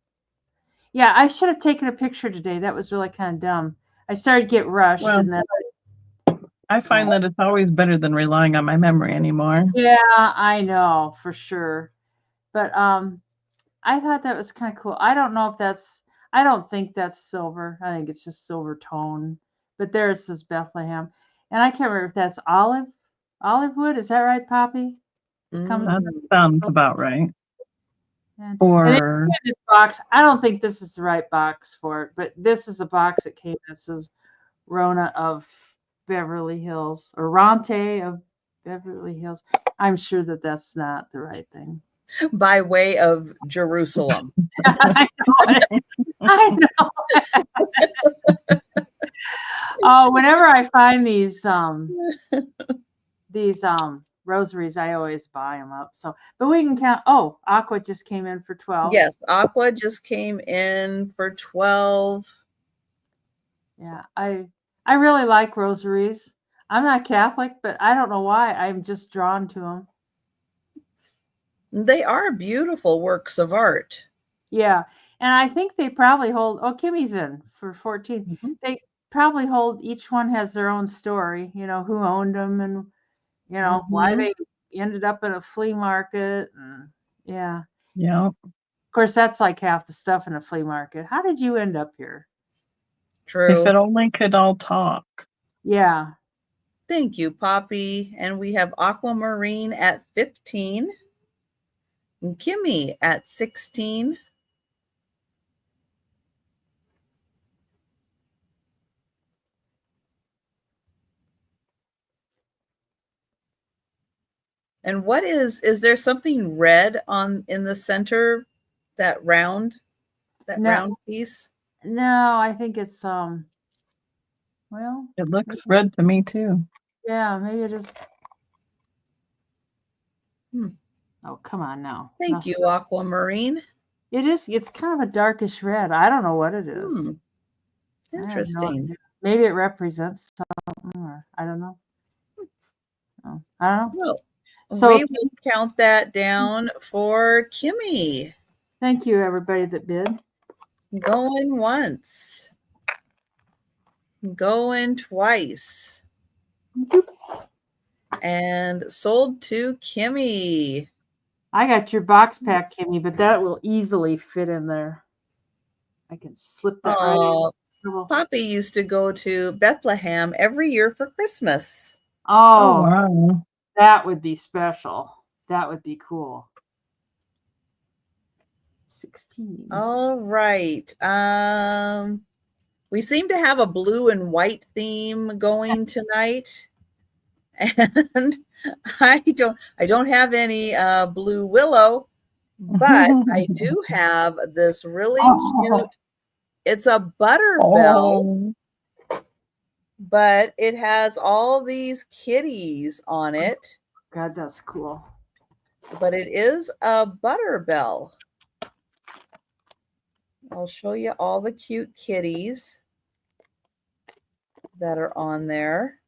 Yeah, I should have taken a picture today. That was really kind of dumb. I started to get rushed, and then I find that it's always better than relying on my memory anymore. Yeah, I know for sure. But I thought that was kind of cool. I don't know if that's, I don't think that's silver. I think it's just silver tone. But there it says Bethlehem. And I can't remember if that's olive wood. Is that right, Poppy? That sounds about right. And this box, I don't think this is the right box for it, but this is the box that came that says Rona of Beverly Hills, or Ronte of Beverly Hills. I'm sure that that's not the right thing. By way of Jerusalem. I know. Whenever I find these rosaries, I always buy them up. So, but we can count. Oh, Aqua just came in for 12. Yes, Aqua just came in for 12. Yeah, I really like rosaries. I'm not Catholic, but I don't know why. I'm just drawn to them. They are beautiful works of art. Yeah, and I think they probably hold. Oh, Kimmy's in for 14. Mm-hmm. They probably hold. Each one has their own story. Who owned them and. Why they ended up in a flea market. And, yeah. Yeah. Of course, that's like half the stuff in a flea market. How did you end up here? True. If it only could all talk. Yeah. Thank you, Poppy. And we have aquamarine at 15. And Kimmy at 16. And what is there something red in the center, that round piece? No, I think it's well, It looks red to me too. yeah, maybe it is. Oh, come on now. Thank you, Aquamarine. It is, it's kind of a darkish red. I don't know what it is. Interesting. Maybe it represents something, or I don't know. I don't know. Well, So we will count that down for Kimmy. Thank you, everybody that bid. Going once. Going twice. And sold to Kimmy. I got your box pack, Kimmy, but that will easily fit in there. I can slip that right in. Poppy used to go to Bethlehem every year for Christmas. Oh, wow. That would be special. That would be cool. 16. All right. We seem to have a blue and white theme going tonight. And I don't have any blue willow, but I do have this really cute. It's a butter bell, but it has all these kitties on it. God, that's cool. But it is a butter bell. I'll show you all the cute kitties that are on there.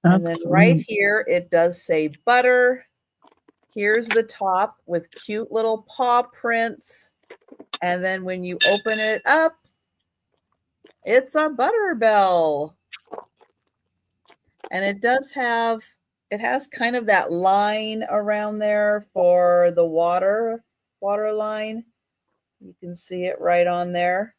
And then right here, it does say butter. Here's the top with cute little paw prints. And then when you open it up, it's a butter bell. And it has kind of that line around there for the water line. You can see it right on there.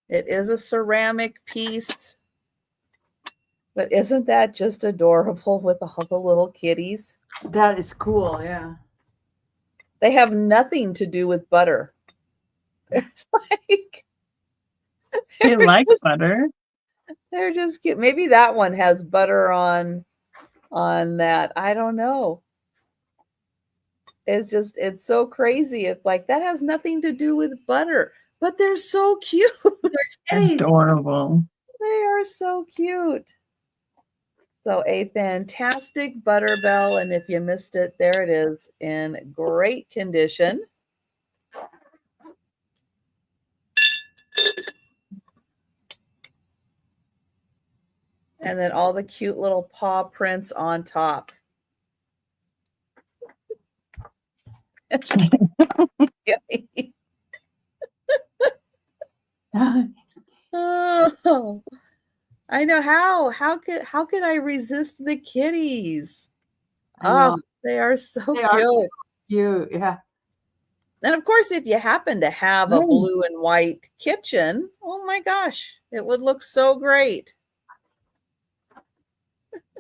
It is a ceramic piece, but isn't that just adorable with all the little kitties? That is cool, yeah. They have nothing to do with butter. It's like they like butter. They're just cute. Maybe that one has butter on that. I don't know. It's so crazy. It's like that has nothing to do with butter. But they're so cute. They're adorable. They are so cute. So a fantastic butter bell. And if you missed it, there it is in great condition. And then all the cute little paw prints on top. Oh, I know how could I resist the kitties? Oh, they are so cute. Yeah. And of course, if you happen to have a blue and white kitchen, oh my gosh, it would look so great.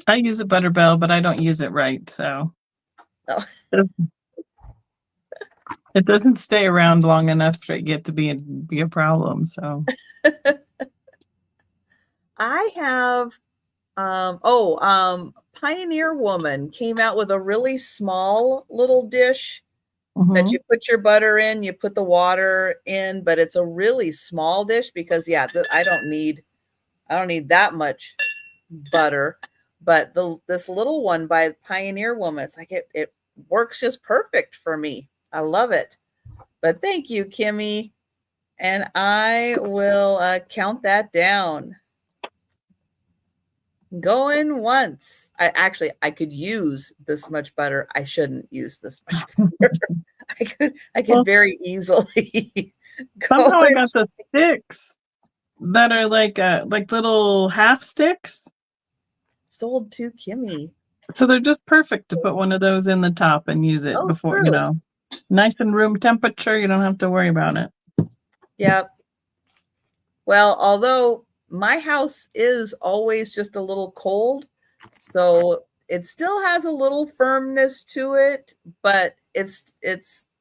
I use a butter bell, but I don't use it right, so it doesn't stay around long enough for it get to be a problem. So I have Pioneer Woman came out with a really small little dish that you put your butter in, you put the water in, but it's a really small dish because I don't need that much butter. But this little one by Pioneer Woman, it's like it works just perfect for me. I love it. But thank you, Kimmy. And I will count that down. Going once. I could use this much butter. I shouldn't use this much butter. I could very easily. Somehow I got the sticks that are like little half sticks. sold to Kimmy. So they're just perfect to put one of those in the top and use it before, true. you know, nice and room temperature. You don't have to worry about it. Yep. Well, although my house is always just a little cold, so it still has a little firmness to it, but it's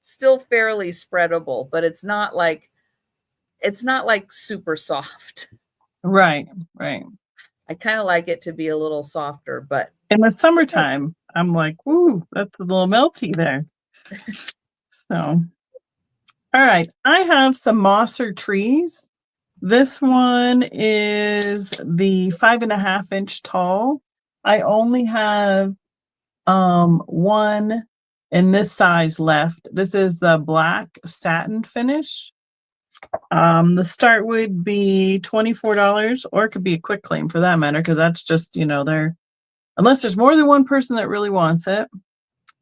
still fairly spreadable, but it's not like super soft. Right, right. I kind of like it to be a little softer, but in the summertime, I'm like, woo, that's a little melty there. So, all right, I have some mosser trees. This one is the 5.5 inch tall. I only have one in this size left. This is the black satin finish. The start would be $24, or it could be a quick claim for that matter, because that's just, you know, they're, unless there's more than one person that really wants it.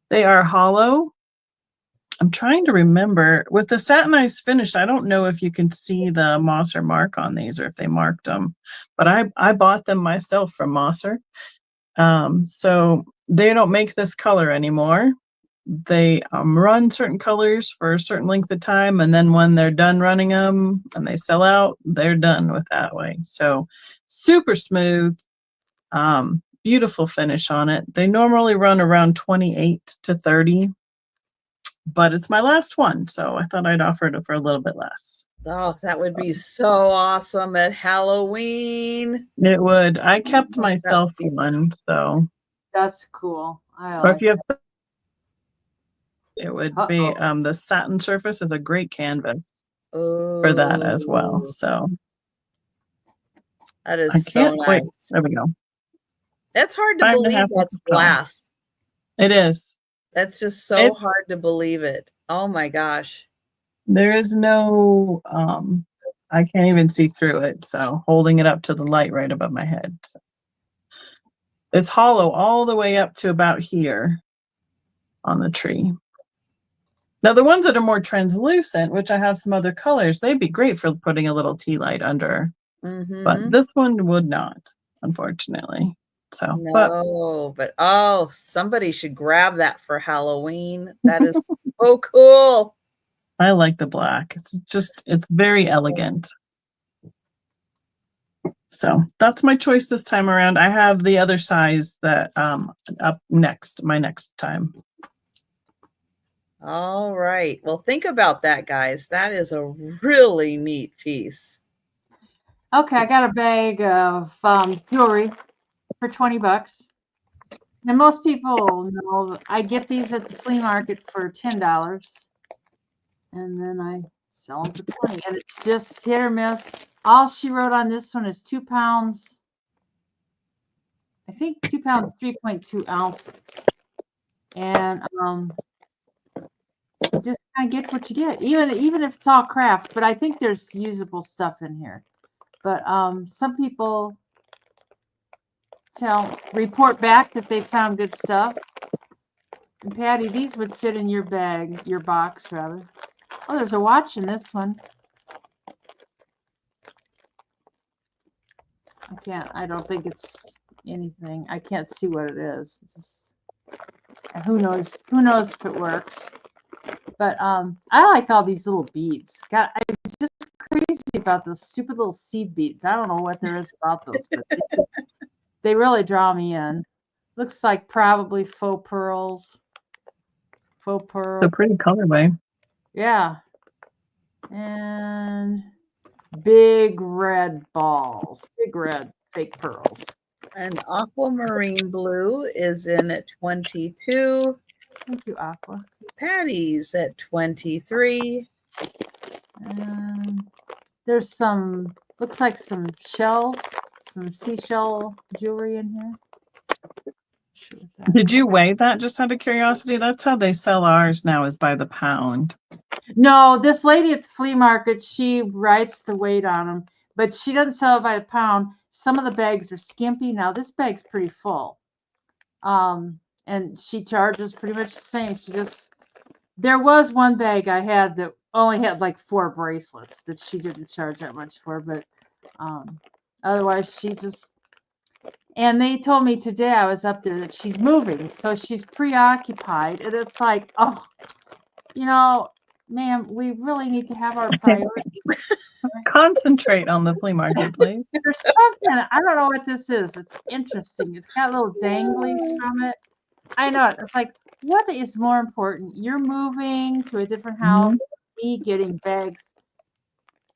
They are hollow. I'm trying to remember with the satinized finish. I don't know if you can see the Mosser mark on these or if they marked them, but I bought them myself from Mosser. So they don't make this color anymore. They run certain colors for a certain length of time, and then when they're done running them and they sell out, they're done with that way. So super smooth, beautiful finish on it. They normally run around 28 to 30, but it's my last one, so I thought I'd offer it for a little bit less. Oh, that would be so awesome at Halloween. It would. I kept myself one, so that's cool. So if you have, it would be the satin surface is a great canvas for that as well. So that is I can't so wait. nice. There we go. That's hard to believe that's glass. It is. That's just so hard to believe it. Oh my gosh. There is no, I can't even see through it. So holding it up to the light right above my head. So. It's hollow all the way up to about here on the tree. Now the ones that are more translucent, which I have some other colors, they'd be great for putting a little tea light under. But this one would not, unfortunately. So no, but oh, somebody should grab that for Halloween. That is so cool. I like the black. It's very elegant. So that's my choice this time around. I have the other size that up next, my next time. All right. Well, think about that, guys. That is a really neat piece. Okay, I got a bag of jewelry for $20. And most people know I get these at the flea market for $10. And then I sell them for $20. And it's just hit or miss. All she wrote on this one is 2 pounds. I think 2 pounds, 3.2 ounces. And just kind of get what you get, even if it's all craft. But I think there's usable stuff in here. But some people report back that they found good stuff. And Patty, these would fit in your bag, your box rather. Oh, there's a watch in this one. I don't think it's anything. I can't see what it is. It's just, who knows if it works. But I like all these little beads. God, I'm just crazy about those stupid little seed beads. I don't know what there is about those, but they really draw me in. Looks like probably faux pearls. Faux pearl. It's a pretty colorway. Yeah. And big red balls. Big red fake pearls. And aquamarine blue is in at 22. Thank you, Aqua. Patty's at 23. And there's some, looks like some shells, some seashell jewelry in here. Did you weigh that just out of curiosity? That's how they sell ours now, is by the pound. No, this lady at the flea market, she writes the weight on them, but she doesn't sell it by the pound. Some of the bags are skimpy. Now this bag's pretty full. And she charges pretty much the same. There was one bag I had that only had like 4 bracelets that she didn't charge that much for, but otherwise And they told me today I was up there that she's moving, so she's preoccupied, and it's like, oh, ma'am, we really need to have our priorities. Concentrate on the flea market, please. There's something, I don't know what this is. It's interesting. It's got little danglies from it. I know it. It's like, what is more important? You're moving to a different house, me getting bags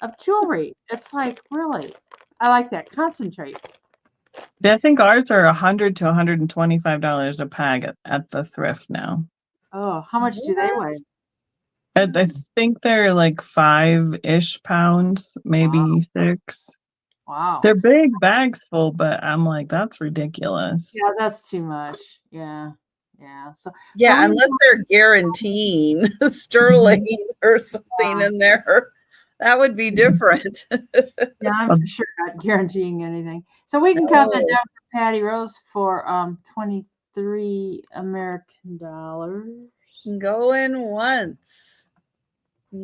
of jewelry. It's like, really? I like that. Concentrate. I think ours are $100 to $125 a pag at the thrift now. Oh, how much do they weigh? I think they're like 5-ish pounds, maybe 6. Wow. They're big bags full, but I'm like, that's ridiculous. Yeah, that's too much. Yeah. Yeah. So unless they're guaranteeing sterling or something in there, that would be different. Yeah, I'm for sure not guaranteeing anything. So we can count that down for Patty Rose for 23 American dollars. Going once,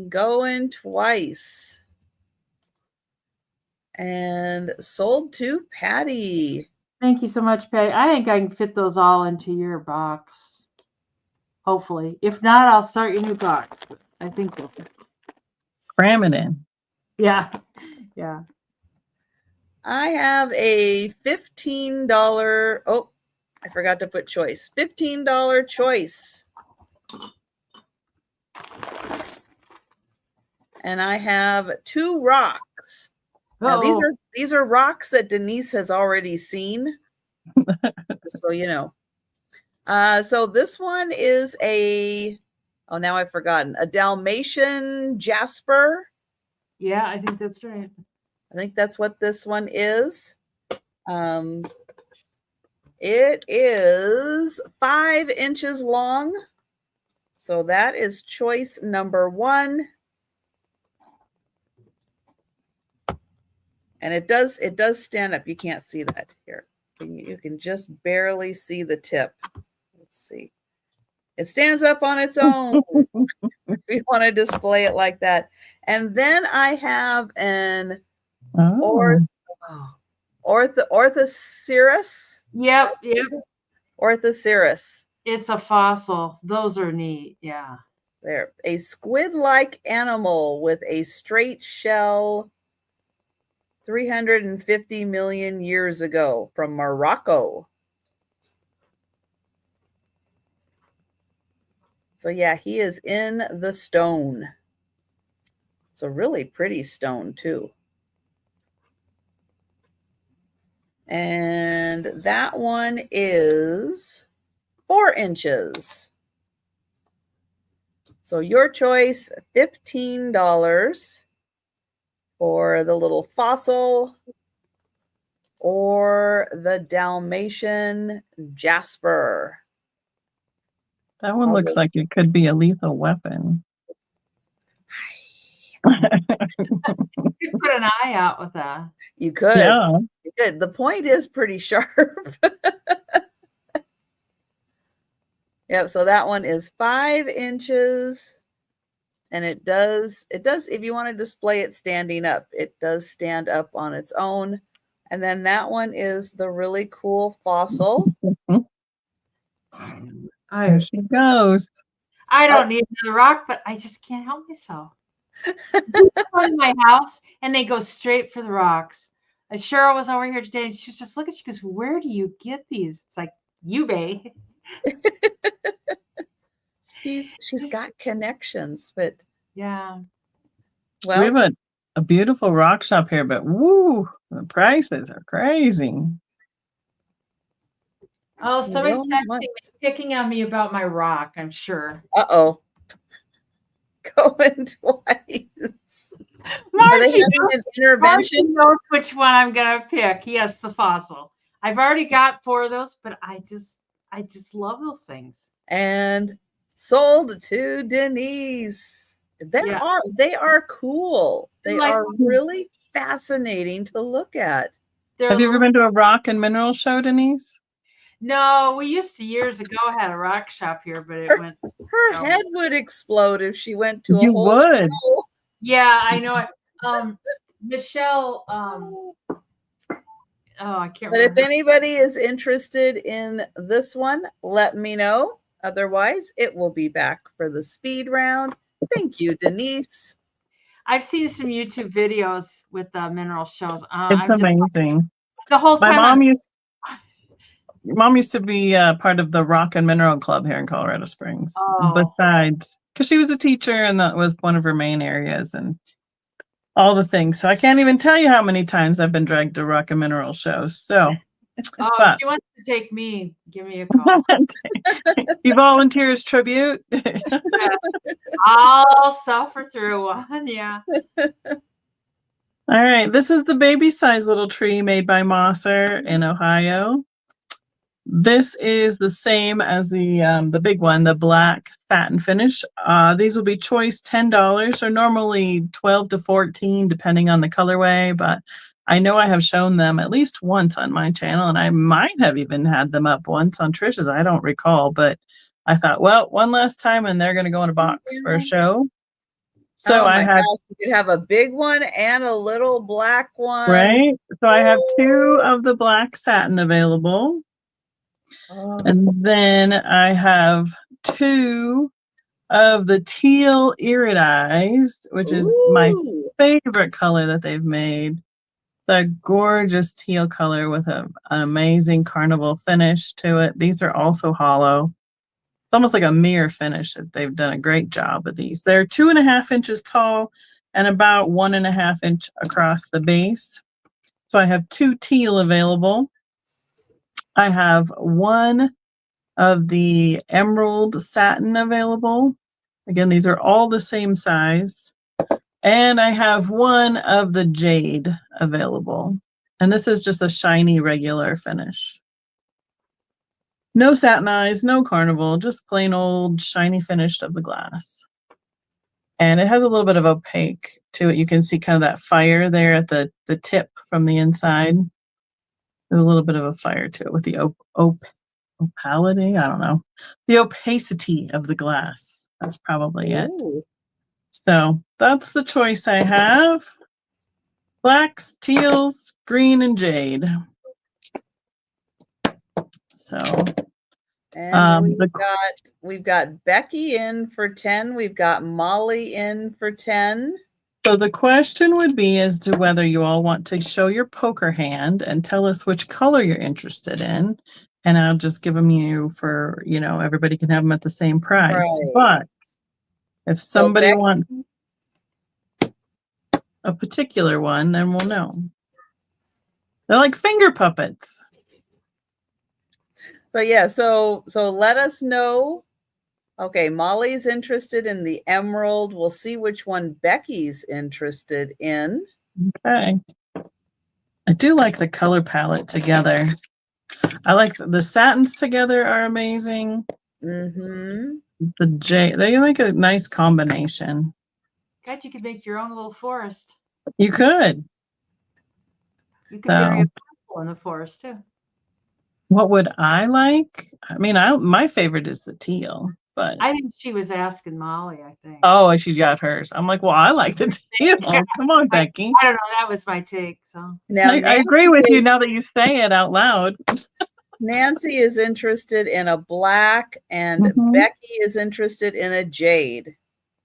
going twice, and sold to Patty. Thank you so much, Patty. I think I can fit those all into your box. Hopefully. If not, I'll start your new box. But I think they'll fit. Cram it in. Yeah. Yeah. I have a $15. Oh, I forgot to put choice. $15 choice. And I have 2 rocks. Now these are rocks that Denise has already seen. So you know. So this one is now I've forgotten. A Dalmatian jasper. Yeah, I think that's right. I think that's what this one is. It is 5 inches long. So that is choice number 1. And it does stand up. You can't see that here. You can just barely see the tip. Let's see. It stands up on its own. If you want to display it like that. And then I have an orthoceras. Yep. Orthoceras. It's a fossil. Those are neat. Yeah. There. A squid-like animal with a straight shell 350 million years ago from Morocco. So yeah, he is in the stone. It's a really pretty stone too. And that one is 4 inches. So your choice, $15 for the little fossil or the Dalmatian jasper. That one looks like it could be a lethal weapon. You could put an eye out with that. You could. Yeah. You could. The point is pretty sharp. Yep. So that one is 5 inches. And it does, if you want to display it standing up, it does stand up on its own. And then that one is the really cool fossil. There she goes. I don't need another rock, but I just can't help myself. People in my house and they go straight for the rocks. Cheryl was over here today and she was just looking. She goes, "Where do you get these?" It's like, eBay. She's got connections, but yeah. Well, we have a beautiful rock shop here, but woo, the prices are crazy. Oh, somebody's texting me, picking on me about my rock, I'm sure. Uh-oh. Going twice. Margie, Are they having an intervention? Margie knows which one I'm gonna pick. Yes, the fossil. I've already got 4 of those, but I just love those things. And sold to Denise. They are cool. They are really fascinating to look at. Have you ever been to a rock and mineral show, Denise? No, we used to years ago had a rock shop here, but it went. Her head would explode if she went to a You whole would. Show. Yeah, I know it. Michelle, Oh, I can't But if remember. anybody is interested in this one, let me know. Otherwise, it will be back for the speed round. Thank you, Denise. I've seen some YouTube videos with the mineral shows. It's I'm just amazing. the whole My time. mom used to be part of the Rock and Mineral Club here in Colorado Springs. Oh. Besides, because she was a teacher and that was one of her main areas and all the things. So I can't even tell you how many times I've been dragged to Rock and Mineral shows. So, Oh, but if she wants to take me, give me a call. you volunteer as tribute. Yeah. I'll suffer through one. Yeah. All right, this is the baby size little tree made by Mosser in Ohio. This is the same as the big one, the black satin finish. These will be choice $10 or normally 12 to 14 depending on the colorway, but I know I have shown them at least once on my channel, and I might have even had them up once on Trish's. I don't recall, but I thought, well, one last time and they're going to go in a box for a show. So I had, you could have a big one and a little black one. Right. So I have 2 of the black satin available. Oh. And then I have 2 of the teal iridized, which is my favorite color that they've made. The gorgeous teal color with an amazing carnival finish to it. These are also hollow. It's almost like a mirror finish. They've done a great job with these. They're 2.5 inches tall and about 1.5 inch across the base. So I have 2 teal available. I have 1 of the emerald satin available. Again, these are all the same size. And I have 1 of the jade available. And this is just a shiny regular finish. No satinized, no carnival, just plain old shiny finished of the glass. And it has a little bit of opaque to it. You can see kind of that fire there at the tip from the inside. There's a little bit of a fire to it with the opality. I don't know. The opacity of the glass. That's probably it. So that's the choice I have. Blacks, teals, green, and jade. So and we've got Becky in for 10. We've got Molly in for 10. So the question would be as to whether you all want to show your poker hand and tell us which color you're interested in. And I'll just give them you for, everybody can have them at the same price. Right. But if somebody wants a particular one, then we'll know. They're like finger puppets. So yeah, so let us know. Okay, Molly's interested in the emerald. We'll see which one Becky's interested in. Okay. I do like the color palette together. I like the satins together are amazing. Mm-hmm. The jade, they make a nice combination. God, you could make your own little forest. You could. You could bury a pencil in the forest too. What would I like? I mean, my favorite is the teal, but I think she was asking Molly, I think. Oh, she's got hers. I'm like, well, I like the teal. Come on, Becky. I don't know. That was my take. So now I agree with you now that you say it out loud. Nancy is interested in a black and Becky is interested in a jade.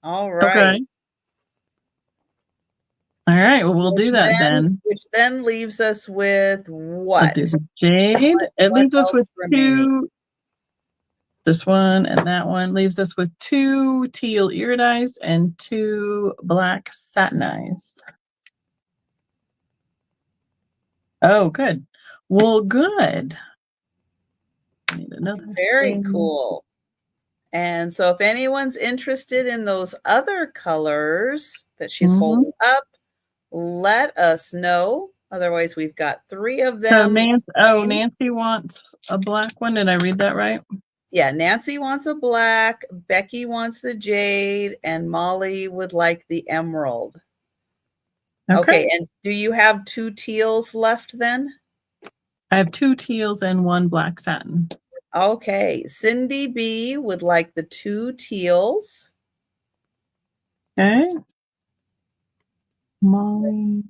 All right. Okay. All right. Well, we'll do that then. Which then leaves us with what? We'll do the jade. It leaves us with remaining? 2. This one and that one leaves us with 2 teal iridized and 2 black satinized. Oh, good. Well, good. Need another Very cool. And so if anyone's interested in those other colors that she's holding up, let us know. Otherwise, we've got 3 of them. So Nancy wants a black one. Did I read that right? Yeah, Nancy wants a black, Becky wants the jade, and Molly would like the emerald. Okay, and do you have 2 teals left then? I have 2 teals and 1 black satin. Okay, Cindy B would like the 2 teals. Okay. Molly.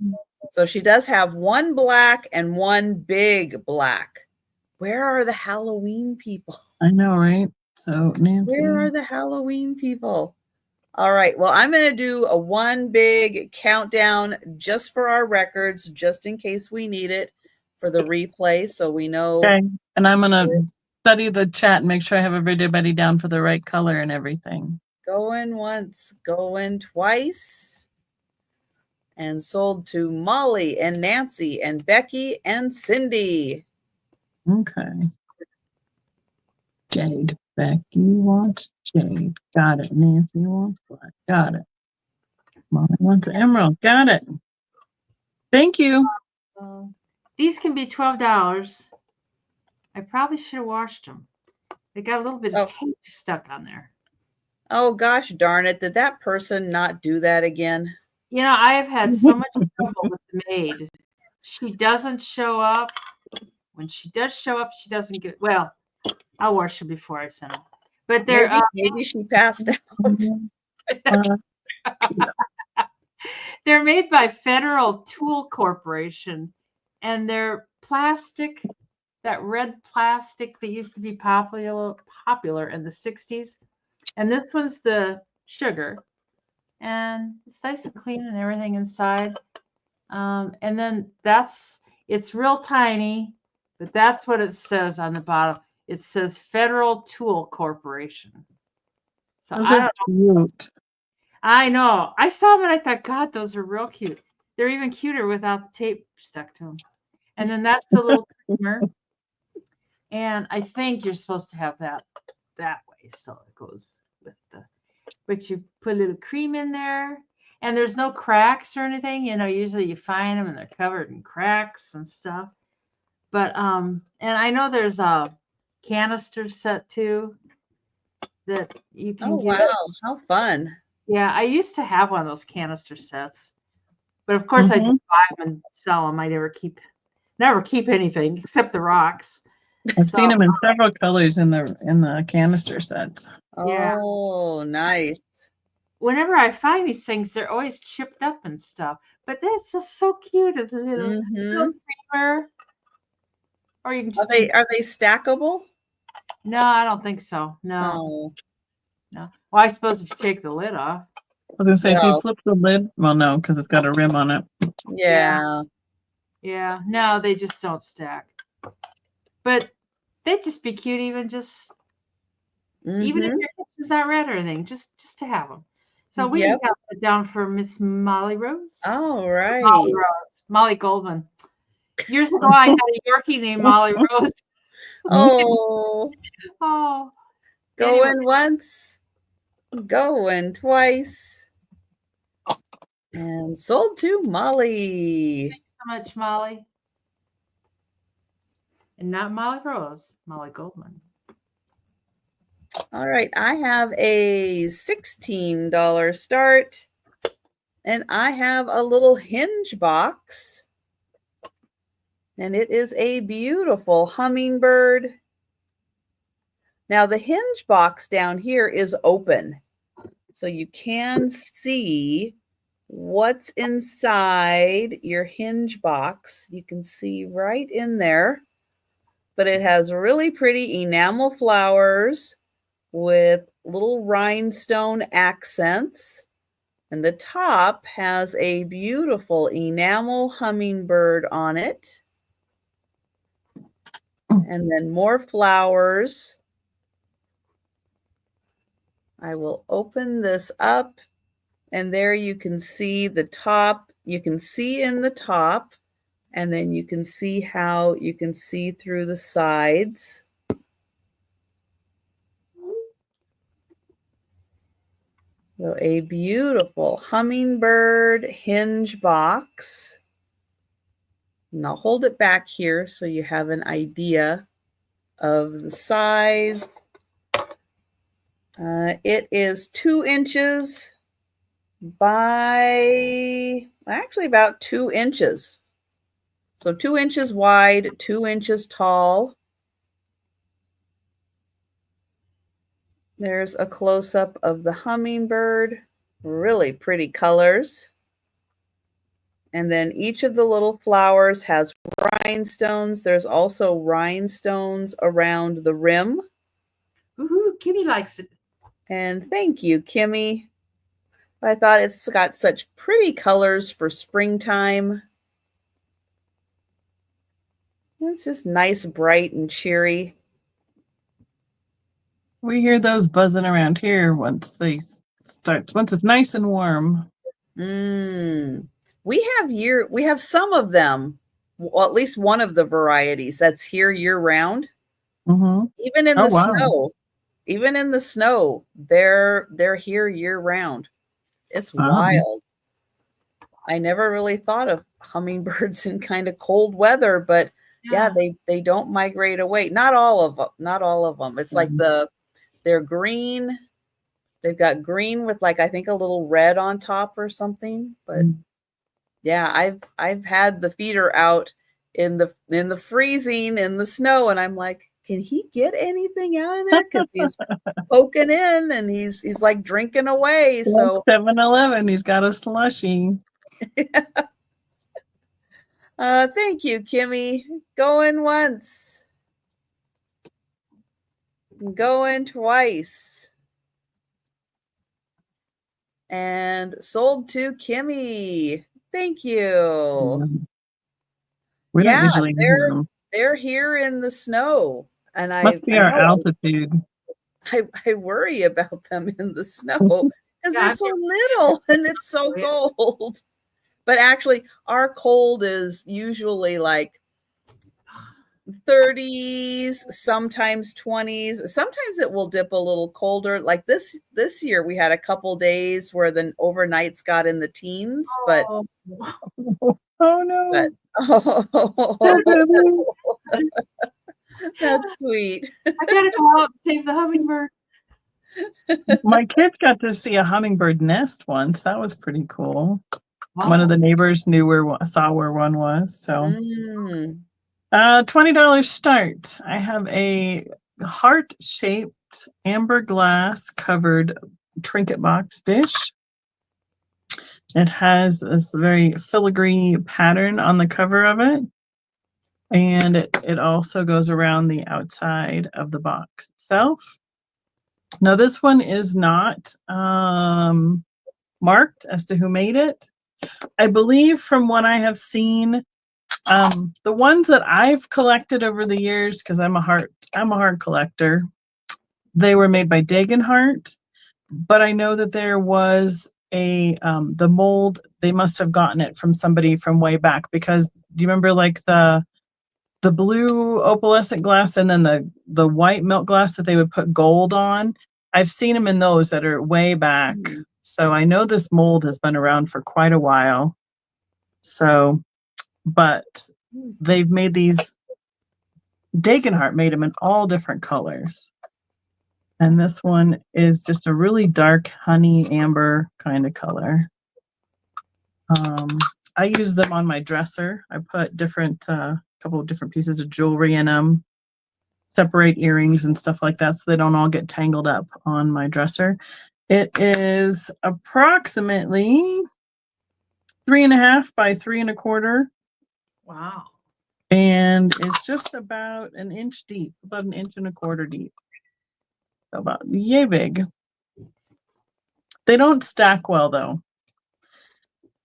So she does have one black and one big black. Where are the Halloween people? I know, right? So Nancy. Where are the Halloween people? All right. Well, I'm going to do a one big countdown just for our records, just in case we need it for the replay. So we know. Okay. And I'm going to study the chat and make sure I have everybody down for the right color and everything. Going once, going twice. And sold to Molly and Nancy and Becky and Cindy. Okay. Jade. Becky wants jade. Got it. Nancy wants black. Got it. Molly wants emerald. Got it. Thank you. These can be $12. I probably should have washed them. They got a little bit of tape stuck on there. Oh, gosh darn it. Did that person not do that again? You know, I have had so much trouble with the maid. She doesn't show up. When she does show up, she doesn't get, well, I'll wash her before I send them. But they're maybe she passed out. They're made by Federal Tool Corporation, and they're plastic, that red plastic that used to be popular in the 60s. And this one's the sugar. And it's nice and clean and everything inside. And then it's real tiny, but that's what it says on the bottom. It says Federal Tool Corporation. So those are cute. I know. I saw them and I thought, God, those are real cute. They're even cuter without the tape stuck to them. And then that's the little creamer. And I think you're supposed to have that way. So it goes with but you put a little cream in there. And there's no cracks or anything. You know, usually you find them and they're covered in cracks and stuff. But, and I know there's a canister set too that you can get. Oh, wow. How fun. Yeah, I used to have one of those canister sets. But of course I just buy them and sell them. I never keep anything except the rocks. I've seen them in several colors in the canister sets. Oh, nice. Whenever I find these things, they're always chipped up and stuff. But that's just so cute. A little creamer. Or you can just are they stackable? No, I don't think so. No. Well, I suppose if you take the lid off. I was gonna say if you flip the lid, well, no, because it's got a rim on it. Yeah. Yeah. No, they just don't stack. But they'd just be cute, even if your kitchen's not red or anything, just to have them. So we got it down for Miss Molly Rose. All right. Molly Goldman. Years ago, I had a Yorkie named Molly Rose. Oh. Going anyway. once, going twice. And sold to Molly. Thanks so much, Molly. And not Molly Rose, Molly Goldman. All right, I have a $16 start, and I have a little hinge box, and it is a beautiful hummingbird. Now, the hinge box down here is open, so you can see what's inside your hinge box. You can see right in there, but it has really pretty enamel flowers with little rhinestone accents. And the top has a beautiful enamel hummingbird on it. And then more flowers. I will open this up, and there you can see the top. You can see in the top, and then you can see how you can see through the sides. So a beautiful hummingbird hinge box. And I'll hold it back here so you have an idea of the size. It is 2 inches by actually about 2 inches. So 2 inches wide, 2 inches tall. There's a close-up of the hummingbird. Really pretty colors. And then each of the little flowers has rhinestones. There's also rhinestones around the rim. Woohoo, Kimmy likes it. And thank you, Kimmy. I thought it's got such pretty colors for springtime. It's just nice, bright, and cheery. We hear those buzzing around here once it's nice and warm. We have some of them, well, at least one of the varieties that's here year round. Even in the snow. Even in the snow, they're here year round. It's wild. I never really thought of hummingbirds in kind of cold weather, but yeah, they don't migrate away. Not all of them. It's like they're green. They've got green with like I think a little red on top or something. But yeah, I've had the feeder out in the freezing in the snow, and I'm like, can he get anything out of there? Because he's poking in and he's like drinking away. So 7-Eleven, he's got a slushie. Thank you, Kimmy. Going once. Going twice. And sold to Kimmy. Thank you. We don't usually they're here in the snow. And must be our altitude. I worry about them in the snow because they're so little and it's so cold. But actually, our cold is usually like 30s, sometimes 20s. Sometimes it will dip a little colder. Like this year, we had a couple days where the overnights got in the teens. But oh no! But, that's sweet. I gotta go out and save the hummingbird. My kids got to see a hummingbird nest once. That was pretty cool. One of the neighbors saw where one was. So, $20 start. I have a heart-shaped amber glass covered trinket box dish. It has this very filigree pattern on the cover of it. And it also goes around the outside of the box itself. Now, this one is not marked as to who made it. I believe from what I have seen, the ones that I've collected over the years, because I'm a heart collector, they were made by Degenhart. But I know that there was the mold, they must have gotten it from somebody from way back, because do you remember like the blue opalescent glass and then the white milk glass that they would put gold on? I've seen them in those that are way back. So I know this mold has been around for quite a while. So, but they've made these, Degenhart made them in all different colors. And this one is just a really dark honey amber kind of color. I use them on my dresser. I put couple of different pieces of jewelry in them, separate earrings and stuff like that so they don't all get tangled up on my dresser. It is approximately 3.5 by 3 1/4. Wow. And it's just about an inch deep, about 1 1/4 deep. So about yay big. They don't stack well though.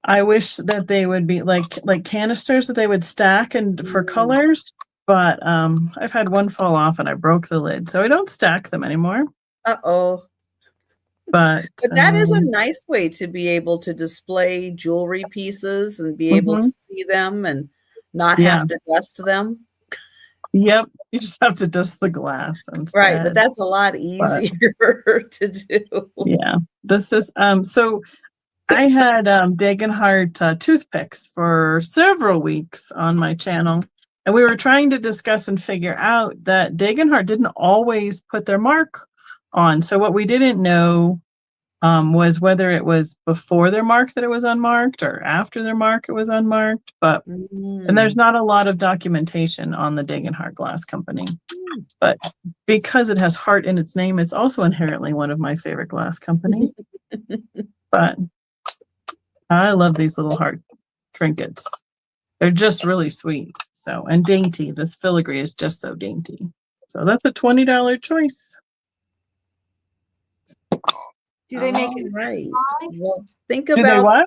I wish that they would be like canisters that they would stack and for colors, but I've had one fall off and I broke the lid, so I don't stack them anymore. But that is a nice way to be able to display jewelry pieces and be able to see them and not have to dust them. Yep, you just have to dust the glass instead. Right, but that's a lot easier to do. Yeah, this is so I had Degenhart toothpicks for several weeks on my channel, and we were trying to discuss and figure out that Degenhart didn't always put their mark on. So what we didn't know was whether it was before their mark that it was unmarked or after their mark it was unmarked. But and there's not a lot of documentation on the Degenhart Glass Company. But because it has heart in its name, it's also inherently one of my favorite glass companies. But I love these little heart trinkets. They're just really sweet. So, and dainty. This filigree is just so dainty. So that's a $20 choice. Do they make it right? Molly? Well, think Do they about what?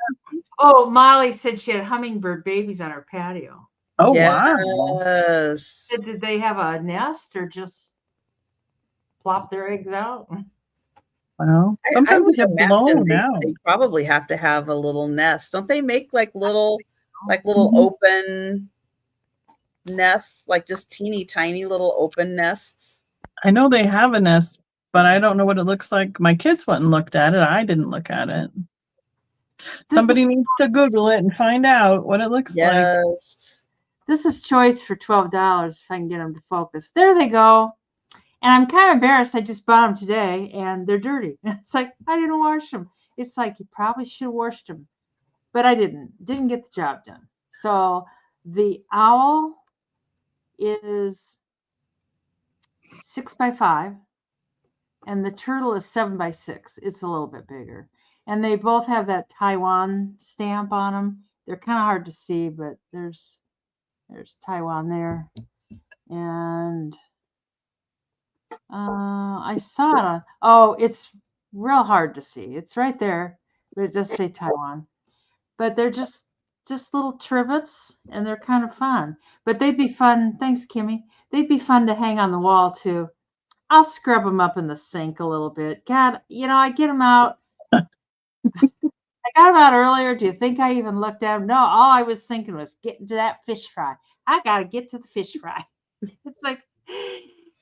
Oh, Molly said she had hummingbird babies on her patio. Oh, yes. wow. Did they have a nest or just plop their eggs out? Well, I sometimes would they get imagine blown out. they probably have to have a little nest. Don't they make like little Mhm. open nests, like just teeny tiny little open nests? I know they have a nest, but I don't know what it looks like. My kids went and looked at it. I didn't look at it. Somebody needs to Google it and find out what it looks like. Yes. This is choice for $12 if I can get them to focus. There they go. And I'm kind of embarrassed. I just bought them today and they're dirty. It's like, I didn't wash them. It's like, you probably should have washed them. But I didn't. Didn't get the job done. So the owl is 6x5. And the turtle is 7x6. It's a little bit bigger. And they both have that Taiwan stamp on them. They're kind of hard to see, but there's Taiwan there. And I saw it on, oh, it's real hard to see. It's right there, but it does say Taiwan. But they're just little trivets, and they're kind of fun. But they'd be fun. Thanks, Kimmy. They'd be fun to hang on the wall too. I'll scrub them up in the sink a little bit. God, I get them out. I got them out earlier. Do you think I even looked at them? No, all I was thinking was getting to that fish fry. I got to get to the fish fry. It's like,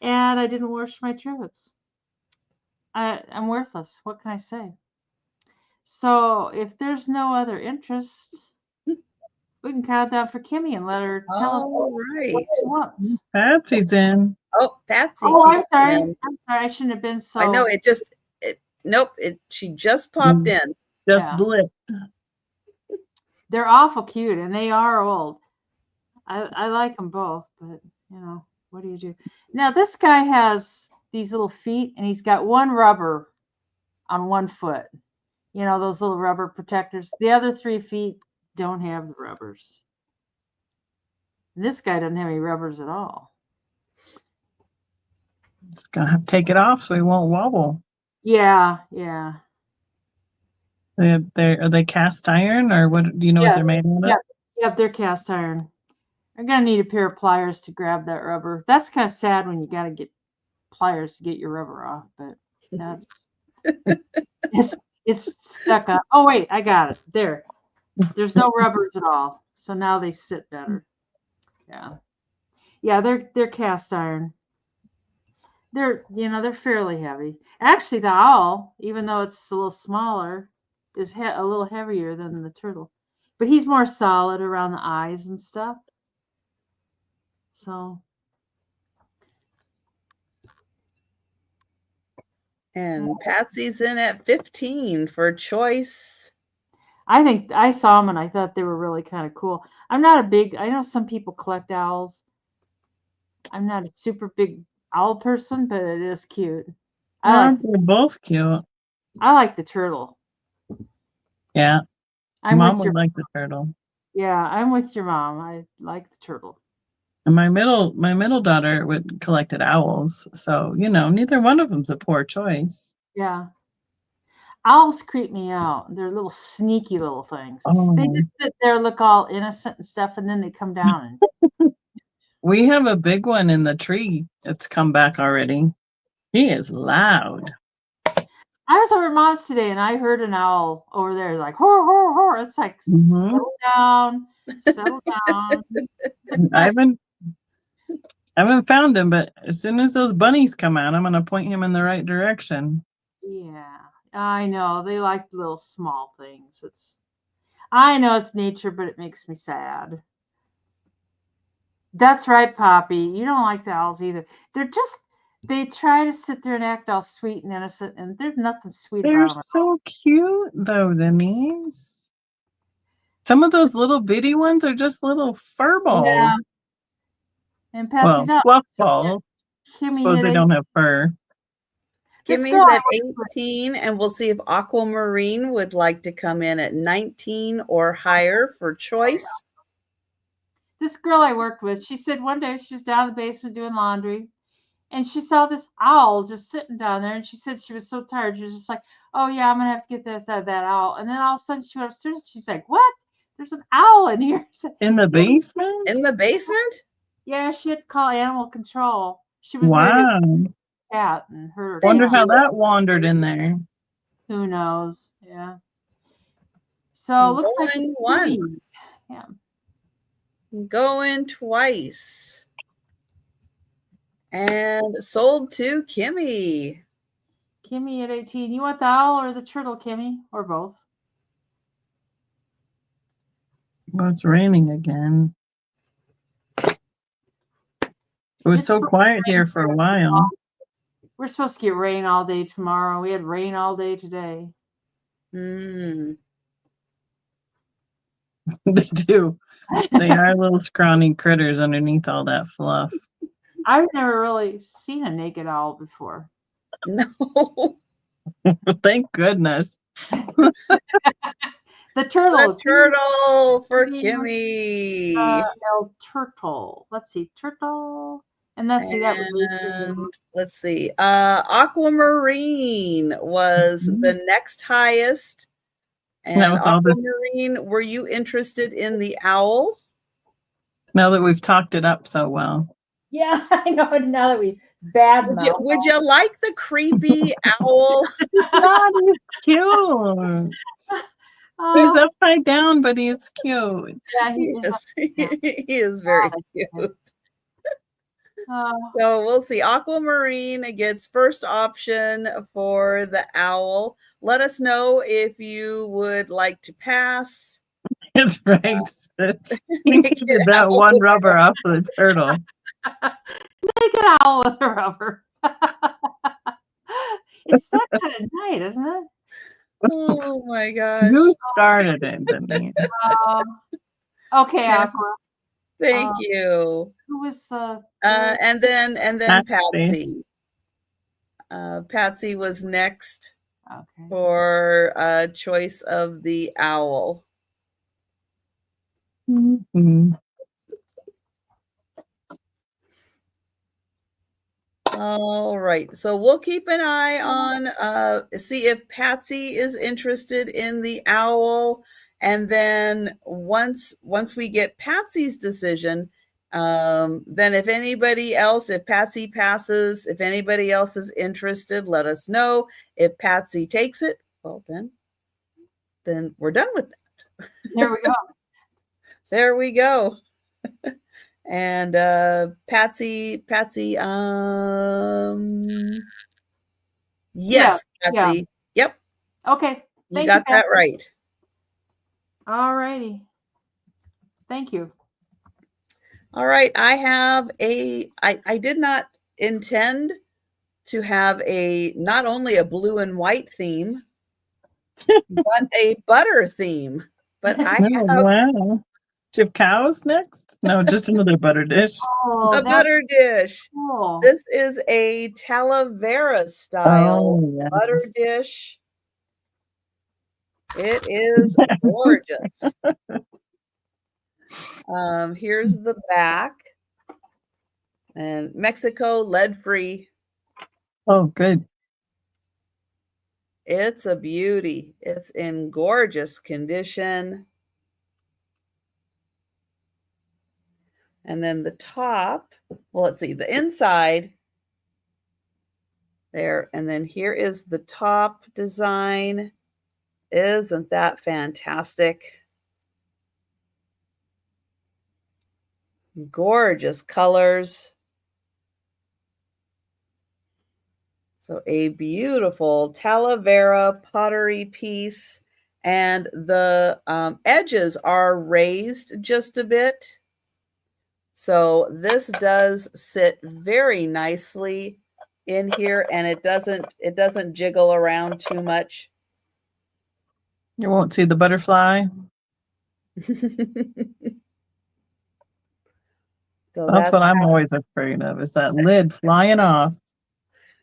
and I didn't wash my trivets. I'm worthless. What can I say? So if there's no other interest, we can count down for Kimmy and let her tell us what she wants. Patsy's in. Oh, Patsy. Oh, I'm sorry. I'm sorry. I shouldn't have been so. I know nope. She just popped in. Just blipped. They're awful cute, and they are old. I like them both, but what do you do? Now this guy has these little feet, and he's got one rubber on one foot. Those little rubber protectors. The other 3 feet don't have the rubbers. And this guy doesn't have any rubbers at all. It's gonna have to take it off so he won't wobble. Yeah. Are they cast iron, or what? Do you know what they're made out of? Yep, they're cast iron. I'm gonna need a pair of pliers to grab that rubber. That's kind of sad when you gotta get pliers to get your rubber off, but that's it's stuck up. Oh wait, I got it. There's no rubbers at all, so now they sit better. Yeah, they're cast iron. They're fairly heavy. Actually, the owl, even though it's a little smaller, is a little heavier than the turtle, but he's more solid around the eyes and stuff. So. And Patsy's in at 15 for choice. I think I saw them and I thought they were really kind of cool. I know some people collect owls. I'm not a super big owl person, but it is cute. They're both cute. I like the turtle. Yeah. Mom would like the turtle. Yeah, I'm with your mom. I like the turtle. And my middle daughter collected owls, so neither one of them's a poor choice. Yeah, owls creep me out. They're little sneaky little things. Oh. They just sit there, look all innocent and stuff, and then they come down. We have a big one in the tree that's come back already. He is loud. I was over at Mom's today, and I heard an owl over there, like "hor hor hor." It's like settle down. I haven't found him, but as soon as those bunnies come out, I'm gonna point him in the right direction. Yeah, I know they like little small things. I know it's nature, but it makes me sad. That's right, Poppy. You don't like the owls either. They try to sit there and act all sweet and innocent, and there's nothing sweet about them. They're so cute, though, Denise. Some of those little bitty ones are just little fur balls. Yeah. And Patsy's out. Fluff balls. I suppose they don't have fur. Kimmy's at 18, and we'll see if Aquamarine would like to come in at 19 or higher for choice. This girl I worked with, she said one day she was down in the basement doing laundry, and she saw this owl just sitting down there, and she said she was so tired. She was just like, "Oh yeah, I'm gonna have to get this, that owl." And then all of a sudden she went upstairs and she's like, "What? There's an owl in here." In the basement? In the basement? Yeah, she had to call animal control. She was Wow. cat and her. Wonder how that wandered in there. Who knows? Yeah. So looks like once. Yeah. Going twice. And sold to Kimmy. Kimmy at 18. You want the owl or the turtle, Kimmy? Or both? Well, it's raining again. It was so quiet here for a while. We're supposed to get rain all day tomorrow. We had rain all day today. Mm. They do. They are little scrawny critters underneath all that fluff. I've never really seen a naked owl before. No. Thank goodness. The turtle. The turtle for Kimmy. Turtle. Let's see. Turtle. And let's see. That was let's see. Aquamarine was the next highest. And Aquamarine, were you interested in the owl? Now that we've talked it up so well. Yeah, I know. Now that we would you like the creepy owl? God, he's cute. He's upside down, but he's cute. Yeah, he is very cute. So we'll see. Aquamarine gets first option for the owl. Let us know if you would like to pass. It's right. He did that one rubber off of the turtle. Make an owl with a rubber. It's that kind of night, isn't it? Oh my gosh. Who started it, Denise? Okay, Aqua. Thank you. Who was the and then Patsy. Patsy was next for choice of the owl. Mm-hmm. All right, so we'll keep an eye on see if Patsy is interested in the owl, and then once we get Patsy's decision, then if anybody else, if Patsy passes, if anybody else is interested, let us know. If Patsy takes it, well then we're done with that. There we go. There we go. And Patsy, yes, Patsy. Yeah. Yep. Okay. You got that right. All righty. Thank you. All right. I have I did not intend to have not only a blue and white theme, but a butter theme. But I have wow. Do you have cows next? No, just another butter dish. A butter dish. Cool. This is a Talavera style butter dish. It is gorgeous. Here's the back. And Mexico, lead-free. Oh, good. It's a beauty. It's in gorgeous condition. And then the top, well, let's see, the inside there. And then here is the top design. Isn't that fantastic? Gorgeous colors. So a beautiful Talavera pottery piece. And the edges are raised just a bit. So this does sit very nicely in here, and it doesn't jiggle around too much. You won't see the butterfly. So that's what I'm always afraid of, is that lid flying off.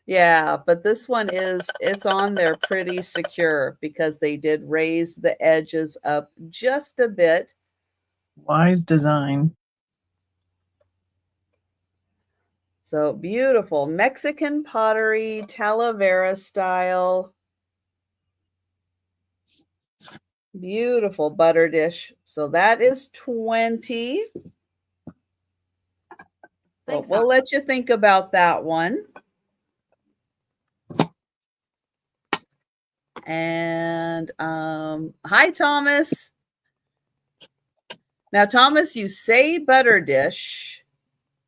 Yeah, but this one it's on there pretty secure because they did raise the edges up just a bit. Wise design. So beautiful. Mexican pottery, Talavera style. Beautiful butter dish. So that is 20. So we'll let you think about that one. And hi, Thomas. Now, Thomas, you say butter dish.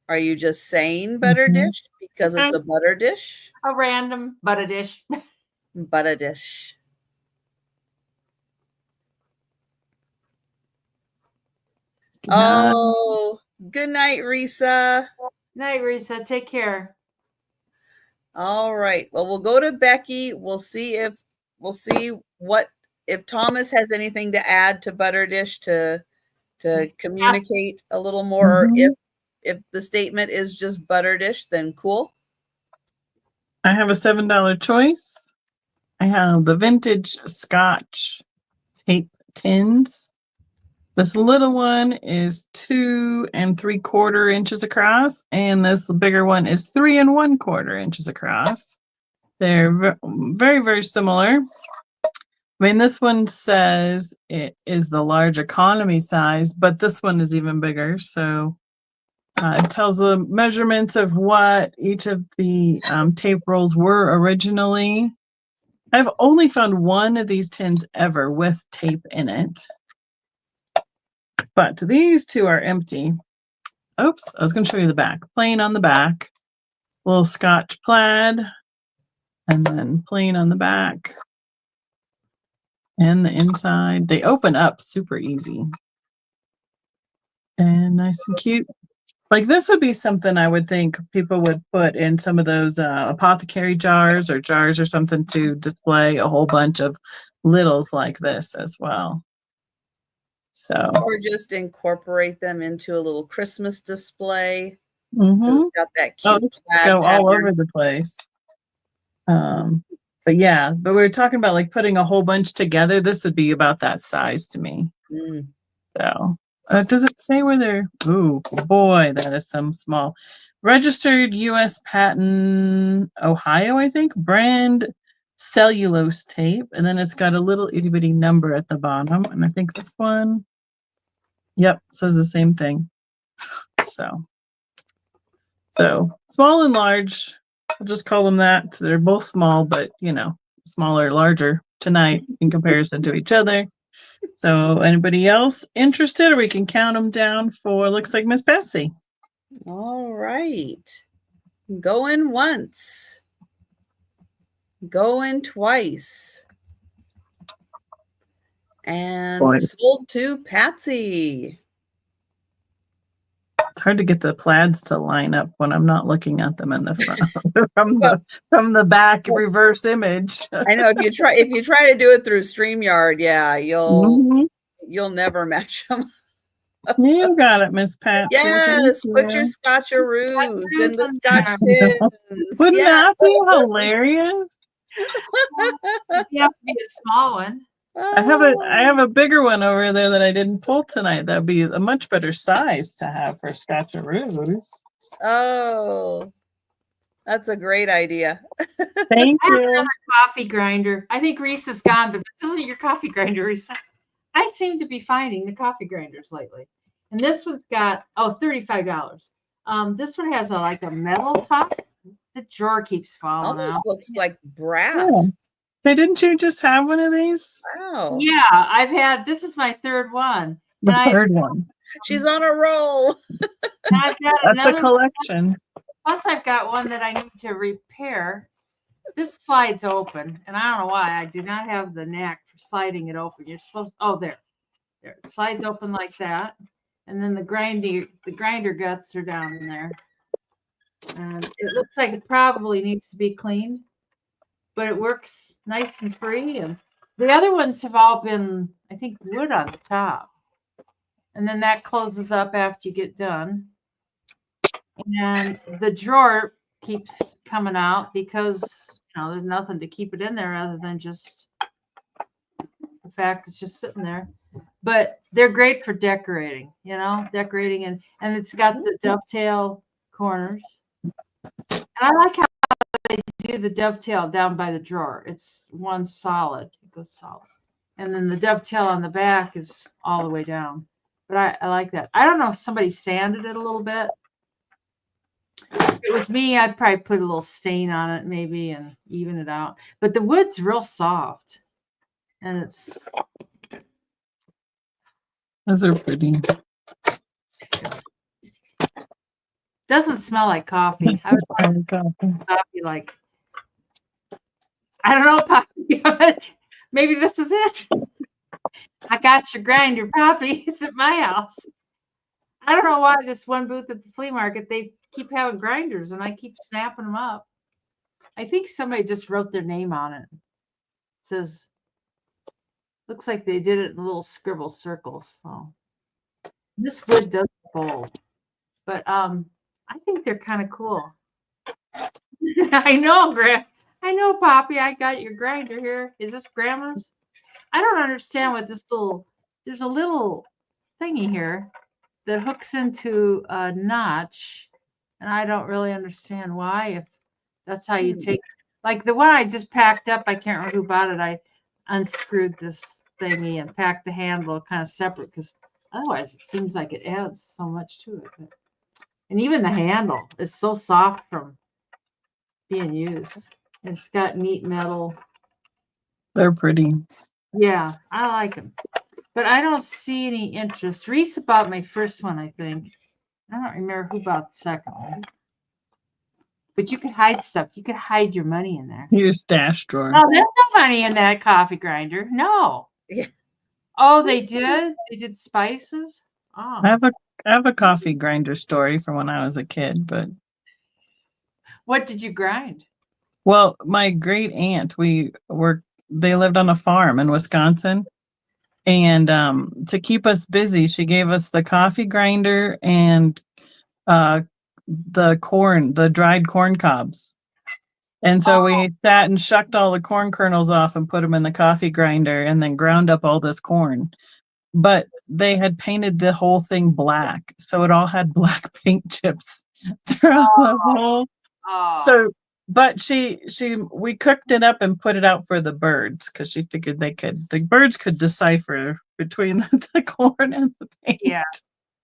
Are you just saying butter dish because it's a butter dish? A random butter dish. Butter dish. Oh, good night, Risa. Night, Risa. Take care. All right. Well, we'll go to Becky. We'll see what if Thomas has anything to add to butter dish to communicate a little more. Or if the statement is just butter dish, then cool. I have a $7 choice. I have the vintage Scotch tape tins. This little one is 2 3/4 inches across, and this bigger one is 3 1/4 inches across. They're very, very similar. I mean, this one says it is the large economy size, but this one is even bigger. So it tells the measurements of what each of the tape rolls were originally. I've only found one of these tins ever with tape in it. But these two are empty. Oops, I was going to show you the back. Plain on the back. Little Scotch plaid. And then plain on the back. And the inside. They open up super easy. And nice and cute. Like this would be something I would think people would put in some of those apothecary jars or something to display a whole bunch of littles like this as well. So, or just incorporate them into a little Christmas display. It's got that cute plaid go pattern all over the place. But yeah, but we were talking about like putting a whole bunch together. This would be about that size to me. So, does it say where they're? Ooh, boy, that is some small. Registered U.S. patent, Ohio, I think. Brand cellulose tape, and then it's got a little itty bitty number at the bottom, and I think this one. Yep, says the same thing. So small and large. I'll just call them that. They're both small, but you know, smaller, larger tonight in comparison to each other. So anybody else interested, or we can count them down for looks like Miss Betsy. All right. Going once. Going twice. And sold to Patsy. It's hard to get the plaids to line up when I'm not looking at them in the front from the back reverse image. I know if you try to do it through StreamYard, yeah, you'll never match them. You got it, Miss Pat. Yes, put your scotcheroos in the Scotch tins. Wouldn't that be hilarious? You have to be a small one. I have a bigger one over there that I didn't pull tonight. That'd be a much better size to have for scotcheroos. Oh, that's a great idea. Thank you. I have another coffee grinder. I think Reese is gone, but this isn't your coffee grinder, Reese. I seem to be finding the coffee grinders lately. And this one's got, $35. This one has like a metal top. The drawer keeps falling Almost out. Looks like brass. Oh. Hey, didn't you just have one of these? Wow. Yeah, this is my third one. The third one. She's on a roll. I've got That's a collection. Plus, I've got one that I need to repair. This slides open, and I don't know why. I do not have the knack for sliding it open. You're supposed to, there. It slides open like that. And then the grinder guts are down in there. And it looks like it probably needs to be cleaned, but it works nice and free. And the other ones have all been, I think, wood on the top. And then that closes up after you get done. And the drawer keeps coming out because, you know, there's nothing to keep it in there other than just the fact it's just sitting there. But they're great for decorating, you know, decorating, and it's got the dovetail corners. And I like how they do the dovetail down by the drawer. It's one solid. It goes solid. And then the dovetail on the back is all the way down. But I like that. I don't know if somebody sanded it a little bit. If it was me, I'd probably put a little stain on it maybe and even it out. But the wood's real soft. And it's... Those are pretty. Doesn't smell like coffee. I would like coffee like... I don't know, Poppy. Maybe this is it. I got your grinder, Poppy. It's at my house. I don't know why this one booth at the flea market, they keep having grinders and I keep snapping them up. I think somebody just wrote their name on it. It says, looks like they did it in little scribble circles. So this wood does fold, but I think they're kind of cool. I know, I know, Poppy. I got your grinder here. Is this Grandma's? I don't understand what this little. There's a little thingy here that hooks into a notch, and I don't really understand why. If that's how you take, like the one I just packed up, I can't remember who bought it. I unscrewed this thingy and packed the handle kind of separate because otherwise it seems like it adds so much to it. But, and even the handle is so soft from being used. It's got neat metal. They're pretty. Yeah, I like them. But I don't see any interest. Reese bought my first one, I think. I don't remember who bought the second one. But you could hide stuff. You could hide your money in there. Your stash drawer. Oh, there's no money in that coffee grinder. No. Yeah. Oh, they did? They did spices? Oh. I have a coffee grinder story from when I was a kid, but What did you grind? well, my great aunt, they lived on a farm in Wisconsin. And to keep us busy, she gave us the coffee grinder and the dried corn cobs. And so we sat and shucked all the corn kernels off and put them in the coffee grinder and then ground up all this corn. But they had painted the whole thing black. So it all had black paint chips throughout the whole. So, but we cooked it up and put it out for the birds because she figured the birds could decipher between the corn and the paint. Yeah,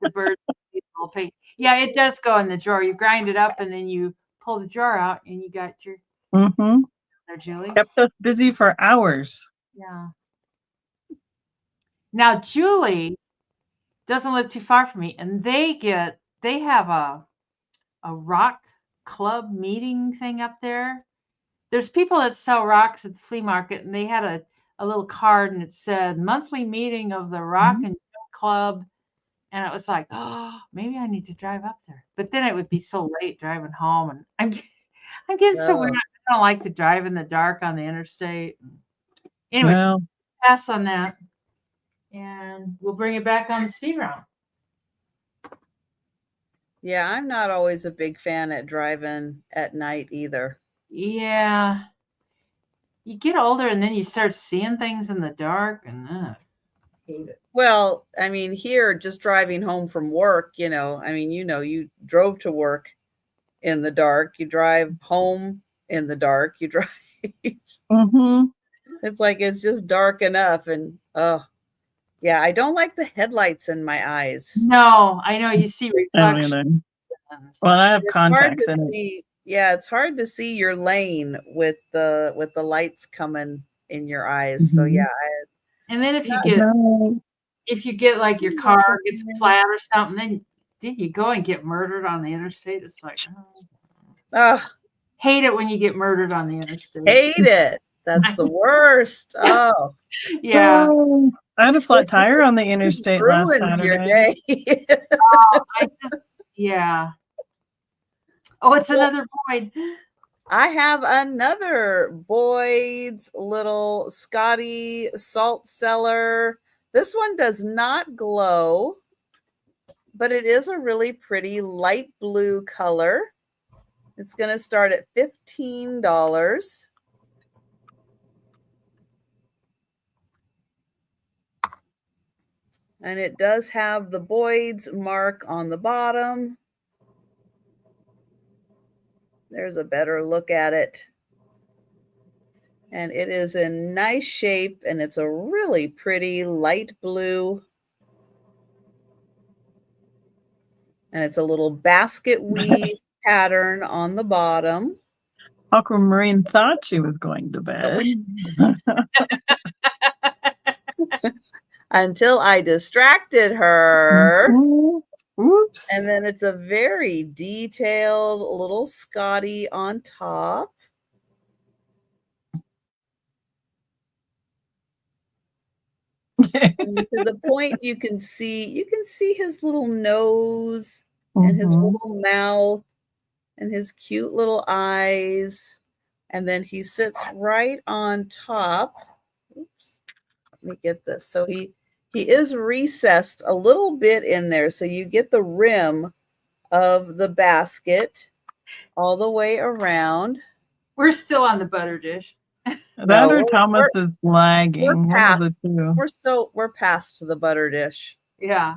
the birds will paint. Yeah, it does go in the drawer. You grind it up and then you pull the drawer out and you got your. Mm-hmm. There, Julie. Kept us busy for hours. Yeah. Now Julie doesn't live too far from me, and they have a rock club meeting thing up there. There's people that sell rocks at the flea market, and they had a little card and it said monthly meeting of the rock and club. And it was like, oh, maybe I need to drive up there. But then it would be so late driving home, and I'm getting so weird. I don't like to drive in the dark on the interstate. Anyways, pass on that, and we'll bring it back on the speed round. Yeah, I'm not always a big fan at driving at night either. Yeah, you get older, and then you start seeing things in the dark, and hate it. Well, I mean, here, just driving home from work, you drove to work in the dark. You drive home in the dark. You drive. Mm-hmm. It's like it's just dark enough, and yeah, I don't like the headlights in my eyes. No, I know you see reflection. Well, I have contacts in it. Yeah, it's hard to see your lane with the lights coming in your eyes. Mm-hmm. So yeah. And then if you get like your car gets flat or something, then did you go and get murdered on the interstate? It's like, hate it when you get murdered on the interstate. Hate it. That's the worst. Oh, yeah. I had a flat tire on the interstate last Saturday. Your day. Yeah. Oh, it's another Boyd. I have another Boyd's little Scottie salt cellar. This one does not glow, but it is a really pretty light blue color. It's going to start at $15. And it does have the Boyd's mark on the bottom. There's a better look at it. And it is in nice shape, and it's a really pretty light blue. And it's a little basket weave pattern on the bottom. Aquamarine thought she was going to bed. Until I distracted her. Oops. And then it's a very detailed little Scottie on top. And to the point you can see his little nose and his little mouth and his cute little eyes. And then he sits right on top. Oops. Let me get this. So he is recessed a little bit in there. So you get the rim of the basket all the way around. We're still on the butter dish. That or Thomas is lagging. We're past the butter dish. Yeah.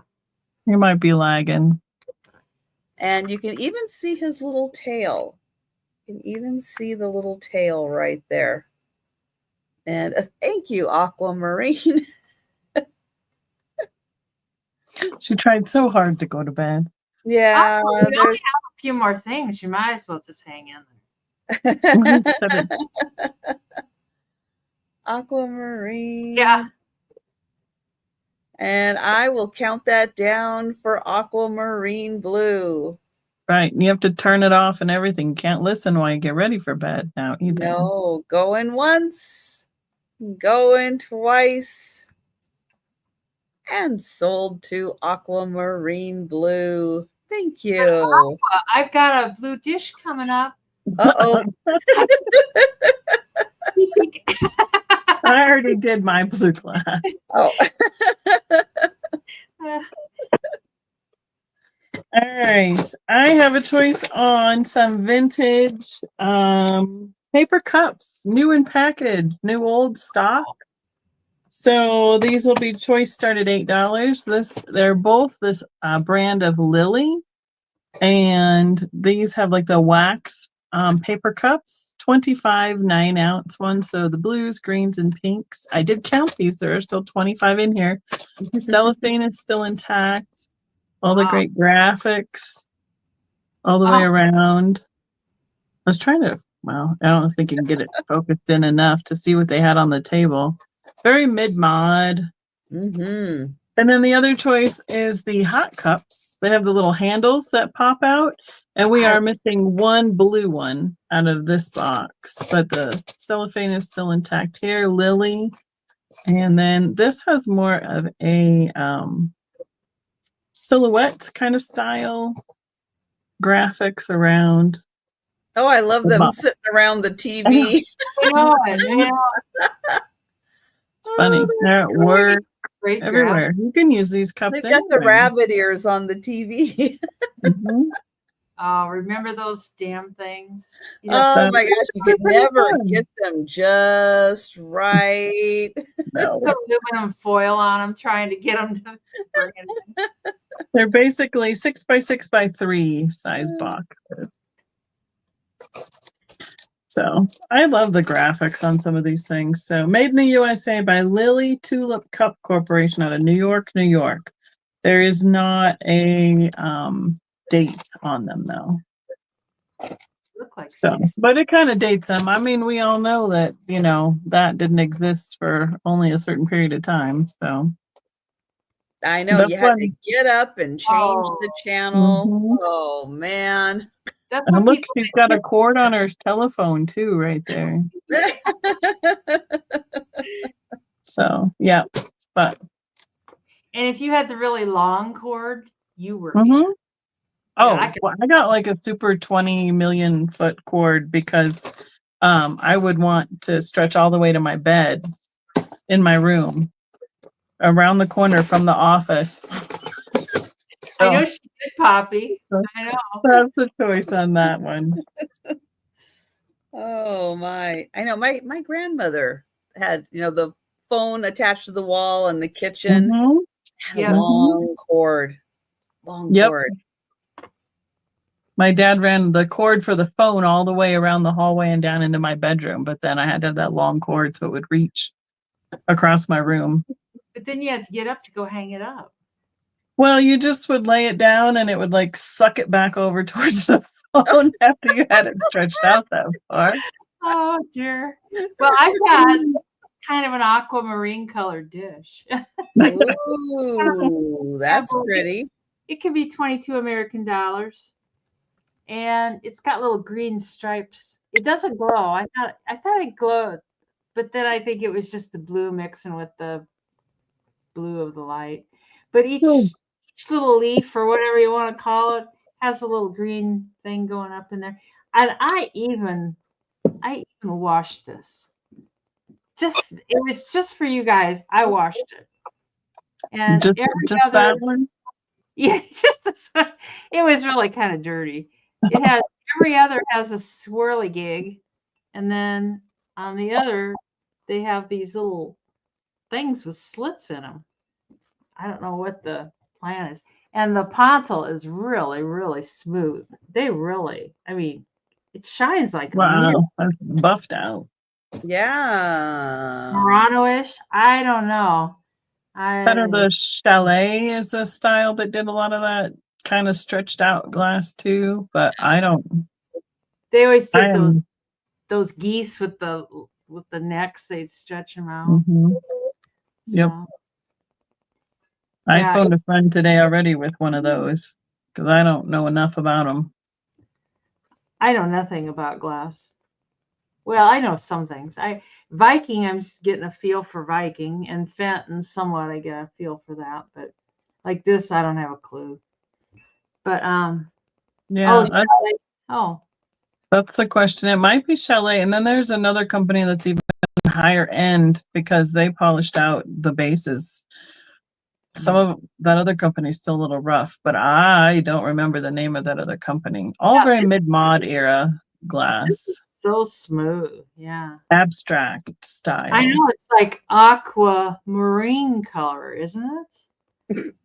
You might be lagging. And you can even see his little tail. You can even see the little tail right there. And thank you, Aquamarine. She tried so hard to go to bed. Yeah. We only have a few more things. You might as well just hang in there. Aquamarine. Yeah. And I will count that down for aquamarine blue. Right. You have to turn it off and everything. You can't listen while you get ready for bed now either. No, going once, going twice. And sold to aquamarine blue. Thank you. I've got a blue dish coming up. Uh-oh. I already did my blue glass. Oh. All right. I have a choice on some vintage paper cups, new in package, new old stock. So these will be choice start at $8. They're both this brand of Lily, and these have like the wax paper cups, 25 9-ounce ones. So the blues, greens, and pinks. I did count these. There are still 25 in here. The cellophane is still intact. All the great graphics all the way around. I was trying to, I don't think you can get it focused in enough to see what they had on the table. It's very mid-mod. Mm-hmm. And then the other choice is the hot cups. They have the little handles that pop out, and we are missing one blue one out of this box, but the cellophane is still intact here, Lily. And then this has more of a silhouette kind of style graphics around. Oh, I love them sitting around the TV. It's funny. They're at work, everywhere. You can use these cups. They've got the rabbit ears on the TV. Oh, remember those damn things? Oh my gosh, you could never get them just right. No. Put aluminum foil on them, trying to get them to bring it in. They're basically 6x6x3 size boxes. So I love the graphics on some of these things. So made in the USA by Lily Tulip Cup Corporation out of New York, New York. There is not a date on them though. Look like so, but it kind of dates them. I mean, we all know that, that didn't exist for only a certain period of time. So I know you had to get up and change the channel. Oh man. And look, she's got a cord on her telephone too, right there. So, yeah, but. And if you had the really long cord, you were. Oh, I got like a super 20 million foot cord because I would want to stretch all the way to my bed in my room, around the corner from the office. I know she did, Poppy. I know. That's a choice on that one. Oh my. I know my grandmother had, the phone attached to the wall in the kitchen, Mhm. had a Yeah. long cord. Long Yep. cord. My dad ran the cord for the phone all the way around the hallway and down into my bedroom, but then I had to have that long cord so it would reach across my room. But then you had to get up to go hang it up. Well, you just would lay it down and it would like suck it back over towards the phone after you had it stretched out that far. Oh dear. Well, I've got kind of an aquamarine colored dish. Ooh, that's pretty. It could be 22 American dollars. And it's got little green stripes. It doesn't glow. I thought it glowed, but then I think it was just the blue mixing with the blue of the light. But each little leaf or whatever you want to call it has a little green thing going up in there. And I even washed this. It was just for you guys. I washed it. And just that one? Yeah, just this one. It was really kind of dirty. It has every other has a swirly gig, and then on the other they have these little things with slits in them. I don't know what the plan is. And the pontil is really, really smooth. I mean, it shines like a mirror. Wow, that's buffed out. Yeah. Murano-ish. I don't know. Better the chalet is a style that did a lot of that kind of stretched out glass too, but I don't. They always did those geese with the necks. They'd stretch them out. Mm-hmm. Yep. So, I phoned a friend today already with one of those because I don't know enough about them. I know nothing about glass. Well, I know some things. Viking, I'm just getting a feel for Viking, and Fenton, somewhat I get a feel for that. But like this, I don't have a clue. But yeah. That's the question. It might be Chalet, and then there's another company that's even higher end because they polished out the bases. Some of that other company is still a little rough, but I don't remember the name of that other company. All very mid-mod era glass. So smooth, yeah. Abstract styles. I know it's like aquamarine color, isn't it?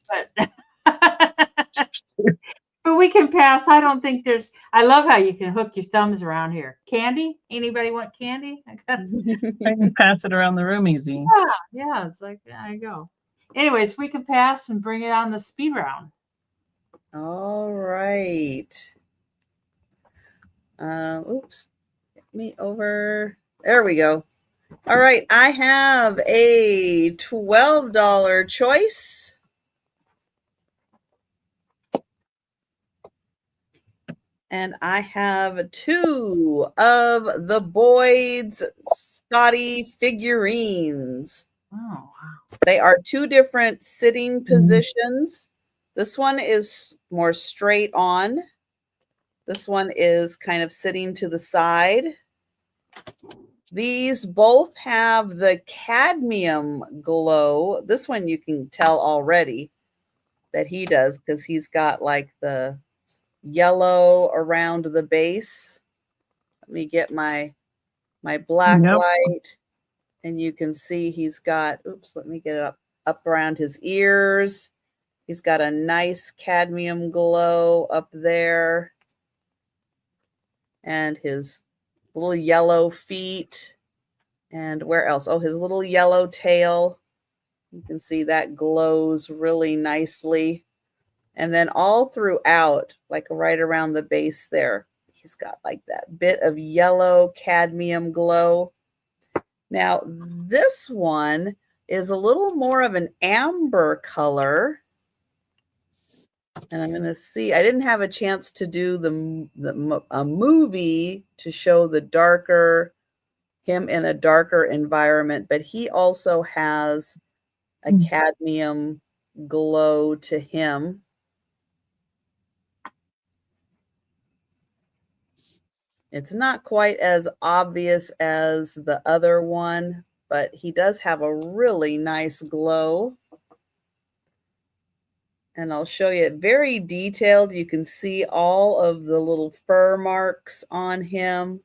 But we can pass. I don't think I love how you can hook your thumbs around here. Candy? Anybody want candy? I can pass it around the room easy. Yeah, it's like, there you go. Anyways, we can pass and bring it on the speed round. All right. Oops. Get me over. There we go. All right. I have a $12 choice. And I have 2 of the Boyd's Scottie figurines. Oh, wow. They are 2 different sitting positions. This one is more straight on. This one is kind of sitting to the side. These both have the cadmium glow. This one you can tell already that he does because he's got like the yellow around the base. Let me get my black light, and you can see he's got, let me get it up around his ears. He's got a nice cadmium glow up there, and his little yellow feet. And where else? Oh, his little yellow tail. You can see that glows really nicely. And then all throughout, like right around the base there, he's got like that bit of yellow cadmium glow. Now, this one is a little more of an amber color. And I'm going to see, I didn't have a chance to do a movie to show him in a darker environment, but he also has a cadmium glow to him. It's not quite as obvious as the other one, but he does have a really nice glow. And I'll show you it very detailed. You can see all of the little fur marks on him.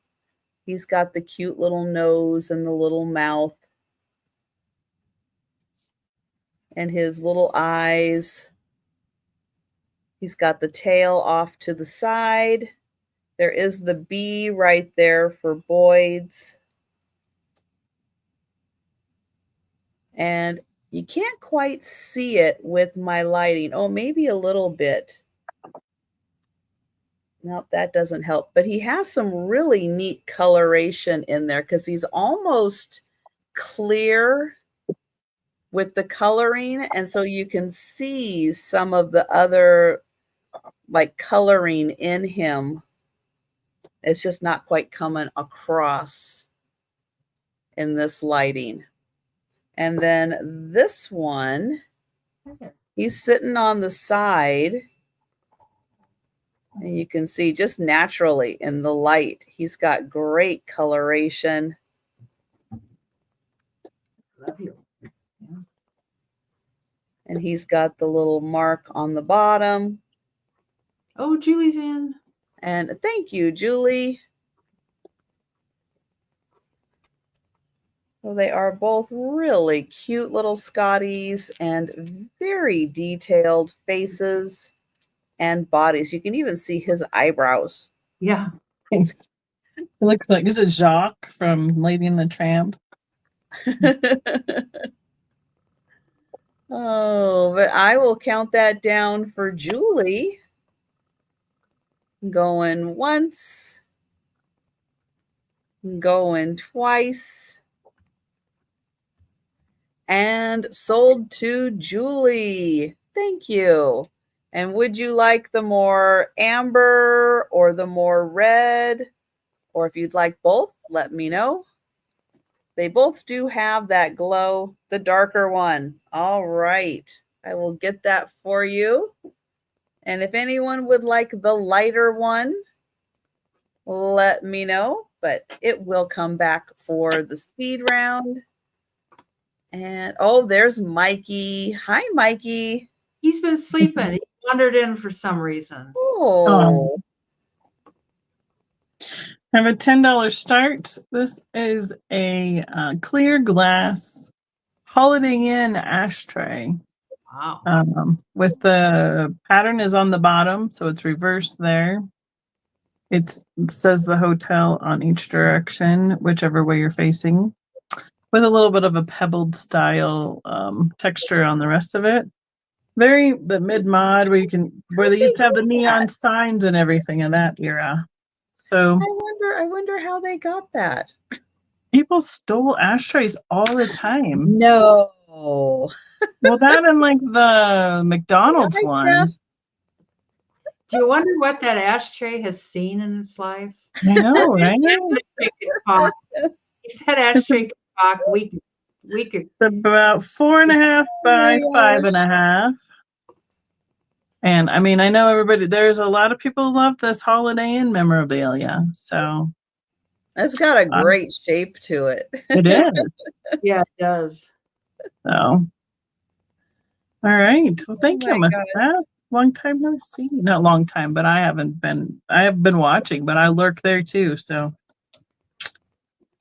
He's got the cute little nose and the little mouth and his little eyes. He's got the tail off to the side. There is the B right there for Boyd's. And you can't quite see it with my lighting. Oh, maybe a little bit. Nope, that doesn't help. But he has some really neat coloration in there because he's almost clear with the coloring. And so you can see some of the other like coloring in him. It's just not quite coming across in this lighting. And then this one, he's sitting on the side. And you can see just naturally in the light, he's got great coloration. Love you. Yeah. And he's got the little mark on the bottom. Oh, Julie's in. And thank you, Julie. So they are both really cute little Scotties and very detailed faces and bodies. You can even see his eyebrows. Yeah. It looks like, is it Jacques from Lady and the Tramp? Oh, but I will count that down for Julie. Going once. Going twice. And sold to Julie. Thank you. And would you like the more amber or the more red? Or if you'd like both, let me know. They both do have that glow, the darker one. All right. I will get that for you. And if anyone would like the lighter one, let me know. But it will come back for the speed round. And oh, there's Mikey. Hi, Mikey. He's been sleeping. He wandered in for some reason. Oh. I have a $10 start. This is a clear glass Holiday Inn ashtray. Wow. With the pattern is on the bottom, so it's reversed there. It says the hotel on each direction, whichever way you're facing, with a little bit of a pebbled style texture on the rest of it. Very the mid-mod where they used to have the neon signs and everything in that era. So I wonder how they got that. People stole ashtrays all the time. No. Well, that and like the McDonald's one. Do you wonder what that ashtray has seen in its life? I know, right? If that ashtray could talk, we could. It's about 4.5 by 5.5. And I mean, I know there's a lot of people who love this Holiday Inn memorabilia. So it's got a great shape to it. It is. Yeah, it does. So, all right. Well, thank you, Miss Beth. Long time no see. Not long time, but I have been watching, but I lurk there too. So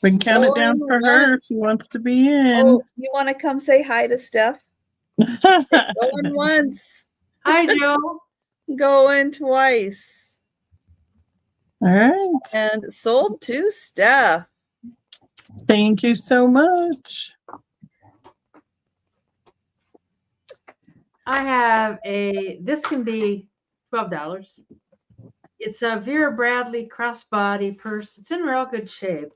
we can count it down for her if she wants to be in. Oh, you want to come say hi to Steph? Going once. Hi, Joe. Going twice. All right. And sold to Steph. Thank you so much. I have this can be $12. It's a Vera Bradley crossbody purse. It's in real good shape.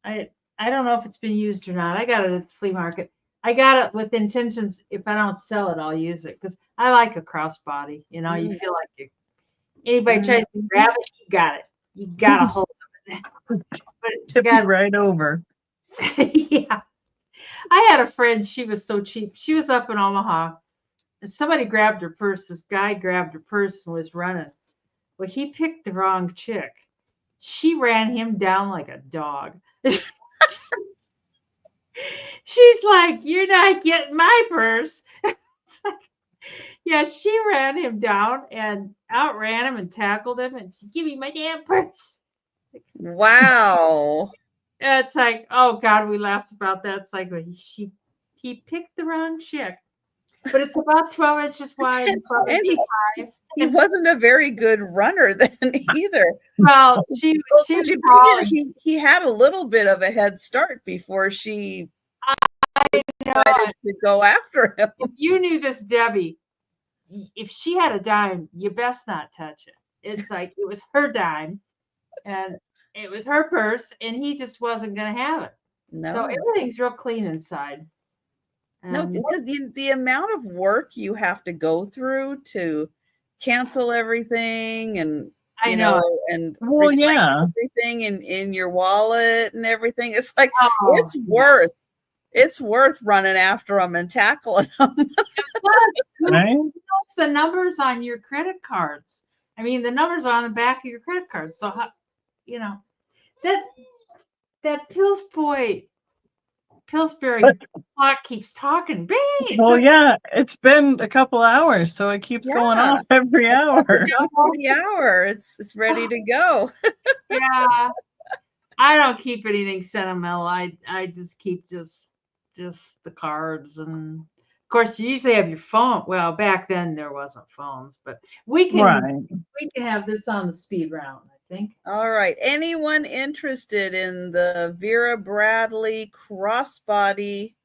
I don't know if it's been used or not. I got it at the flea market. I got it with intentions, if I don't sell it, I'll use it because I like a crossbody. You know, you feel like anybody tries to grab it, you got it. You got a hold of it. But it's got right over. Yeah. I had a friend, she was so cheap. She was up in Omaha and somebody grabbed her purse. This guy grabbed her purse and was running. Well, he picked the wrong chick. She ran him down like a dog. She's like, you're not getting my purse. It's like, yeah, she ran him down and outran him and tackled him and she give me my damn purse. Wow. It's like, oh God, we laughed about that. It's like he picked the wrong chick. But it's about 12 inches wide and 12 And inches high. he wasn't a very good runner then either. Well, she was You tall. figure he had a little bit of a head start before she decided to go after him. If you knew this Debbie, if she had a dime, you best not touch it. It's like it was her dime and it was her purse, and he just wasn't going to have it. No. So everything's real clean inside. No, because the amount of work you have to go through to cancel everything and I know and Well, yeah. everything in your wallet and everything. It's like Oh, it's worth running after them and tackling them. Right? Who knows the numbers on your credit cards? I mean, the numbers are on the back of your credit card. So, that Pillsbury clock keeps talking. Bing! Well, yeah, it's been a couple hours, so it keeps going off every hour. The hour, it's ready to go. Yeah, I don't keep anything sentimental. I just keep just the cards, and of course you usually have your phone. Well, back then there wasn't phones, but we can have this on the speed round, I think. All right. Anyone interested in the Vera Bradley crossbody?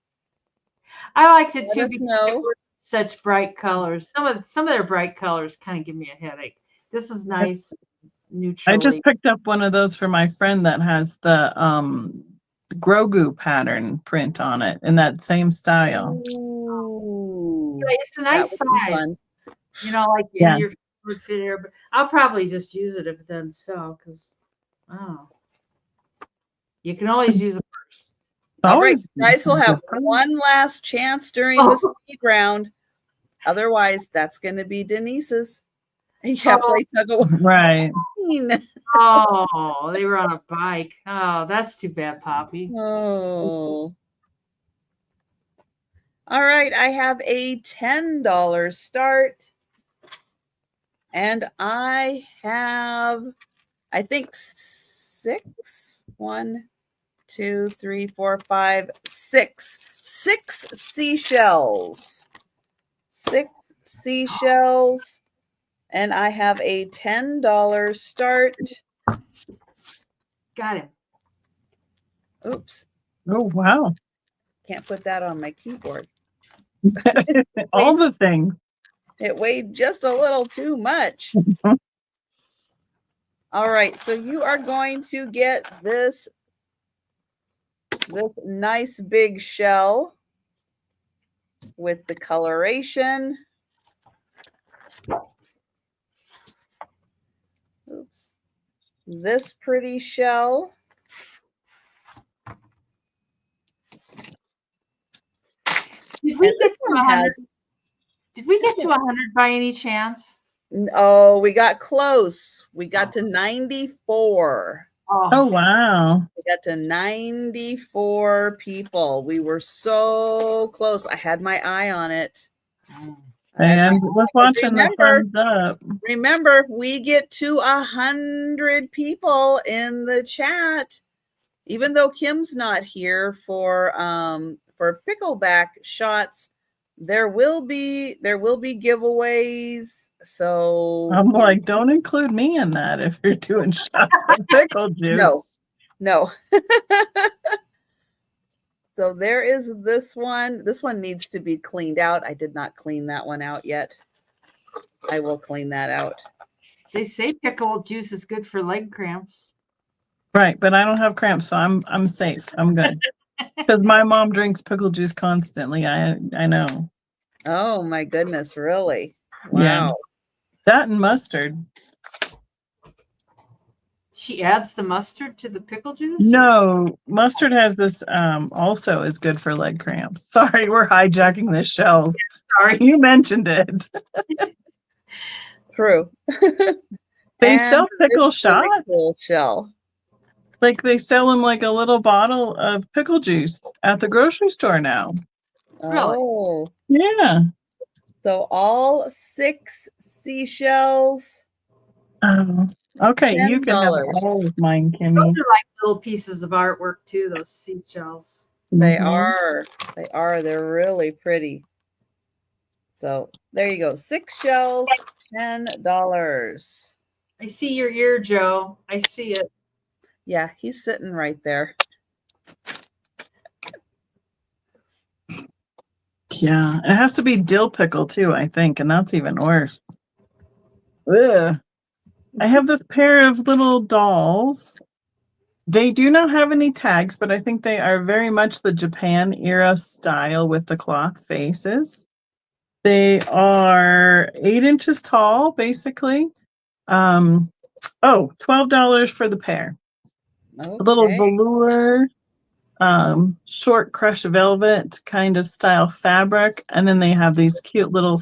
I liked it too Let us because know. they were such bright colors. Some of their bright colors kind of give me a headache. This is nice, neutral. I just picked up one of those for my friend that has the Grogu pattern print on it in that same style. Ooh, it's a nice size. Like in your would fit here, but I'll probably just use it if it doesn't sell because you can always use a purse. All right, guys, we'll have one last chance during the speed round. Otherwise, that's going to be Denise's. And you have to play tug of war. Right. Oh, they were on a bike. Oh, that's too bad, Poppy. Oh. All right, I have a $10 start. And I have, I think, 6 seashells. 6 seashells. And I have a $10 start. Got him. Oops. Oh, wow. Can't put that on my keyboard. All the things. It weighed just a little too much. All right, so you are going to get this nice big shell with the coloration. Oops. This pretty shell. Did we get to 100? Did we get to 100 by any chance? Oh, we got close. We got to 94. Oh, wow. We got to 94 people. We were so close. I had my eye on it. And let's watch the thumbs up. Remember, if we get to 100 people in the chat, even though Kim's not here for pickleback shots, there will be giveaways. So I'm like, don't include me in that if you're doing shots of pickle juice. No. So there is this one. This one needs to be cleaned out. I did not clean that one out yet. I will clean that out. They say pickle juice is good for leg cramps. Right, but I don't have cramps, so I'm safe. I'm good. Because my mom drinks pickle juice constantly. I know. Oh my goodness, really? Wow. Yeah. That and mustard. She adds the mustard to the pickle juice? No, mustard has this also is good for leg cramps. Sorry, we're hijacking the shells. Sorry. You mentioned it. True. They sell pickle shots. Cool shell. Like they sell them like a little bottle of pickle juice at the grocery store now. Really? Oh. Yeah. So all 6 seashells. Okay, you can have $10. all of mine, Those Kimmy. are like little pieces of artwork too, those seashells. They Mhm. are. They are. They're really pretty. So there you go. 6 shells, $10. I see your ear, Joe. I see it. Yeah, he's sitting right there. Yeah, it has to be dill pickle too, I think, and that's even worse. Ugh. I have this pair of little dolls. They do not have any tags, but I think they are very much the Japan era style with the cloth faces. They are 8 inches tall, basically. $12 for the pair. A little Okay. velour, short crushed velvet kind of style fabric, and then they have these cute little,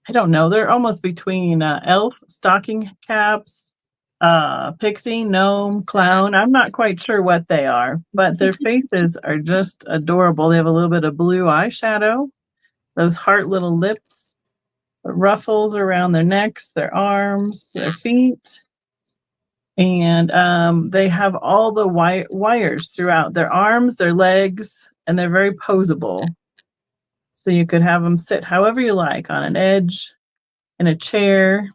I don't know, they're almost between elf, stocking caps, pixie, gnome, clown. I'm not quite sure what they are, but their faces are just adorable. They have a little bit of blue eyeshadow, those heart little lips, ruffles around their necks, their arms, their feet. And they have all the wires throughout their arms, their legs, and they're very posable. So you could have them sit however you like, on an edge, in a chair.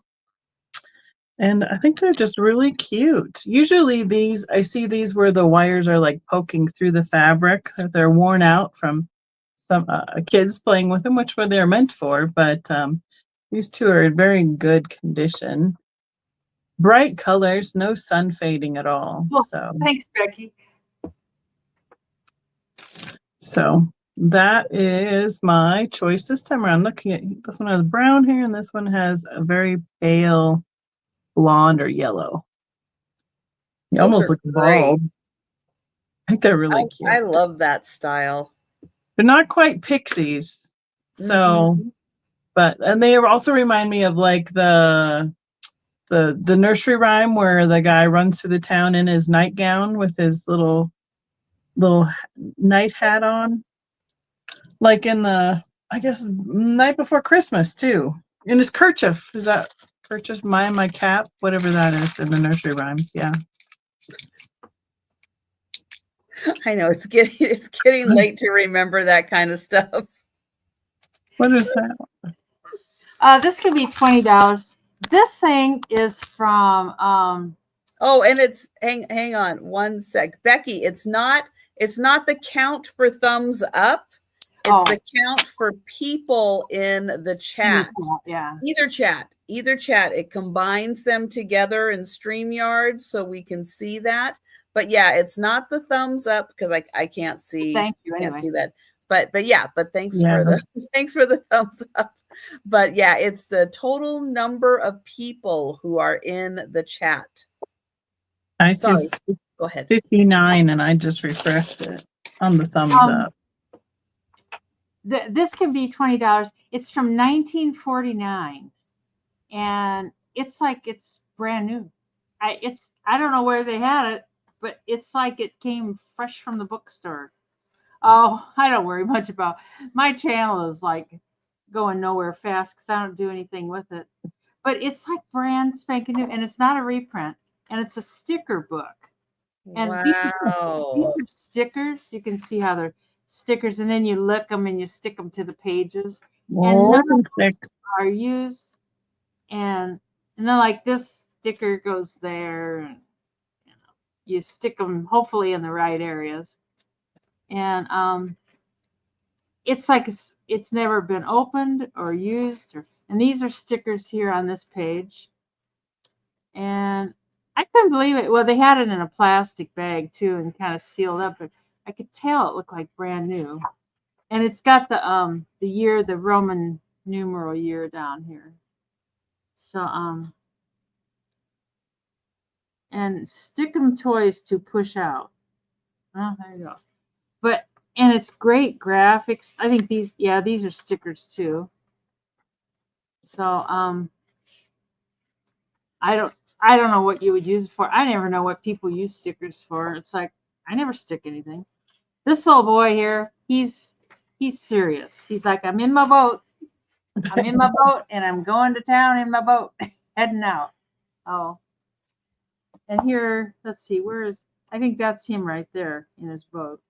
And I think they're just really cute. Usually I see these where the wires are like poking through the fabric, that they're worn out from some kids playing with them, which what they're meant for. But these two are in very good condition. Bright colors, no sun fading at all. Well, thanks, Becky. So that is my choice this time around. Looking at this one has brown hair and this one has a very pale blonde or yellow. You almost look bald. I think they're really cute. I love that style. They're not quite pixies. So, and they also remind me of like the nursery rhyme where the guy runs through the town in his nightgown with his little night hat on. Like in the, I guess, night before Christmas too. In his kerchief. Is that kerchief? My cap? Whatever that is in the nursery rhymes. Yeah. I know it's getting late to remember that kind of stuff. What is that? This could be $20. This thing is from oh, and it's hang on one sec. Becky, it's not the count for thumbs up. It's the count for people in the chat. Yeah. Either chat. It combines them together in StreamYard so we can see that. But yeah, it's not the thumbs up because I can't see. Thank you. Anyway. Can't see that. But thanks for the thumbs up. But yeah, it's the total number of people who are in the chat. I see. Go ahead. 59, and I just refreshed it on the thumbs up. This can be $20. It's from 1949, and it's like it's brand new. I don't know where they had it, but it's like it came fresh from the bookstore. Oh, I don't worry much about my channel is like going nowhere fast because I don't do anything with it. But it's like brand spanking new, and it's not a reprint, and it's a sticker book. And these are stickers. You can see how they're stickers, and then you lick them and you stick them to the pages. And none of them are used. And then like this sticker goes there, and you stick them hopefully in the right areas. And it's like it's never been opened or used. And these are stickers here on this page. And I couldn't believe it. Well, they had it in a plastic bag too and kind of sealed up, but I could tell it looked like brand new. And it's got the year, the Roman numeral year down here. So and stick 'em toys to push out. Oh, there you go. And it's great graphics. I think these are stickers too. So I don't know what you would use it for. I never know what people use stickers for. It's like I never stick anything. This little boy here, he's serious. He's like, I'm in my boat. I'm in my boat and I'm going to town in my boat, heading out. Oh, And here, let's see, I think that's him right there in his boat.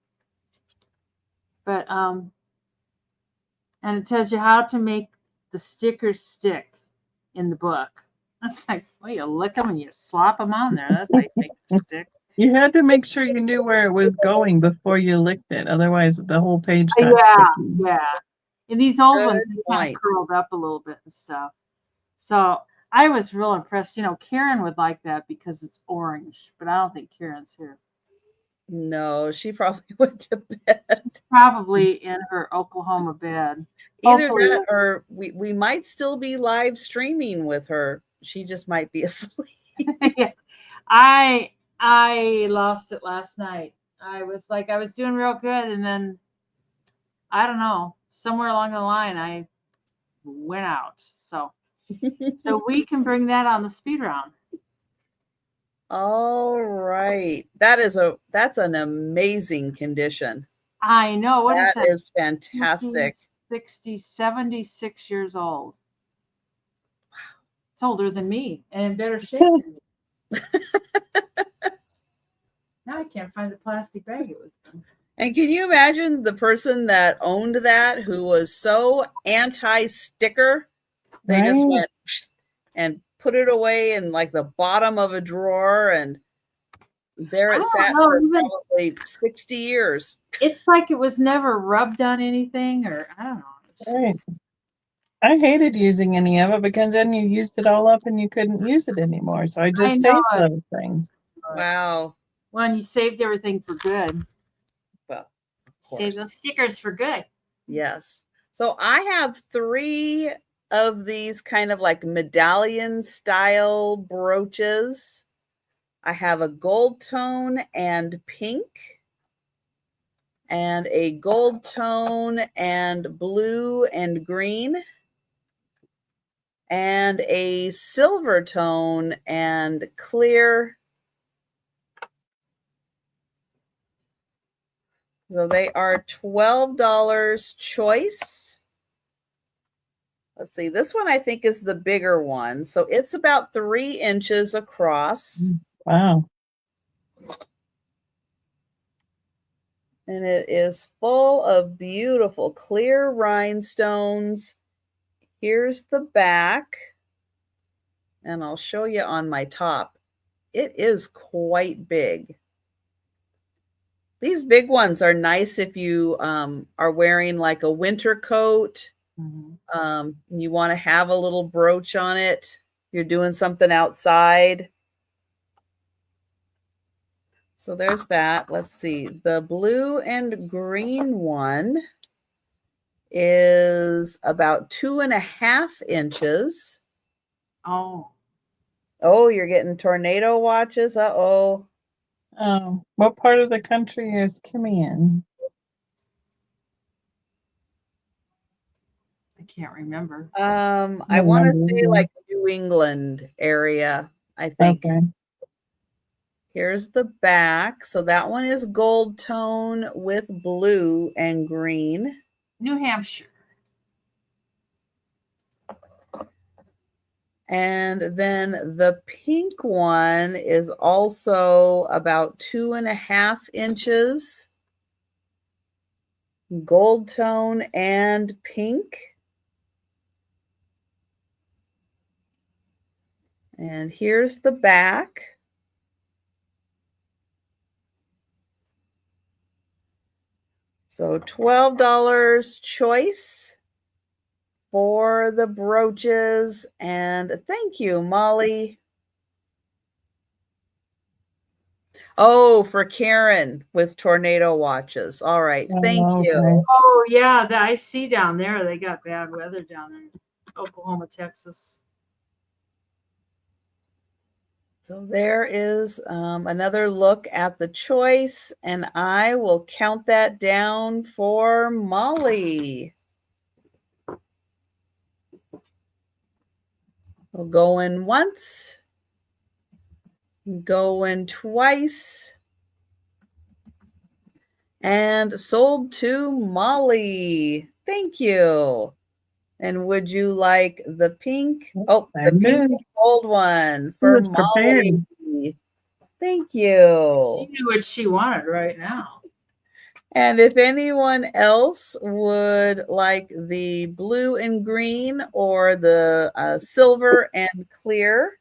But and it tells you how to make the stickers stick in the book. That's like, well, you lick them and you slap them on there. That's how you make them stick. You had to make sure you knew where it was going before you licked it. Otherwise, the whole page got Yeah, sticky. yeah. And these old Good ones, they kind point. of curled up a little bit and stuff. So I was real impressed. You know, Karen would like that because it's orange, but I don't think Karen's here. No, she probably went to bed. Probably in her Oklahoma bed. Either Hopefully. that or we might still be live streaming with her. She just might be asleep. Yeah. I lost it last night. I was doing real good, and then I don't know, somewhere along the line I went out. So we can bring that on the speed round. All right. That's an amazing condition. I know. What is that? Is fantastic. 76 years old. Wow. It's older than me and in better shape than me. Now I can't find the plastic bag it was in. And can you imagine the person that owned that who was so anti-sticker? They just went and put it away in like the bottom of a drawer, and there it sat for probably 60 years. It's like it was never rubbed on anything, or I don't know. Right. I hated using any of it because then you used it all up and you couldn't use it anymore. So I just saved those things. Wow. Well, and you saved everything for good. Well, save those stickers for good. Yes. So I have 3 of these kind of like medallion style brooches. I have a gold tone and pink, and a gold tone and blue and green, and a silver tone and clear. So they are $12 choice. Let's see, this one I think is the bigger one. So it's about 3 inches across. Wow. And it is full of beautiful clear rhinestones. Here's the back. And I'll show you on my top. It is quite big. These big ones are nice if you are wearing like a winter coat. Mm-hmm. You want to have a little brooch on it. You're doing something outside. So there's that. Let's see. The blue and green one is about 2.5 inches. Oh. Oh, you're getting tornado watches. Uh-oh. What part of the country is Kimmy in? I can't remember. I want to say like New England area, I think. Okay. Here's the back. So that one is gold tone with blue and green. New Hampshire. And then the pink one is also about 2.5 inches. Gold tone and pink. And here's the back. So $12 choice for the brooches. And thank you, Molly. Oh, for Karen with tornado watches. All right. Thank you. Oh, yeah. I see down there. They got bad weather down there. Oklahoma, Texas. So there is another look at the choice, and I will count that down for Molly. We'll go in once, go in twice, and sold to Molly. Thank you. And would you like the pink? Oh, the pink and gold one for Molly. Thank you. She knew what she wanted right now. And if anyone else would like the blue and green or the silver and clear,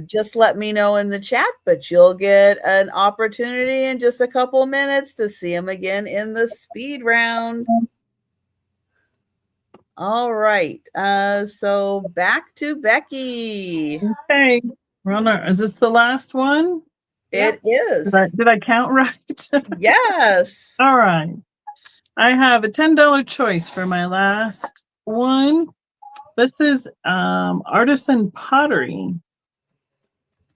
just let me know in the chat, but you'll get an opportunity in just a couple minutes to see them again in the speed round. All right. So back to Becky. Okay. Is this the last one? It is. Did I count right? Yes. All right. I have a $10 choice for my last one. This is artisan pottery.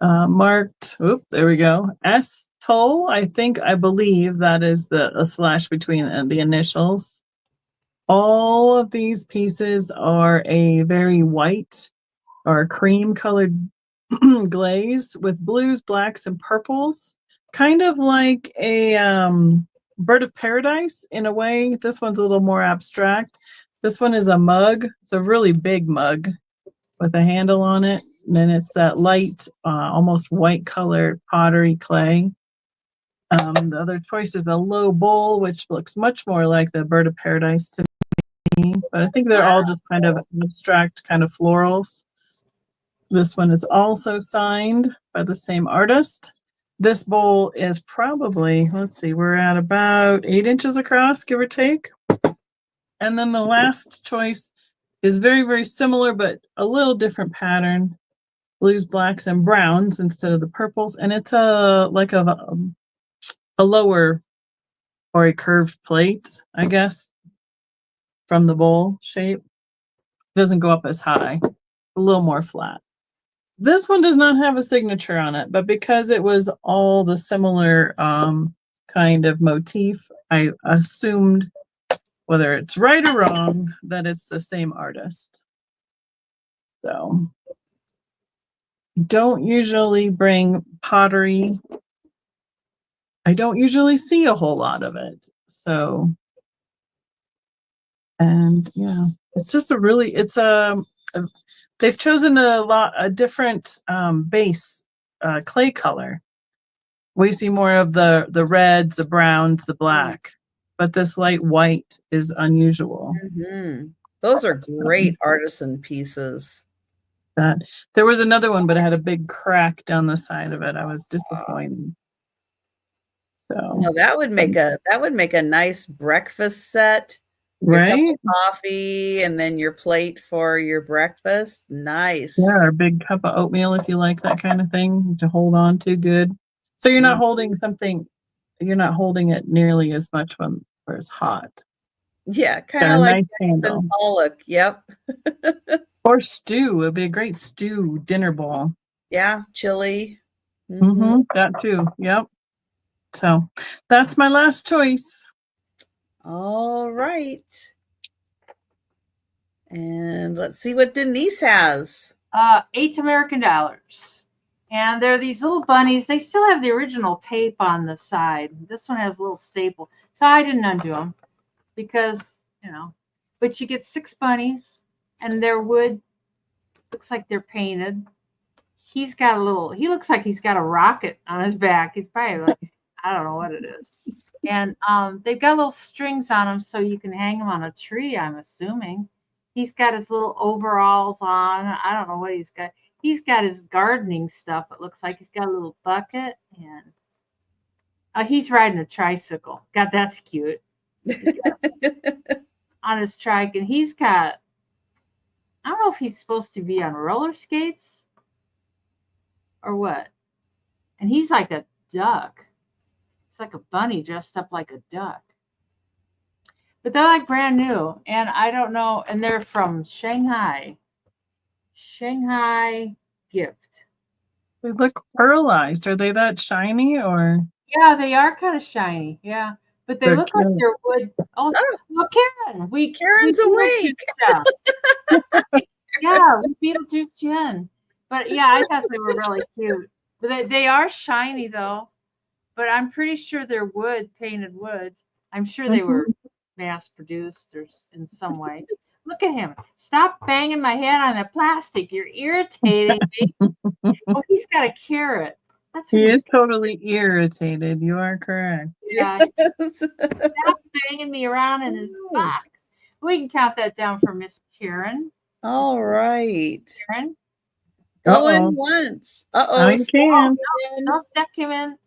Marked, there we go. S Toll. I believe that is a slash between the initials. All of these pieces are a very white or cream colored glaze with blues, blacks, and purples. Kind of like a bird of paradise in a way. This one's a little more abstract. This one is a mug. It's a really big mug with a handle on it. And then it's that light, almost white colored pottery clay. The other choice is a low bowl, which looks much more like the bird of paradise to me. But I think they're all just kind of abstract kind of florals. This one is also signed by the same artist. This bowl is probably, let's see, we're at about 8 inches across, give or take. And then the last choice is very, very similar, but a little different pattern. Blues, blacks, and browns instead of the purples. And it's like a lower or a curved plate, I guess, from the bowl shape. It doesn't go up as high, a little more flat. This one does not have a signature on it, but because it was all the similar kind of motif, I assumed, whether it's right or wrong, that it's the same artist. So, don't usually bring pottery. I don't usually see a whole lot of it. So, and yeah, it's just they've chosen a different base clay color. We see more of the reds, the browns, the black, but this light white is unusual. Mm-hmm. Those are great artisan pieces. There was another one, but it had a big crack down the side of it. I was disappointed. So no, that would make a nice breakfast set. Right? Your cup of coffee and then your plate for your breakfast. Nice. Yeah, or a big cup of oatmeal if you like that kind of thing to hold on to. Good. So you're not holding something, you're not holding it nearly as much when it's hot. Yeah, kind of like nice Pollock. Yep. Or stew. It'd be a great stew dinner ball. Yeah, chili. Mm-hmm. That too. Yep. So that's my last choice. All right. And let's see what Denise has. $8 American. And they're these little bunnies. They still have the original tape on the side. This one has a little staple. So I didn't undo them because, but you get 6 bunnies and they're wood. Looks like they're painted. He looks like he's got a rocket on his back. He's probably like, I don't know what it is. And they've got little strings on them so you can hang them on a tree, I'm assuming. He's got his little overalls on. I don't know what he's got. He's got his gardening stuff. It looks like he's got a little bucket. And he's riding a tricycle. God, that's cute. On his trike. And he's got, I don't know if he's supposed to be on roller skates or what. And he's like a duck. It's like a bunny dressed up like a duck. But they're like brand new. And I don't know. And they're from Shanghai. Shanghai Gift. They look pearlized. Are they that shiny or? Yeah, they are kind of shiny. Yeah. But they look like they're wood. Oh, well, Karen. Karen's awake. Yeah, we Beetlejuice Jen. But yeah, I thought they were really cute. But they are shiny though. But I'm pretty sure they're wood, painted wood. I'm sure they were mass produced or in some way. Look at him. Stop banging my head on the plastic. You're irritating me. Oh, he's got a carrot. That's He is totally irritated. You are correct. Yeah. Stop banging me around in his box. We can count that down for Miss Karen. All right. Karen. Going once. I can. No, Steph came in.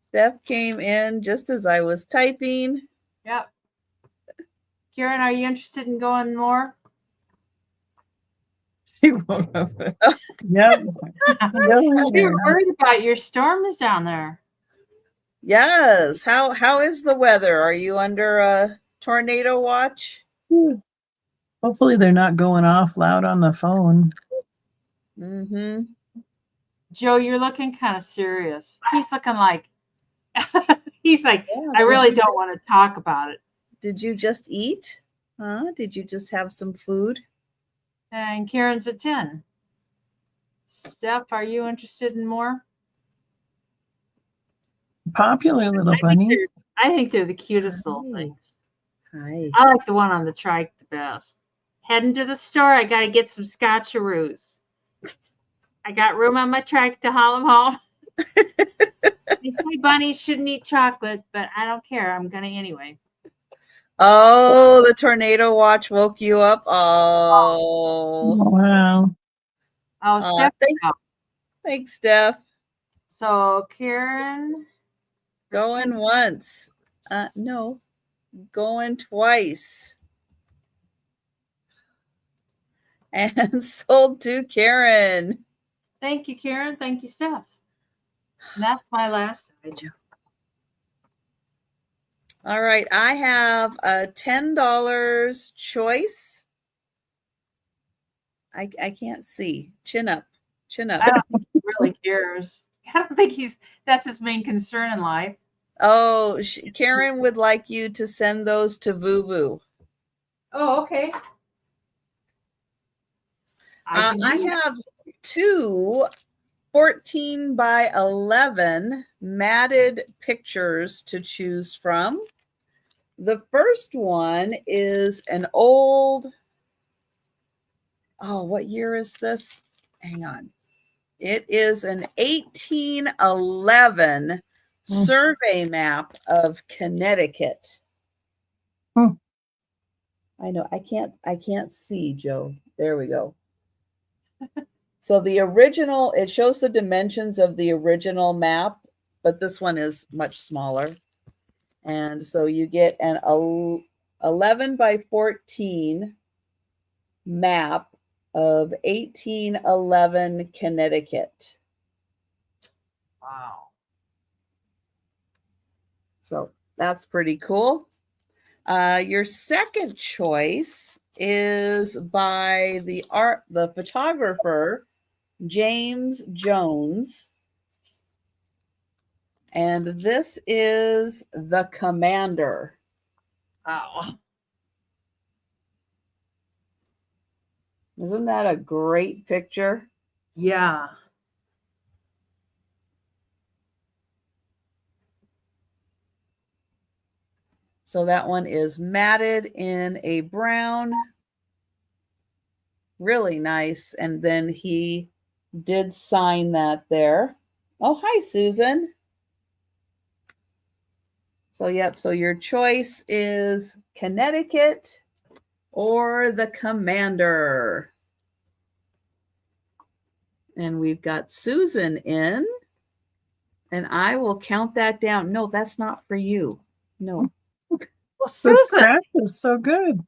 Steph came in just as I was typing. Yep. Karen, are you interested in going more? She woke up. Yep. We were worried about your storms down there. Yes. How is the weather? Are you under a tornado watch? Hopefully they're not going off loud on the phone. Mm-hmm. Joe, you're looking kind of serious. He's looking like he's like, I really don't want to talk about it. Did you just eat? Did you just have some food? And Karen's at 10. Steph, are you interested in more? Popular little bunnies. I think they're the cutest little things. Hi. I like the one on the trike the best. Heading to the store. I got to get some scotcheroos. I got room on my trike to haul them home. They say bunnies shouldn't eat chocolate, but I don't care. I'm going to anyway. Oh, the tornado watch woke you up. Oh. Wow. Oh, Steph. Thanks, Steph. So, Karen. Going once. No. Going twice. And sold to Karen. Thank you, Karen. Thank you, Steph. And that's my last item. All right. I have a $10 choice. I can't see. Chin up. Chin up. I don't think he really cares. I don't think that's his main concern in life. Oh, Karen would like you to send those to Vuvu. Oh, okay. I have two 14 by 11 matted pictures to choose from. The first one is an old, what year is this? Hang on. It is an 1811 survey map of Connecticut. I know, I can't see, Joe. There we go. So the original, it shows the dimensions of the original map, but this one is much smaller. And so you get an 11 by 14 map of 1811 Connecticut. Wow. So that's pretty cool. Your second choice is by the photographer, James Jones. And this is the Commander. Wow. Isn't that a great picture? Yeah. So that one is matted in a brown. Really nice. And then he did sign that there. Oh, hi, Susan. So, yep. So your choice is Connecticut or the Commander. And we've got Susan in. And I will count that down. No, that's not for you. No. Well, Susan is so good.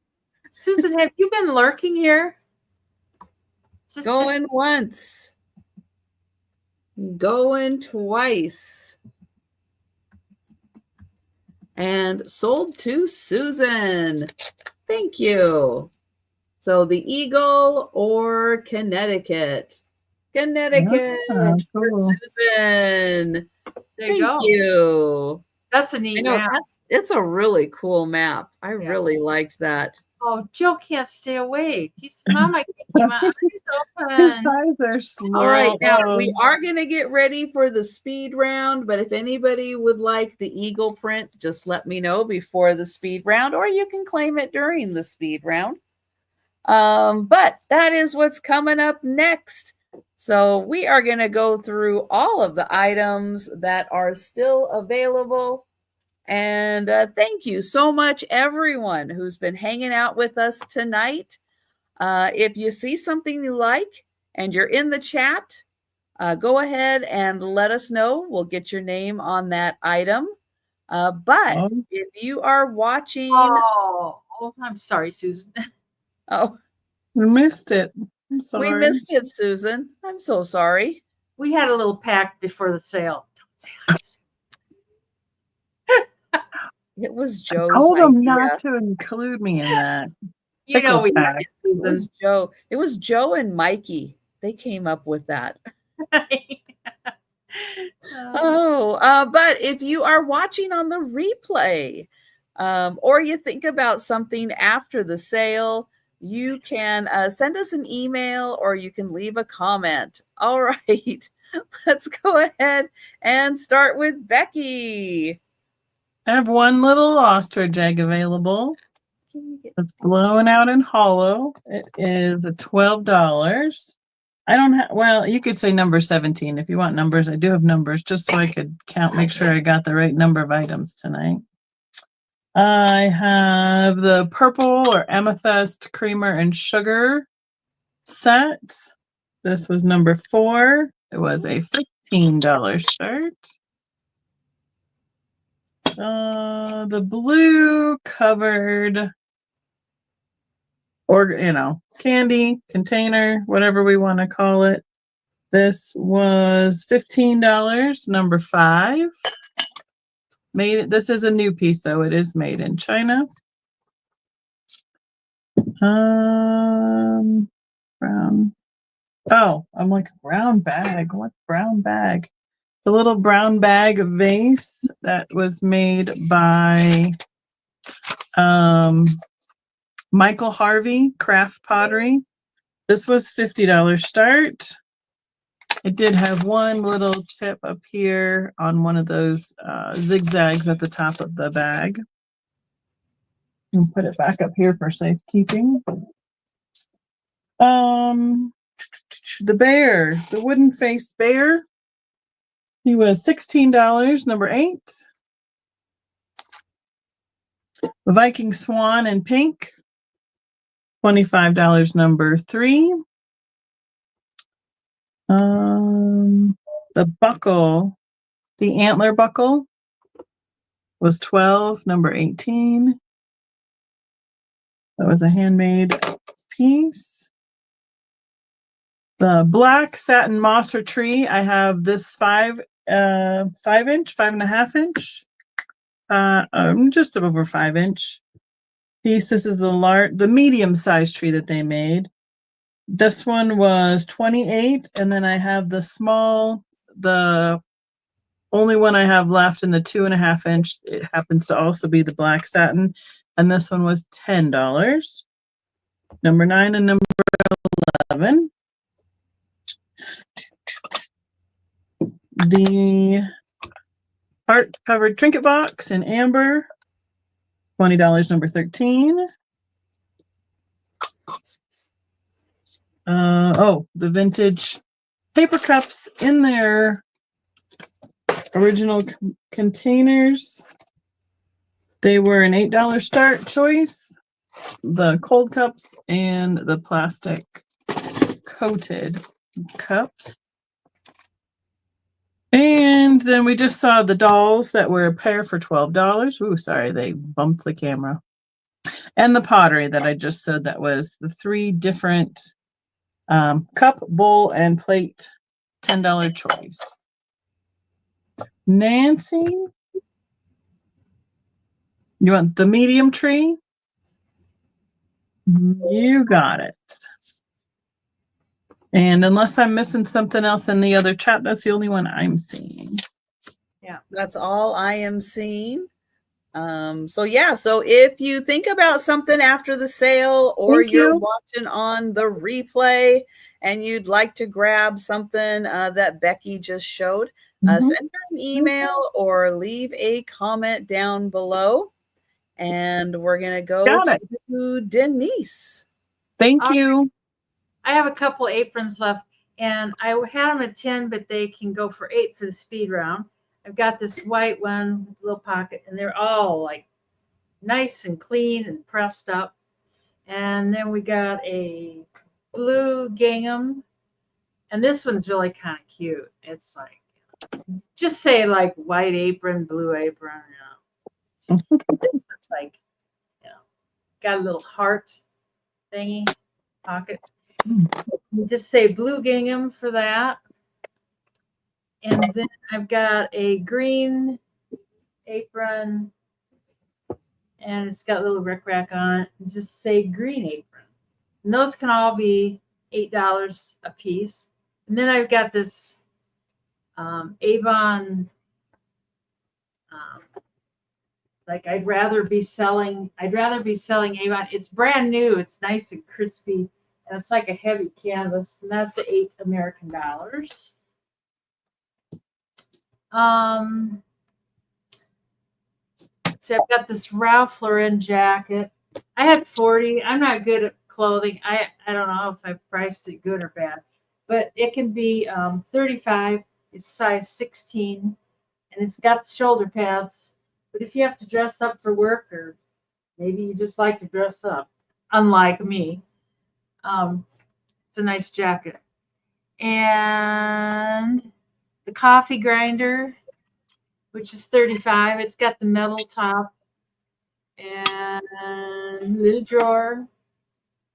Susan, have you been lurking here? Going once. Going twice. And sold to Susan. Thank you. So the Eagle or Connecticut. Connecticut for Susan. Thank you. That's a neat map. It's a really cool map. I really liked that. Oh, Joe can't stay awake. He's Mom, I can't keep my eyes open. His eyes are slow. All right, now we are going to get ready for the speed round, but if anybody would like the eagle print, just let me know before the speed round, or you can claim it during the speed round. But that is what's coming up next. So we are going to go through all of the items that are still available. And thank you so much, everyone who's been hanging out with us tonight. If you see something you like and you're in the chat, go ahead and let us know. We'll get your name on that item. But if you are watching... Oh, I'm sorry, Susan. Oh, we missed it. I'm sorry. We missed it, Susan. I'm so sorry. We had a little pact before the sale. Don't say it. It was Joe's I told idea. them not to include me in that. You know, we missed it, It was Joe. It was Joe and Mikey. They came up with that. But if you are watching on the replay, or you think about something after the sale, you can send us an email or you can leave a comment. All right, let's go ahead and start with Becky. I have one little ostrich egg available. It's blown out and hollow. It is a $12. I don't have, well, you could say number 17 if you want numbers. I do have numbers just so I could count, make sure I got the right number of items tonight. I have the purple or amethyst creamer and sugar set. This was number 4. It was a $15 shirt. The blue covered, or candy container, whatever we want to call it. This was $15, number 5. This is a new piece though. It is made in China. Brown. Oh, I'm like brown bag. What brown bag? The little brown bag vase that was made by Michael Harvey Craft Pottery. This was $50 start. It did have one little chip up here on one of those zigzags at the top of the bag. And put it back up here for safekeeping. The bear, the wooden faced bear. He was $16, number 8. The Viking swan in pink, $25, number 3. The buckle, the antler buckle, was $12, number 18. That was a handmade piece. The black satin mosser tree. I have this 5.5 inch, just over 5-inch piece. This is the medium size tree that they made. This one was 28, and then I have the small, the only one I have left in the 2.5 inch. It happens to also be the black satin, and this one was $10. Number 9 and number 11. The art covered trinket box in amber, $20, number 13. The vintage paper cups in their original containers. They were an $8 start choice. The cold cups and the plastic coated cups. And then we just saw the dolls that were a pair for $12. Ooh, sorry, they bumped the camera. And the pottery that I just said, that was the 3 different cup, bowl, and plate, $10 choice. Nancy, you want the medium tree? You got it. And unless I'm missing something else in the other chat, that's the only one I'm seeing. Yeah, that's all I am seeing. So if you think about something after the sale, or you're watching on the replay and you'd like to grab something that Becky just showed, send her an email or leave a comment down below. And we're going to go to Denise. Thank you. I have a couple aprons left, and I had them at 10, but they can go for 8 for the speed round. I've got this white one with a little pocket, and they're all like nice and clean and pressed up. And then we got a blue gingham, and this one's really kind of cute. It's like, just say like white apron, blue apron, you know. This one's like, you know, got a little heart thingy pocket. You just say blue gingham for that. And then I've got a green apron, and it's got a little rickrack on it. And just say green apron. And those can all be $8 a piece. And then I've got this Avon, like I'd rather be selling Avon. It's brand new. It's nice and crispy, and it's like a heavy canvas, and that's $8 American dollars. So I've got this Ralph Lauren jacket. I had 40. I'm not good at clothing. I don't know if I priced it good or bad, but it can be 35. It's size 16, and it's got shoulder pads. But if you have to dress up for work, or maybe you just like to dress up, unlike me, it's a nice jacket. And the coffee grinder, which is 35. It's got the metal top and little drawer.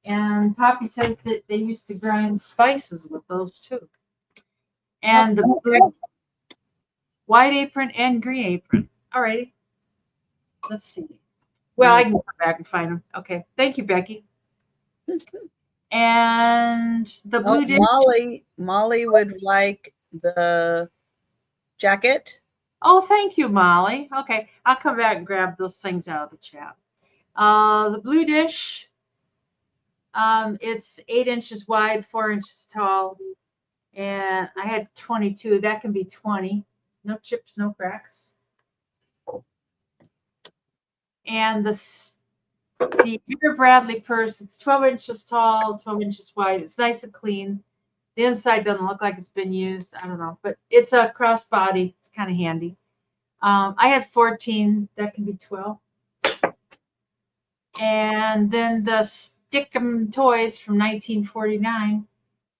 And Poppy says that they used to grind spices with those too. And the blue, white apron and green apron. All righty. Let's see. Well, I can come back and find them. Okay. Thank you, Becky. And the blue dish. Molly would like the jacket. Oh, thank you, Molly. Okay. I'll come back and grab those things out of the chat. The blue dish. It's 8 inches wide, 4 inches tall. And I had 22. That can be 20. No chips, no cracks. And the Peter Bradley purse, it's 12 inches tall, 12 inches wide. It's nice and clean. The inside doesn't look like it's been used. I don't know, but it's a crossbody. It's kind of handy. I had 14. That can be 12. And then the Stickum toys from 1949.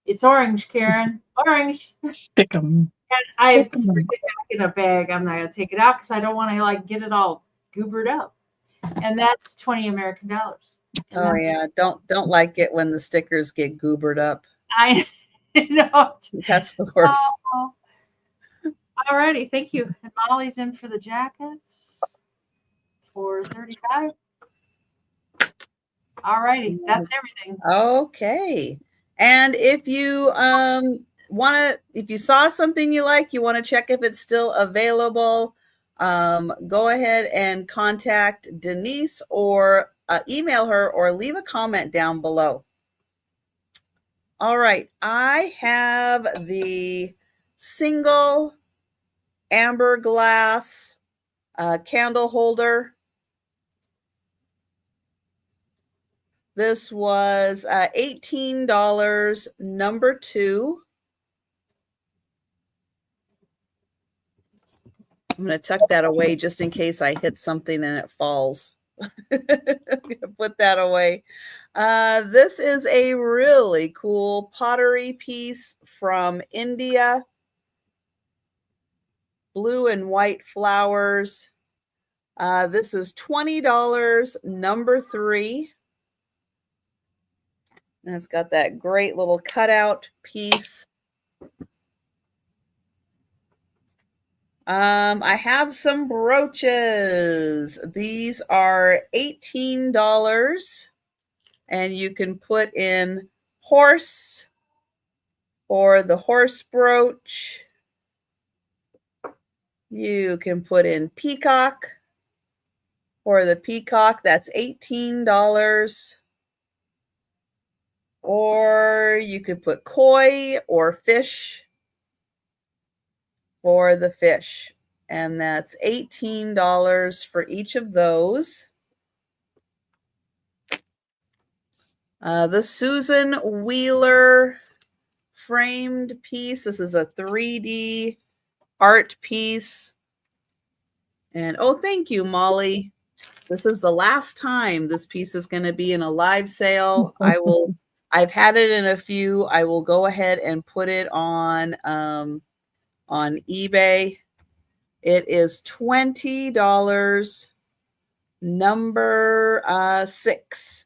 It's orange, Karen. Orange. Stickum. And I put it back in a bag. I'm not gonna take it out because I don't want to like get it all goobered up. And that's 20 American dollars. Oh yeah, don't like it when the stickers get goobered up. I know. That's the worst. All righty, thank you. And Molly's in for the jackets for 35. All righty, that's everything. Okay. And if you if you saw something you like, you want to check if it's still available, go ahead and contact Denise or email her or leave a comment down below. All right, I have the single amber glass candle holder. This was $18, number 2. I'm going to tuck that away just in case I hit something and it falls. I'm going to put that away. This is a really cool pottery piece from India. Blue and white flowers. This is $20, number 3. And it's got that great little cutout piece. I have some brooches. These are $18, and you can put in horse for the horse brooch. You can put in peacock for the peacock. That's $18. Or you could put koi or fish for the fish. And that's $18 for each of those. The Susan Wheeler framed piece. This is a 3D art piece. And oh, thank you, Molly. This is the last time this piece is going to be in a live sale. I've had it in a few. I will go ahead and put it on eBay. It is $20, number 6.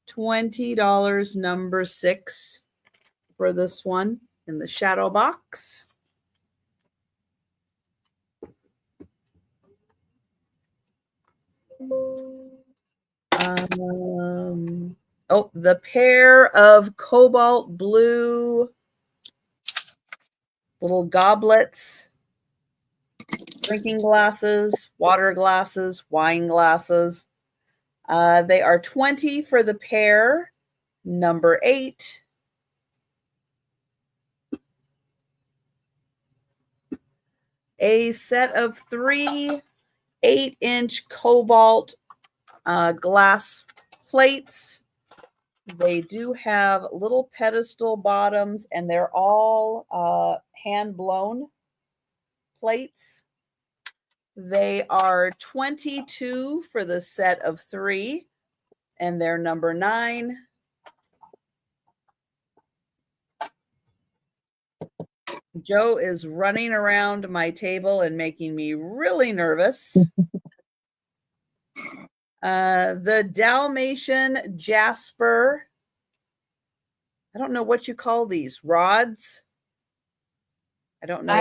$20, number 6 for this one in the shadow box. Oh, the pair of cobalt blue little goblets, drinking glasses, water glasses, wine glasses. They are $20 for the pair, number 8. A set of 3 8-inch cobalt glass plates. They do have little pedestal bottoms, and they're all hand-blown plates. They are $22 for the set of 3, and they're number 9. Joe is running around my table and making me really nervous. The Dalmatian jasper. I don't know what you call these. Rods? I don't know.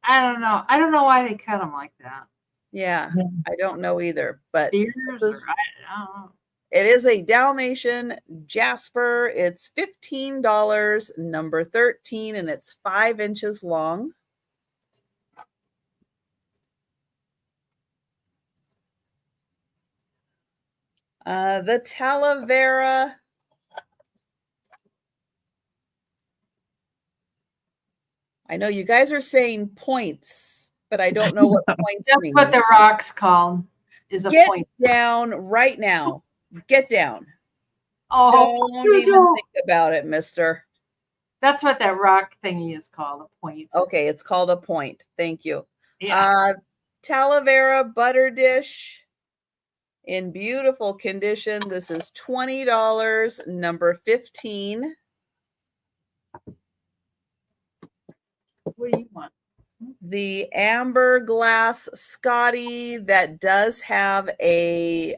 I don't know. I don't know why they cut them like that. Yeah, I don't know either. But I don't know. It is a Dalmatian jasper. It's $15, number 13, and it's 5 inches long. The Talavera. I know you guys are saying points, but I don't know what points mean. That's what the rock's called, is a point. Get down right now. Get down. Oh, don't even think about it, mister. That's what that rock thingy is called, a point. Okay, it's called a point. Thank you. Yeah. Talavera butter dish in beautiful condition. This is $20, number 15. What do you want? The amber glass Scottie that does have a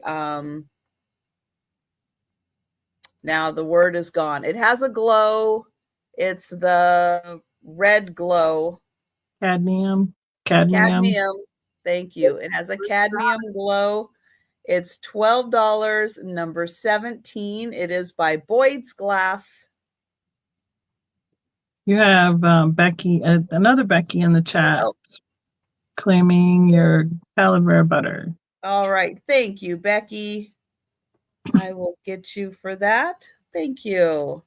now the word is gone. It has a glow. It's the red glow. Cadmium. Thank you. It has a cadmium glow. It's $12, number 17. It is by Boyd's Glass. You have Becky, another Becky in the chat, claiming your Talavera butter. All right. Thank you, Becky. I will get you for that. Thank you.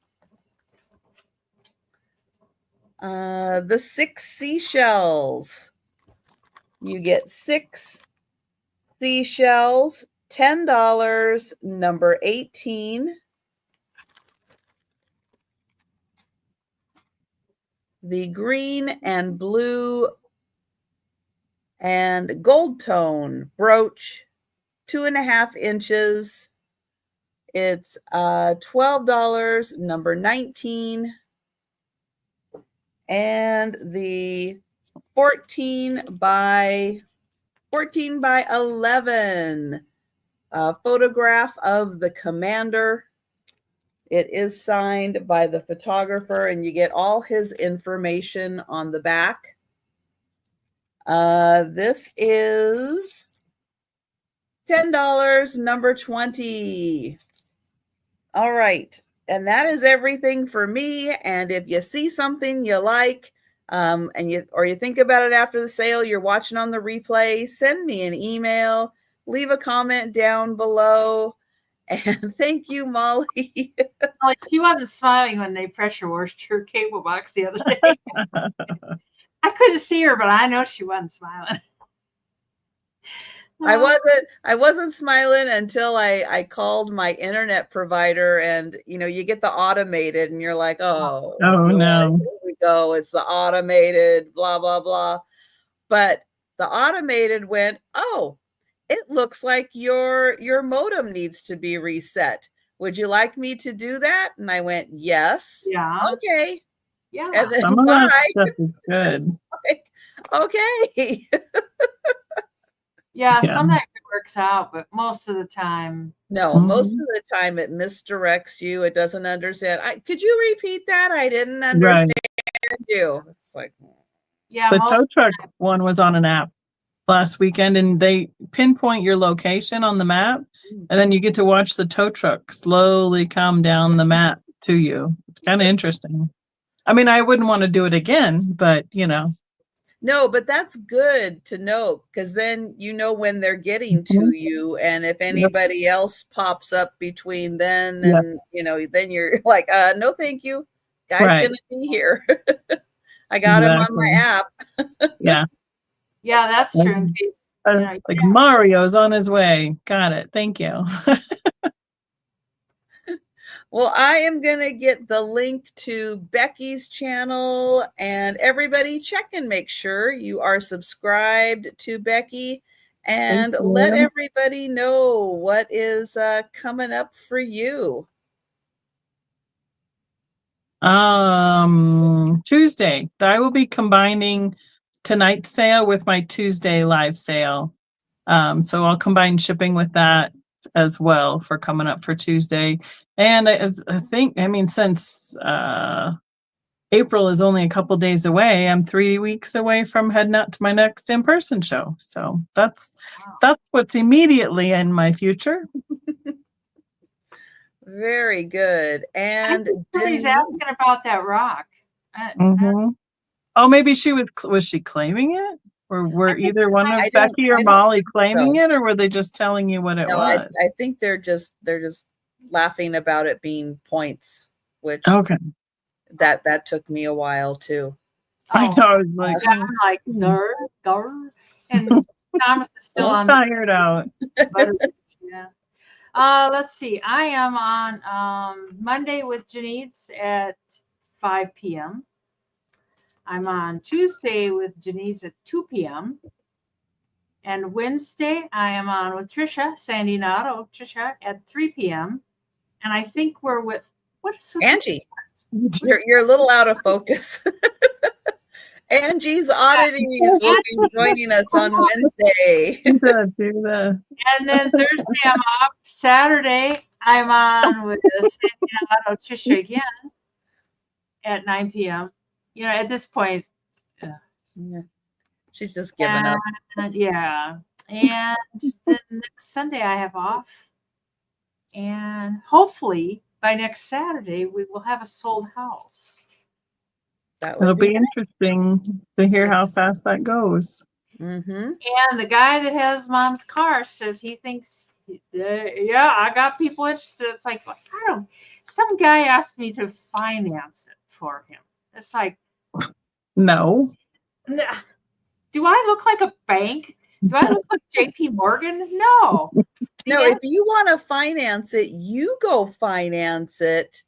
The 6 seashells. You get 6 seashells, $10, number 18. The green and blue and gold tone brooch, 2.5 inches. It's $12, number 19. And the 14 by 11 photograph of the commander. It is signed by the photographer, and you get all his information on the back. This is $10, number 20. All right. And that is everything for me. And if you see something you like, and you think about it after the sale, you're watching on the replay, send me an email, leave a comment down below. And thank you, Molly. Like, she wasn't smiling when they pressure washed her cable box the other day. I couldn't see her, but I know she wasn't smiling. I wasn't smiling until I called my internet provider, and you get the automated and you're like, oh God, no. here we go. It's the automated, blah, blah, blah. But the automated went, oh, it looks like your modem needs to be reset. Would you like me to do that? And I went, yes. Yeah. Okay. Yeah. And then, some of that stuff is good. Like, okay. Yeah, sometimes it works out, but most of the time. No, most of the time it misdirects you. It doesn't understand. Could you repeat that? I didn't understand you. It's like, yeah. The tow truck one was on an app last weekend, and they pinpoint your location on the map, and then you get to watch the tow truck slowly come down the map to you. It's kind of interesting. I mean, I wouldn't want to do it again, but No, but that's good to know, because then you know when they're getting to you, and if anybody else pops up between then and then you're like, no, thank you. Guy's gonna be here. I got him on my app. Yeah. Yeah, that's true. In case, like Mario's on his way. Got it. Thank you. Well, I am going to get the link to Becky's channel, and everybody check and make sure you are subscribed to Becky, and let everybody know what is coming up for you. Tuesday. I will be combining tonight's sale with my Tuesday live sale. So I'll combine shipping with that as well for coming up for Tuesday. And I think, since April is only a couple days away, I'm 3 weeks away from heading out to my next in-person show. So that's what's immediately in my future. Very good. And somebody's asking about that rock. Oh, maybe was she claiming it? Or were either one of Becky or Molly claiming it, or were they just telling you what it was? I think they're just laughing about it being points, which that took me a while too. I know. I was like, I'm like, dar. And Thomas is still on tired out. Yeah. Let's see. I am on Monday with Janice at 5 p.m. I'm on Tuesday with Janice at 2 p.m. And Wednesday, I am on with Trisha, Sandy Nato, Trisha at 3 p.m. And I think we're with, what is with Angie? You're a little out of focus. Angie's Oddities will be joining us on Wednesday. And then Thursday, I'm off. Saturday, I'm on with Sandy Nato, Trisha again at 9 p.m. At this point, she's just giving up. Yeah. And then next Sunday I have off. And hopefully by next Saturday we will have a sold house. It'll be interesting to hear how fast that goes. And the guy that has Mom's car says he thinks, I got people interested. It's like, some guy asked me to finance it for him. It's like, no. Do I look like a bank? Do I look like JP Morgan? No. No, if you want to finance it, you go finance it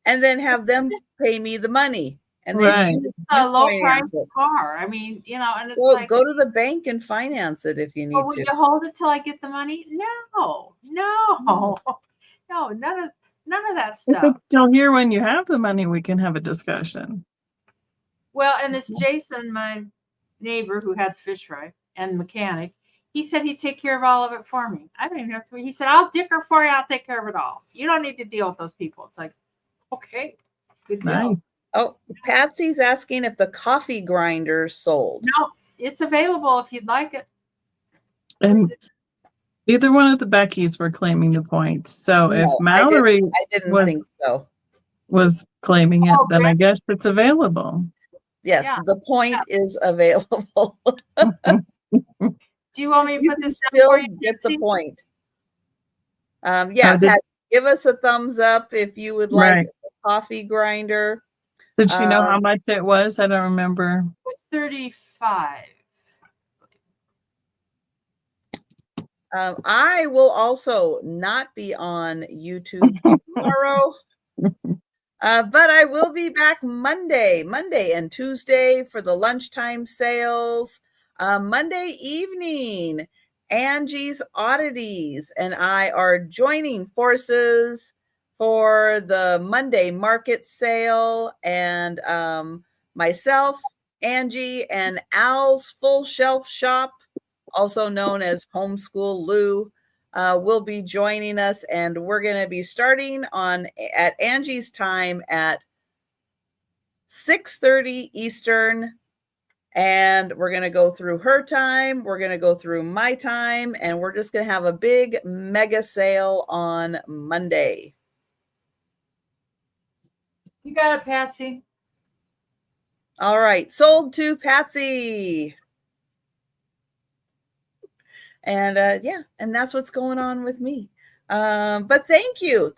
and then have them pay me the money. And then it's a low price car. I mean, and it's like, go to the bank and finance it if you need to. Will you hold it till I get the money? No, none of that stuff. If it's still here when you have the money, we can have a discussion. Well, and this Jason, my neighbor who had fish fry and mechanic, he said he'd take care of all of it for me. I don't even have to. He said, I'll dicker for you. I'll take care of it all. You don't need to deal with those people. It's like, okay, good deal. Nice. Oh, Patsy's asking if the coffee grinder sold. No, it's available if you'd like it. And either one of the Beckys were claiming the points. So if Mallory was claiming it, then I guess it's available. Yes, the point is available. Do you want me to put this down for you? Get the point. Pat, give us a thumbs up if you would like a coffee grinder. Did she know how much it was? I don't remember. It was $35. I will also not be on YouTube tomorrow. But I will be back Monday and Tuesday for the lunchtime sales. Monday evening, Angie's Oddities and I are joining forces for the Monday market sale. And myself, Angie, and Al's Full Shelf Shop, also known as Homeschool Lou, will be joining us, and we're going to be starting at Angie's time at 6:30 Eastern, and we're going to go through her time. We're going to go through my time, and we're just going to have a big mega sale on Monday. You got it, Patsy. All right, sold to Patsy. And yeah, and that's what's going on with me. But thank you,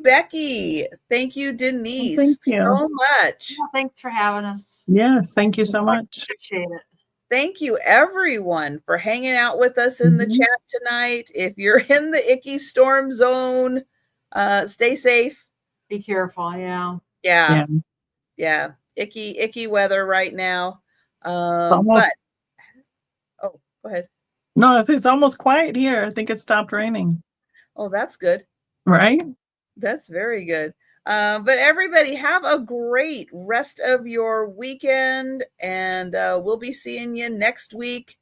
Becky. Thank you, Denise. Thank you so much. Well, thanks for having us. Yes, thank you so much. Appreciate it. Thank you, everyone, for hanging out with us in the chat tonight. If you're in the icky storm zone, stay safe. Be careful. Yeah. Icky weather right now. But oh, go ahead. No, it's almost quiet here. I think it stopped raining. Oh, that's good. Right? That's very good. But everybody have a great rest of your weekend, and we'll be seeing you next week.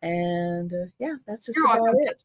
And yeah, that's just about it.